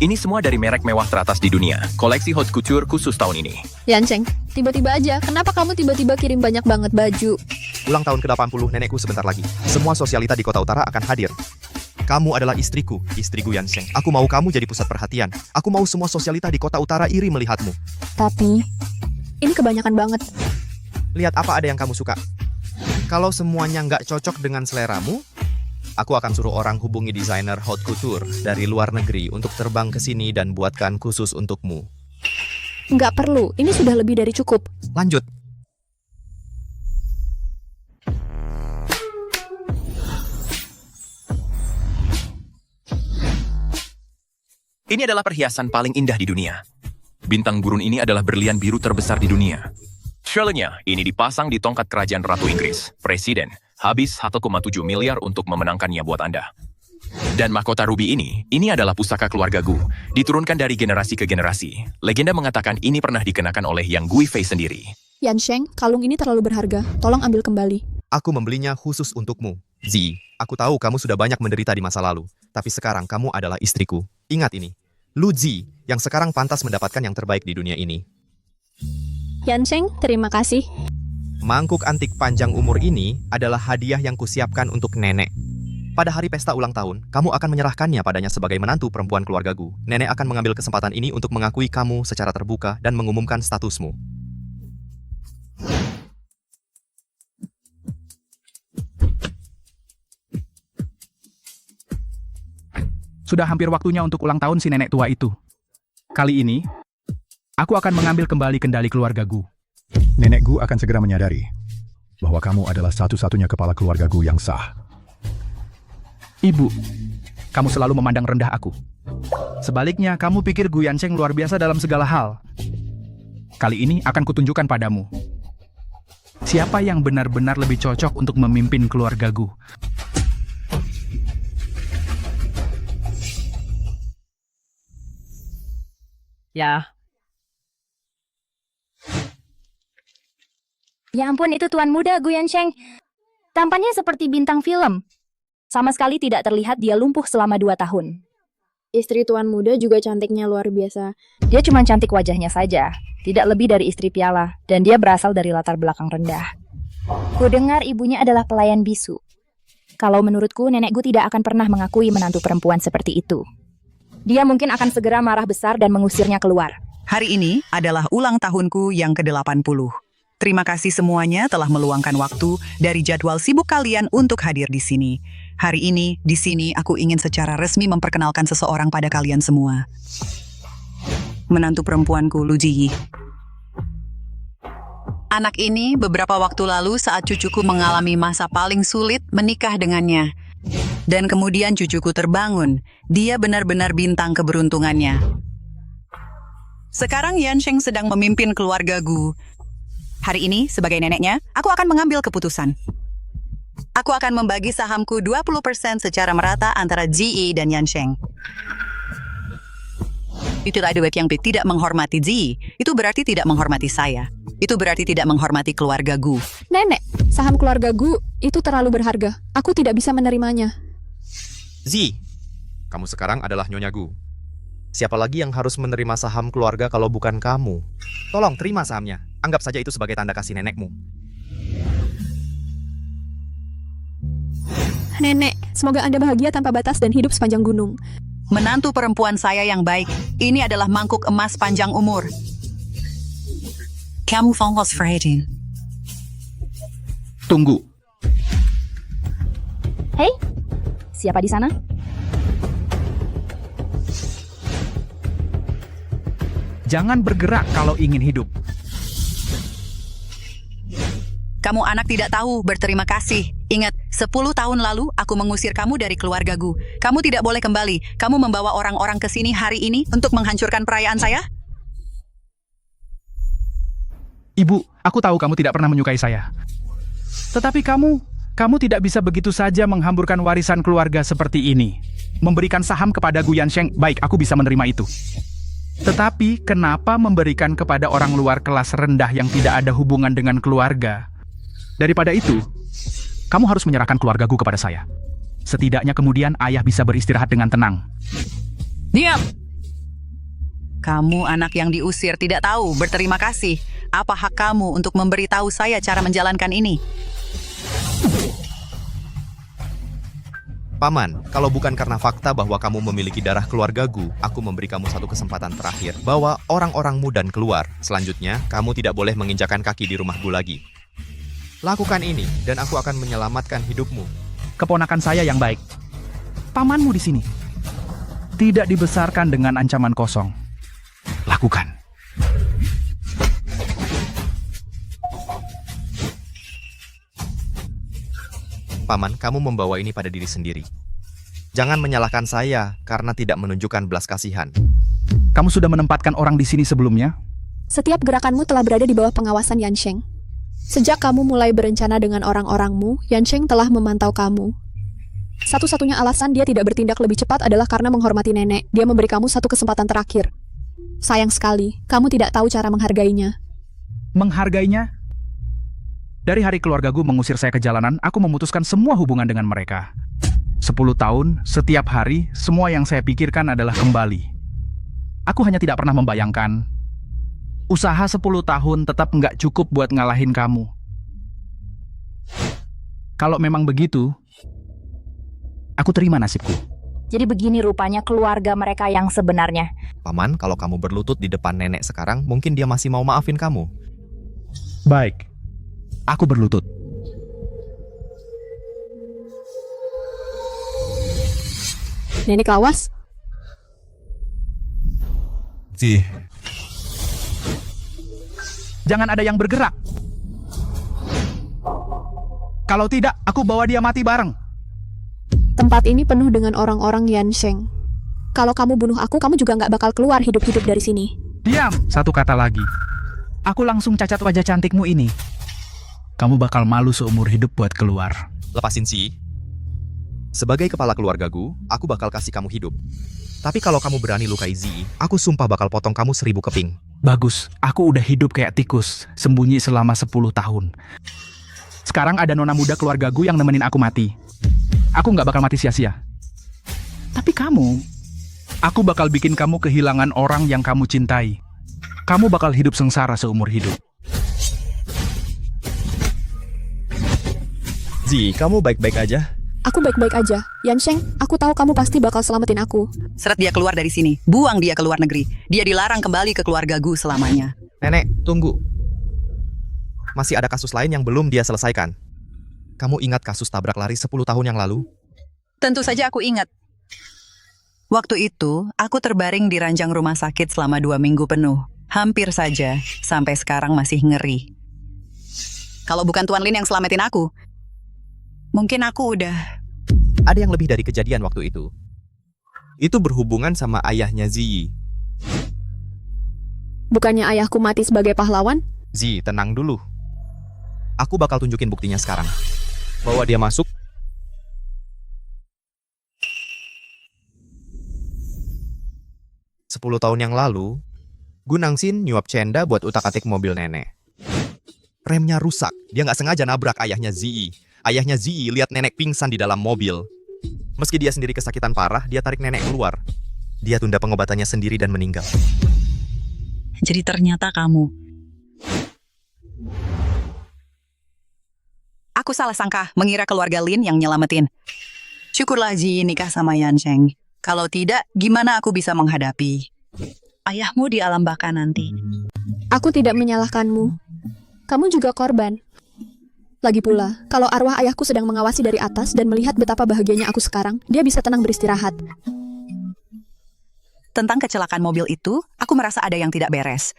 Ini semua dari merek mewah teratas di dunia. Koleksi haute couture khusus tahun ini. Yansheng, tiba-tiba aja, kenapa kamu tiba-tiba kirim banyak banget baju? Ulang tahun ke-80 nenekku sebentar lagi. Semua sosialita di Kota Utara akan hadir. Kamu adalah istriku, istri Gu Yansheng. Aku mau kamu jadi pusat perhatian. Aku mau semua sosialita di kota utara iri melihatmu. Tapi, ini kebanyakan banget. Lihat apa ada yang kamu suka. Kalau semuanya nggak cocok dengan seleramu, aku akan suruh orang hubungi desainer haute couture dari luar negeri untuk terbang ke sini dan buatkan khusus untukmu. Nggak perlu, ini sudah lebih dari cukup. Lanjut. Ini adalah perhiasan paling indah di dunia. Bintang gurun ini adalah berlian biru terbesar di dunia. Shirley-nya ini dipasang di tongkat kerajaan Ratu Inggris. Presiden habis 1,7 miliar untuk memenangkannya buat Anda. Dan mahkota ruby ini adalah pusaka keluarga Gu. Diturunkan dari generasi ke generasi. Legenda mengatakan ini pernah dikenakan oleh Yang Guifei sendiri. Yansheng, kalung ini terlalu berharga. Tolong ambil kembali. Aku membelinya khusus untukmu. Zi, aku tahu kamu sudah banyak menderita di masa lalu. Tapi sekarang kamu adalah istriku. Ingat ini. Lu Zi, yang sekarang pantas mendapatkan yang terbaik di dunia ini. Yansheng, terima kasih. Mangkuk antik panjang umur ini adalah hadiah yang kusiapkan untuk nenek. Pada hari pesta ulang tahun, kamu akan menyerahkannya padanya sebagai menantu perempuan keluarga Gu. Nenek akan mengambil kesempatan ini untuk mengakui kamu secara terbuka dan mengumumkan statusmu. Sudah hampir waktunya untuk ulang tahun si nenek tua itu. Kali ini, aku akan mengambil kembali kendali keluarga Gu. Nenek Gu akan segera menyadari bahwa kamu adalah satu-satunya kepala keluarga Gu yang sah. Ibu, kamu selalu memandang rendah aku. Sebaliknya, kamu pikir Gu Yansheng luar biasa dalam segala hal. Kali ini akan kutunjukkan padamu. Siapa yang benar-benar lebih cocok untuk memimpin keluarga Gu. Ya, Ya ampun, itu tuan muda Gu Yansheng. Tampaknya seperti bintang film. Sama sekali tidak terlihat dia lumpuh selama 2 tahun. Istri tuan muda juga cantiknya luar biasa. Dia cuma cantik wajahnya saja, tidak lebih dari istri piala, dan dia berasal dari latar belakang rendah. Ku dengar ibunya adalah pelayan bisu. Kalau menurutku, nenek Gu tidak akan pernah mengakui menantu perempuan seperti itu. Dia mungkin akan segera marah besar dan mengusirnya keluar. Hari ini adalah ulang tahunku yang ke-80. Terima kasih semuanya telah meluangkan waktu dari jadwal sibuk kalian untuk hadir di sini. Hari ini, di sini aku ingin secara resmi memperkenalkan seseorang pada kalian semua. Menantu perempuanku, Lu Ji. Anak ini beberapa waktu lalu saat cucuku mengalami masa paling sulit menikah dengannya. Dan kemudian cucuku terbangun. Dia benar-benar bintang keberuntungannya. Sekarang Yansheng sedang memimpin keluarga Gu. Hari ini, sebagai neneknya, aku akan mengambil keputusan. Aku akan membagi sahamku 20% secara merata antara Ji dan Yansheng. Itulah duet yang tidak menghormati Ji. Itu berarti tidak menghormati saya. Itu berarti tidak menghormati keluarga Gu. Nenek, saham keluarga Gu itu terlalu berharga. Aku tidak bisa menerimanya. Zi, kamu sekarang adalah Nyonya Gu. Siapa lagi yang harus menerima saham keluarga kalau bukan kamu? Tolong terima sahamnya. Anggap saja itu sebagai tanda kasih nenekmu. Nenek, semoga Anda bahagia tanpa batas dan hidup sepanjang gunung. Menantu perempuan saya yang baik, ini adalah mangkuk emas panjang umur. Kamu fongos verheten. Tunggu. Hei, siapa di sana? Jangan bergerak kalau ingin hidup. Kamu anak tidak tahu berterima kasih. Ingat, 10 tahun lalu aku mengusir kamu dari keluarga Gu. Kamu tidak boleh kembali. Kamu membawa orang-orang ke sini hari ini untuk menghancurkan perayaan saya? Ibu, aku tahu kamu tidak pernah menyukai saya. Tetapi kamu tidak bisa begitu saja menghamburkan warisan keluarga seperti ini. Memberikan saham kepada Gu Yansheng, baik, aku bisa menerima itu. Tetapi kenapa memberikan kepada orang luar kelas rendah yang tidak ada hubungan dengan keluarga? Daripada itu, kamu harus menyerahkan keluarga Gu kepada saya. Setidaknya kemudian ayah bisa beristirahat dengan tenang. Diam! Kamu anak yang diusir tidak tahu berterima kasih. Apa hak kamu untuk memberitahu saya cara menjalankan ini? Paman, kalau bukan karena fakta bahwa kamu memiliki darah keluarga Gu, aku memberi kamu satu kesempatan terakhir. Bawa orang-orangmu dan keluar. Selanjutnya, kamu tidak boleh menginjakan kaki di rumah Gu lagi. Lakukan ini, dan aku akan menyelamatkan hidupmu. Keponakan saya yang baik. Pamanmu di sini. Tidak dibesarkan dengan ancaman kosong. Lakukan. Paman, kamu membawa ini pada diri sendiri. Jangan menyalahkan saya karena tidak menunjukkan belas kasihan. Kamu sudah menempatkan orang di sini sebelumnya? Setiap gerakanmu telah berada di bawah pengawasan Yansheng. Sejak kamu mulai berencana dengan orang-orangmu, Yansheng telah memantau kamu. Satu-satunya alasan dia tidak bertindak lebih cepat adalah karena menghormati nenek. Dia memberi kamu satu kesempatan terakhir. Sayang sekali, kamu tidak tahu cara menghargainya. Menghargainya? Dari hari keluarga Gu mengusir saya ke jalanan, aku memutuskan semua hubungan dengan mereka. 10 tahun, setiap hari, semua yang saya pikirkan adalah kembali. Aku hanya tidak pernah membayangkan. Usaha 10 tahun tetap nggak cukup buat ngalahin kamu. Kalau memang begitu, aku terima nasibku. Jadi begini rupanya keluarga mereka yang sebenarnya. Paman, kalau kamu berlutut di depan nenek sekarang, mungkin dia masih mau maafin kamu. Baik. Aku berlutut. Nenek lawas? Jangan ada yang bergerak. Kalau tidak, aku bawa dia mati bareng. Tempat ini penuh dengan orang-orang Yansheng. Kalau kamu bunuh aku, kamu juga nggak bakal keluar hidup-hidup dari sini. Diam! Satu kata lagi. Aku langsung cacat wajah cantikmu ini. Kamu bakal malu seumur hidup buat keluar. Lepasin sih. Sebagai kepala keluarga Gu, aku bakal kasih kamu hidup. Tapi kalau kamu berani lukai Zi, aku sumpah bakal potong kamu 1000 keping. Bagus, aku udah hidup kayak tikus, sembunyi selama 10 tahun. Sekarang ada nona muda keluarga Gu yang nemenin aku mati. Aku nggak bakal mati sia-sia. Tapi kamu, aku bakal bikin kamu kehilangan orang yang kamu cintai. Kamu bakal hidup sengsara seumur hidup. Zi, kamu baik-baik aja? Aku baik-baik aja. Yansheng, aku tahu kamu pasti bakal selamatin aku. Seret dia keluar dari sini. Buang dia ke luar negeri. Dia dilarang kembali ke keluarga Gu selamanya. Nenek, tunggu. Masih ada kasus lain yang belum dia selesaikan. Kamu ingat kasus tabrak lari 10 tahun yang lalu? Tentu saja aku ingat. Waktu itu, aku terbaring di ranjang rumah sakit selama 2 minggu penuh. Hampir saja, sampai sekarang masih ngeri. Kalau bukan Tuan Lin yang selamatin aku, mungkin aku udah... Ada yang lebih dari kejadian waktu itu. Itu berhubungan sama ayahnya Zi. Bukannya ayahku mati sebagai pahlawan? Zi, tenang dulu. Aku bakal tunjukin buktinya sekarang. Bawa dia masuk. Sepuluh tahun yang lalu, Gu Nangxin nyuap Chenda buat utak-atik mobil nenek. Remnya rusak. Dia nggak sengaja nabrak ayahnya Zi. Ayahnya Zi lihat nenek pingsan di dalam mobil. Meski dia sendiri kesakitan parah, dia tarik nenek keluar. Dia tunda pengobatannya sendiri dan meninggal. Jadi ternyata kamu. Aku salah sangka mengira keluarga Lin yang nyelamatin. Syukurlah Ji nikah sama Yansheng. Kalau tidak, gimana aku bisa menghadapi ayahmu di alam baka nanti? Aku tidak menyalahkanmu. Kamu juga korban. Lagi pula, kalau arwah ayahku sedang mengawasi dari atas dan melihat betapa bahagianya aku sekarang, dia bisa tenang beristirahat. Tentang kecelakaan mobil itu, aku merasa ada yang tidak beres.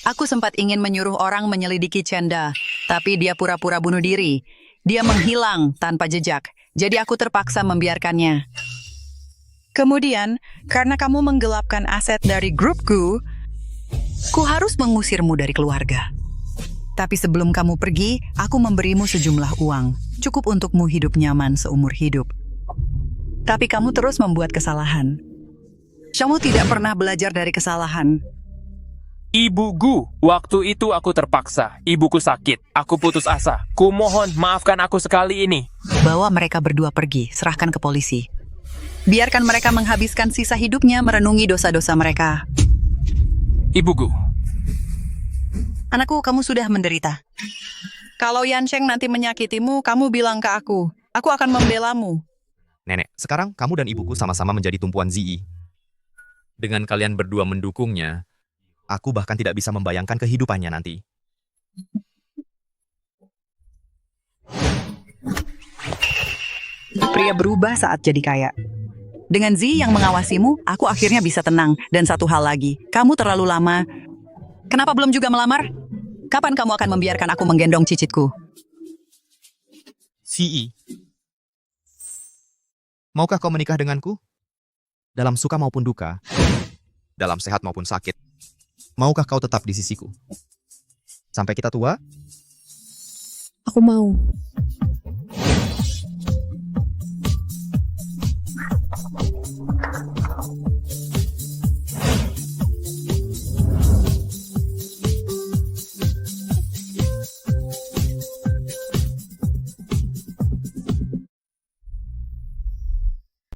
Aku sempat ingin menyuruh orang menyelidiki Chenda, tapi dia pura-pura bunuh diri. Dia menghilang tanpa jejak, jadi aku terpaksa membiarkannya. Kemudian, karena kamu menggelapkan aset dari grup Gu, ku harus mengusirmu dari keluarga. Tapi sebelum kamu pergi, aku memberimu sejumlah uang, cukup untukmu hidup nyaman seumur hidup. Tapi kamu terus membuat kesalahan. Kamu tidak pernah belajar dari kesalahan. Ibu Gu, waktu itu aku terpaksa. Ibuku sakit. Aku putus asa. Kumohon, maafkan aku sekali ini. Bawa mereka berdua pergi, serahkan ke polisi. Biarkan mereka menghabiskan sisa hidupnya merenungi dosa-dosa mereka. Ibu Gu. Anakku, kamu sudah menderita. Kalau Yansheng nanti menyakitimu, kamu bilang ke aku. Aku akan membelamu. Nenek, sekarang kamu dan ibuku sama-sama menjadi tumpuan Ziyi. Dengan kalian berdua mendukungnya, aku bahkan tidak bisa membayangkan kehidupannya nanti. Pria berubah saat jadi kaya. Dengan Zi yang mengawasimu, aku akhirnya bisa tenang. Dan satu hal lagi, kamu terlalu lama. Kenapa belum juga melamar? Kapan kamu akan membiarkan aku menggendong cicitku? Ziyi, maukah kau menikah denganku? Dalam suka maupun duka, dalam sehat maupun sakit, maukah kau tetap di sisiku? Sampai kita tua? Aku mau.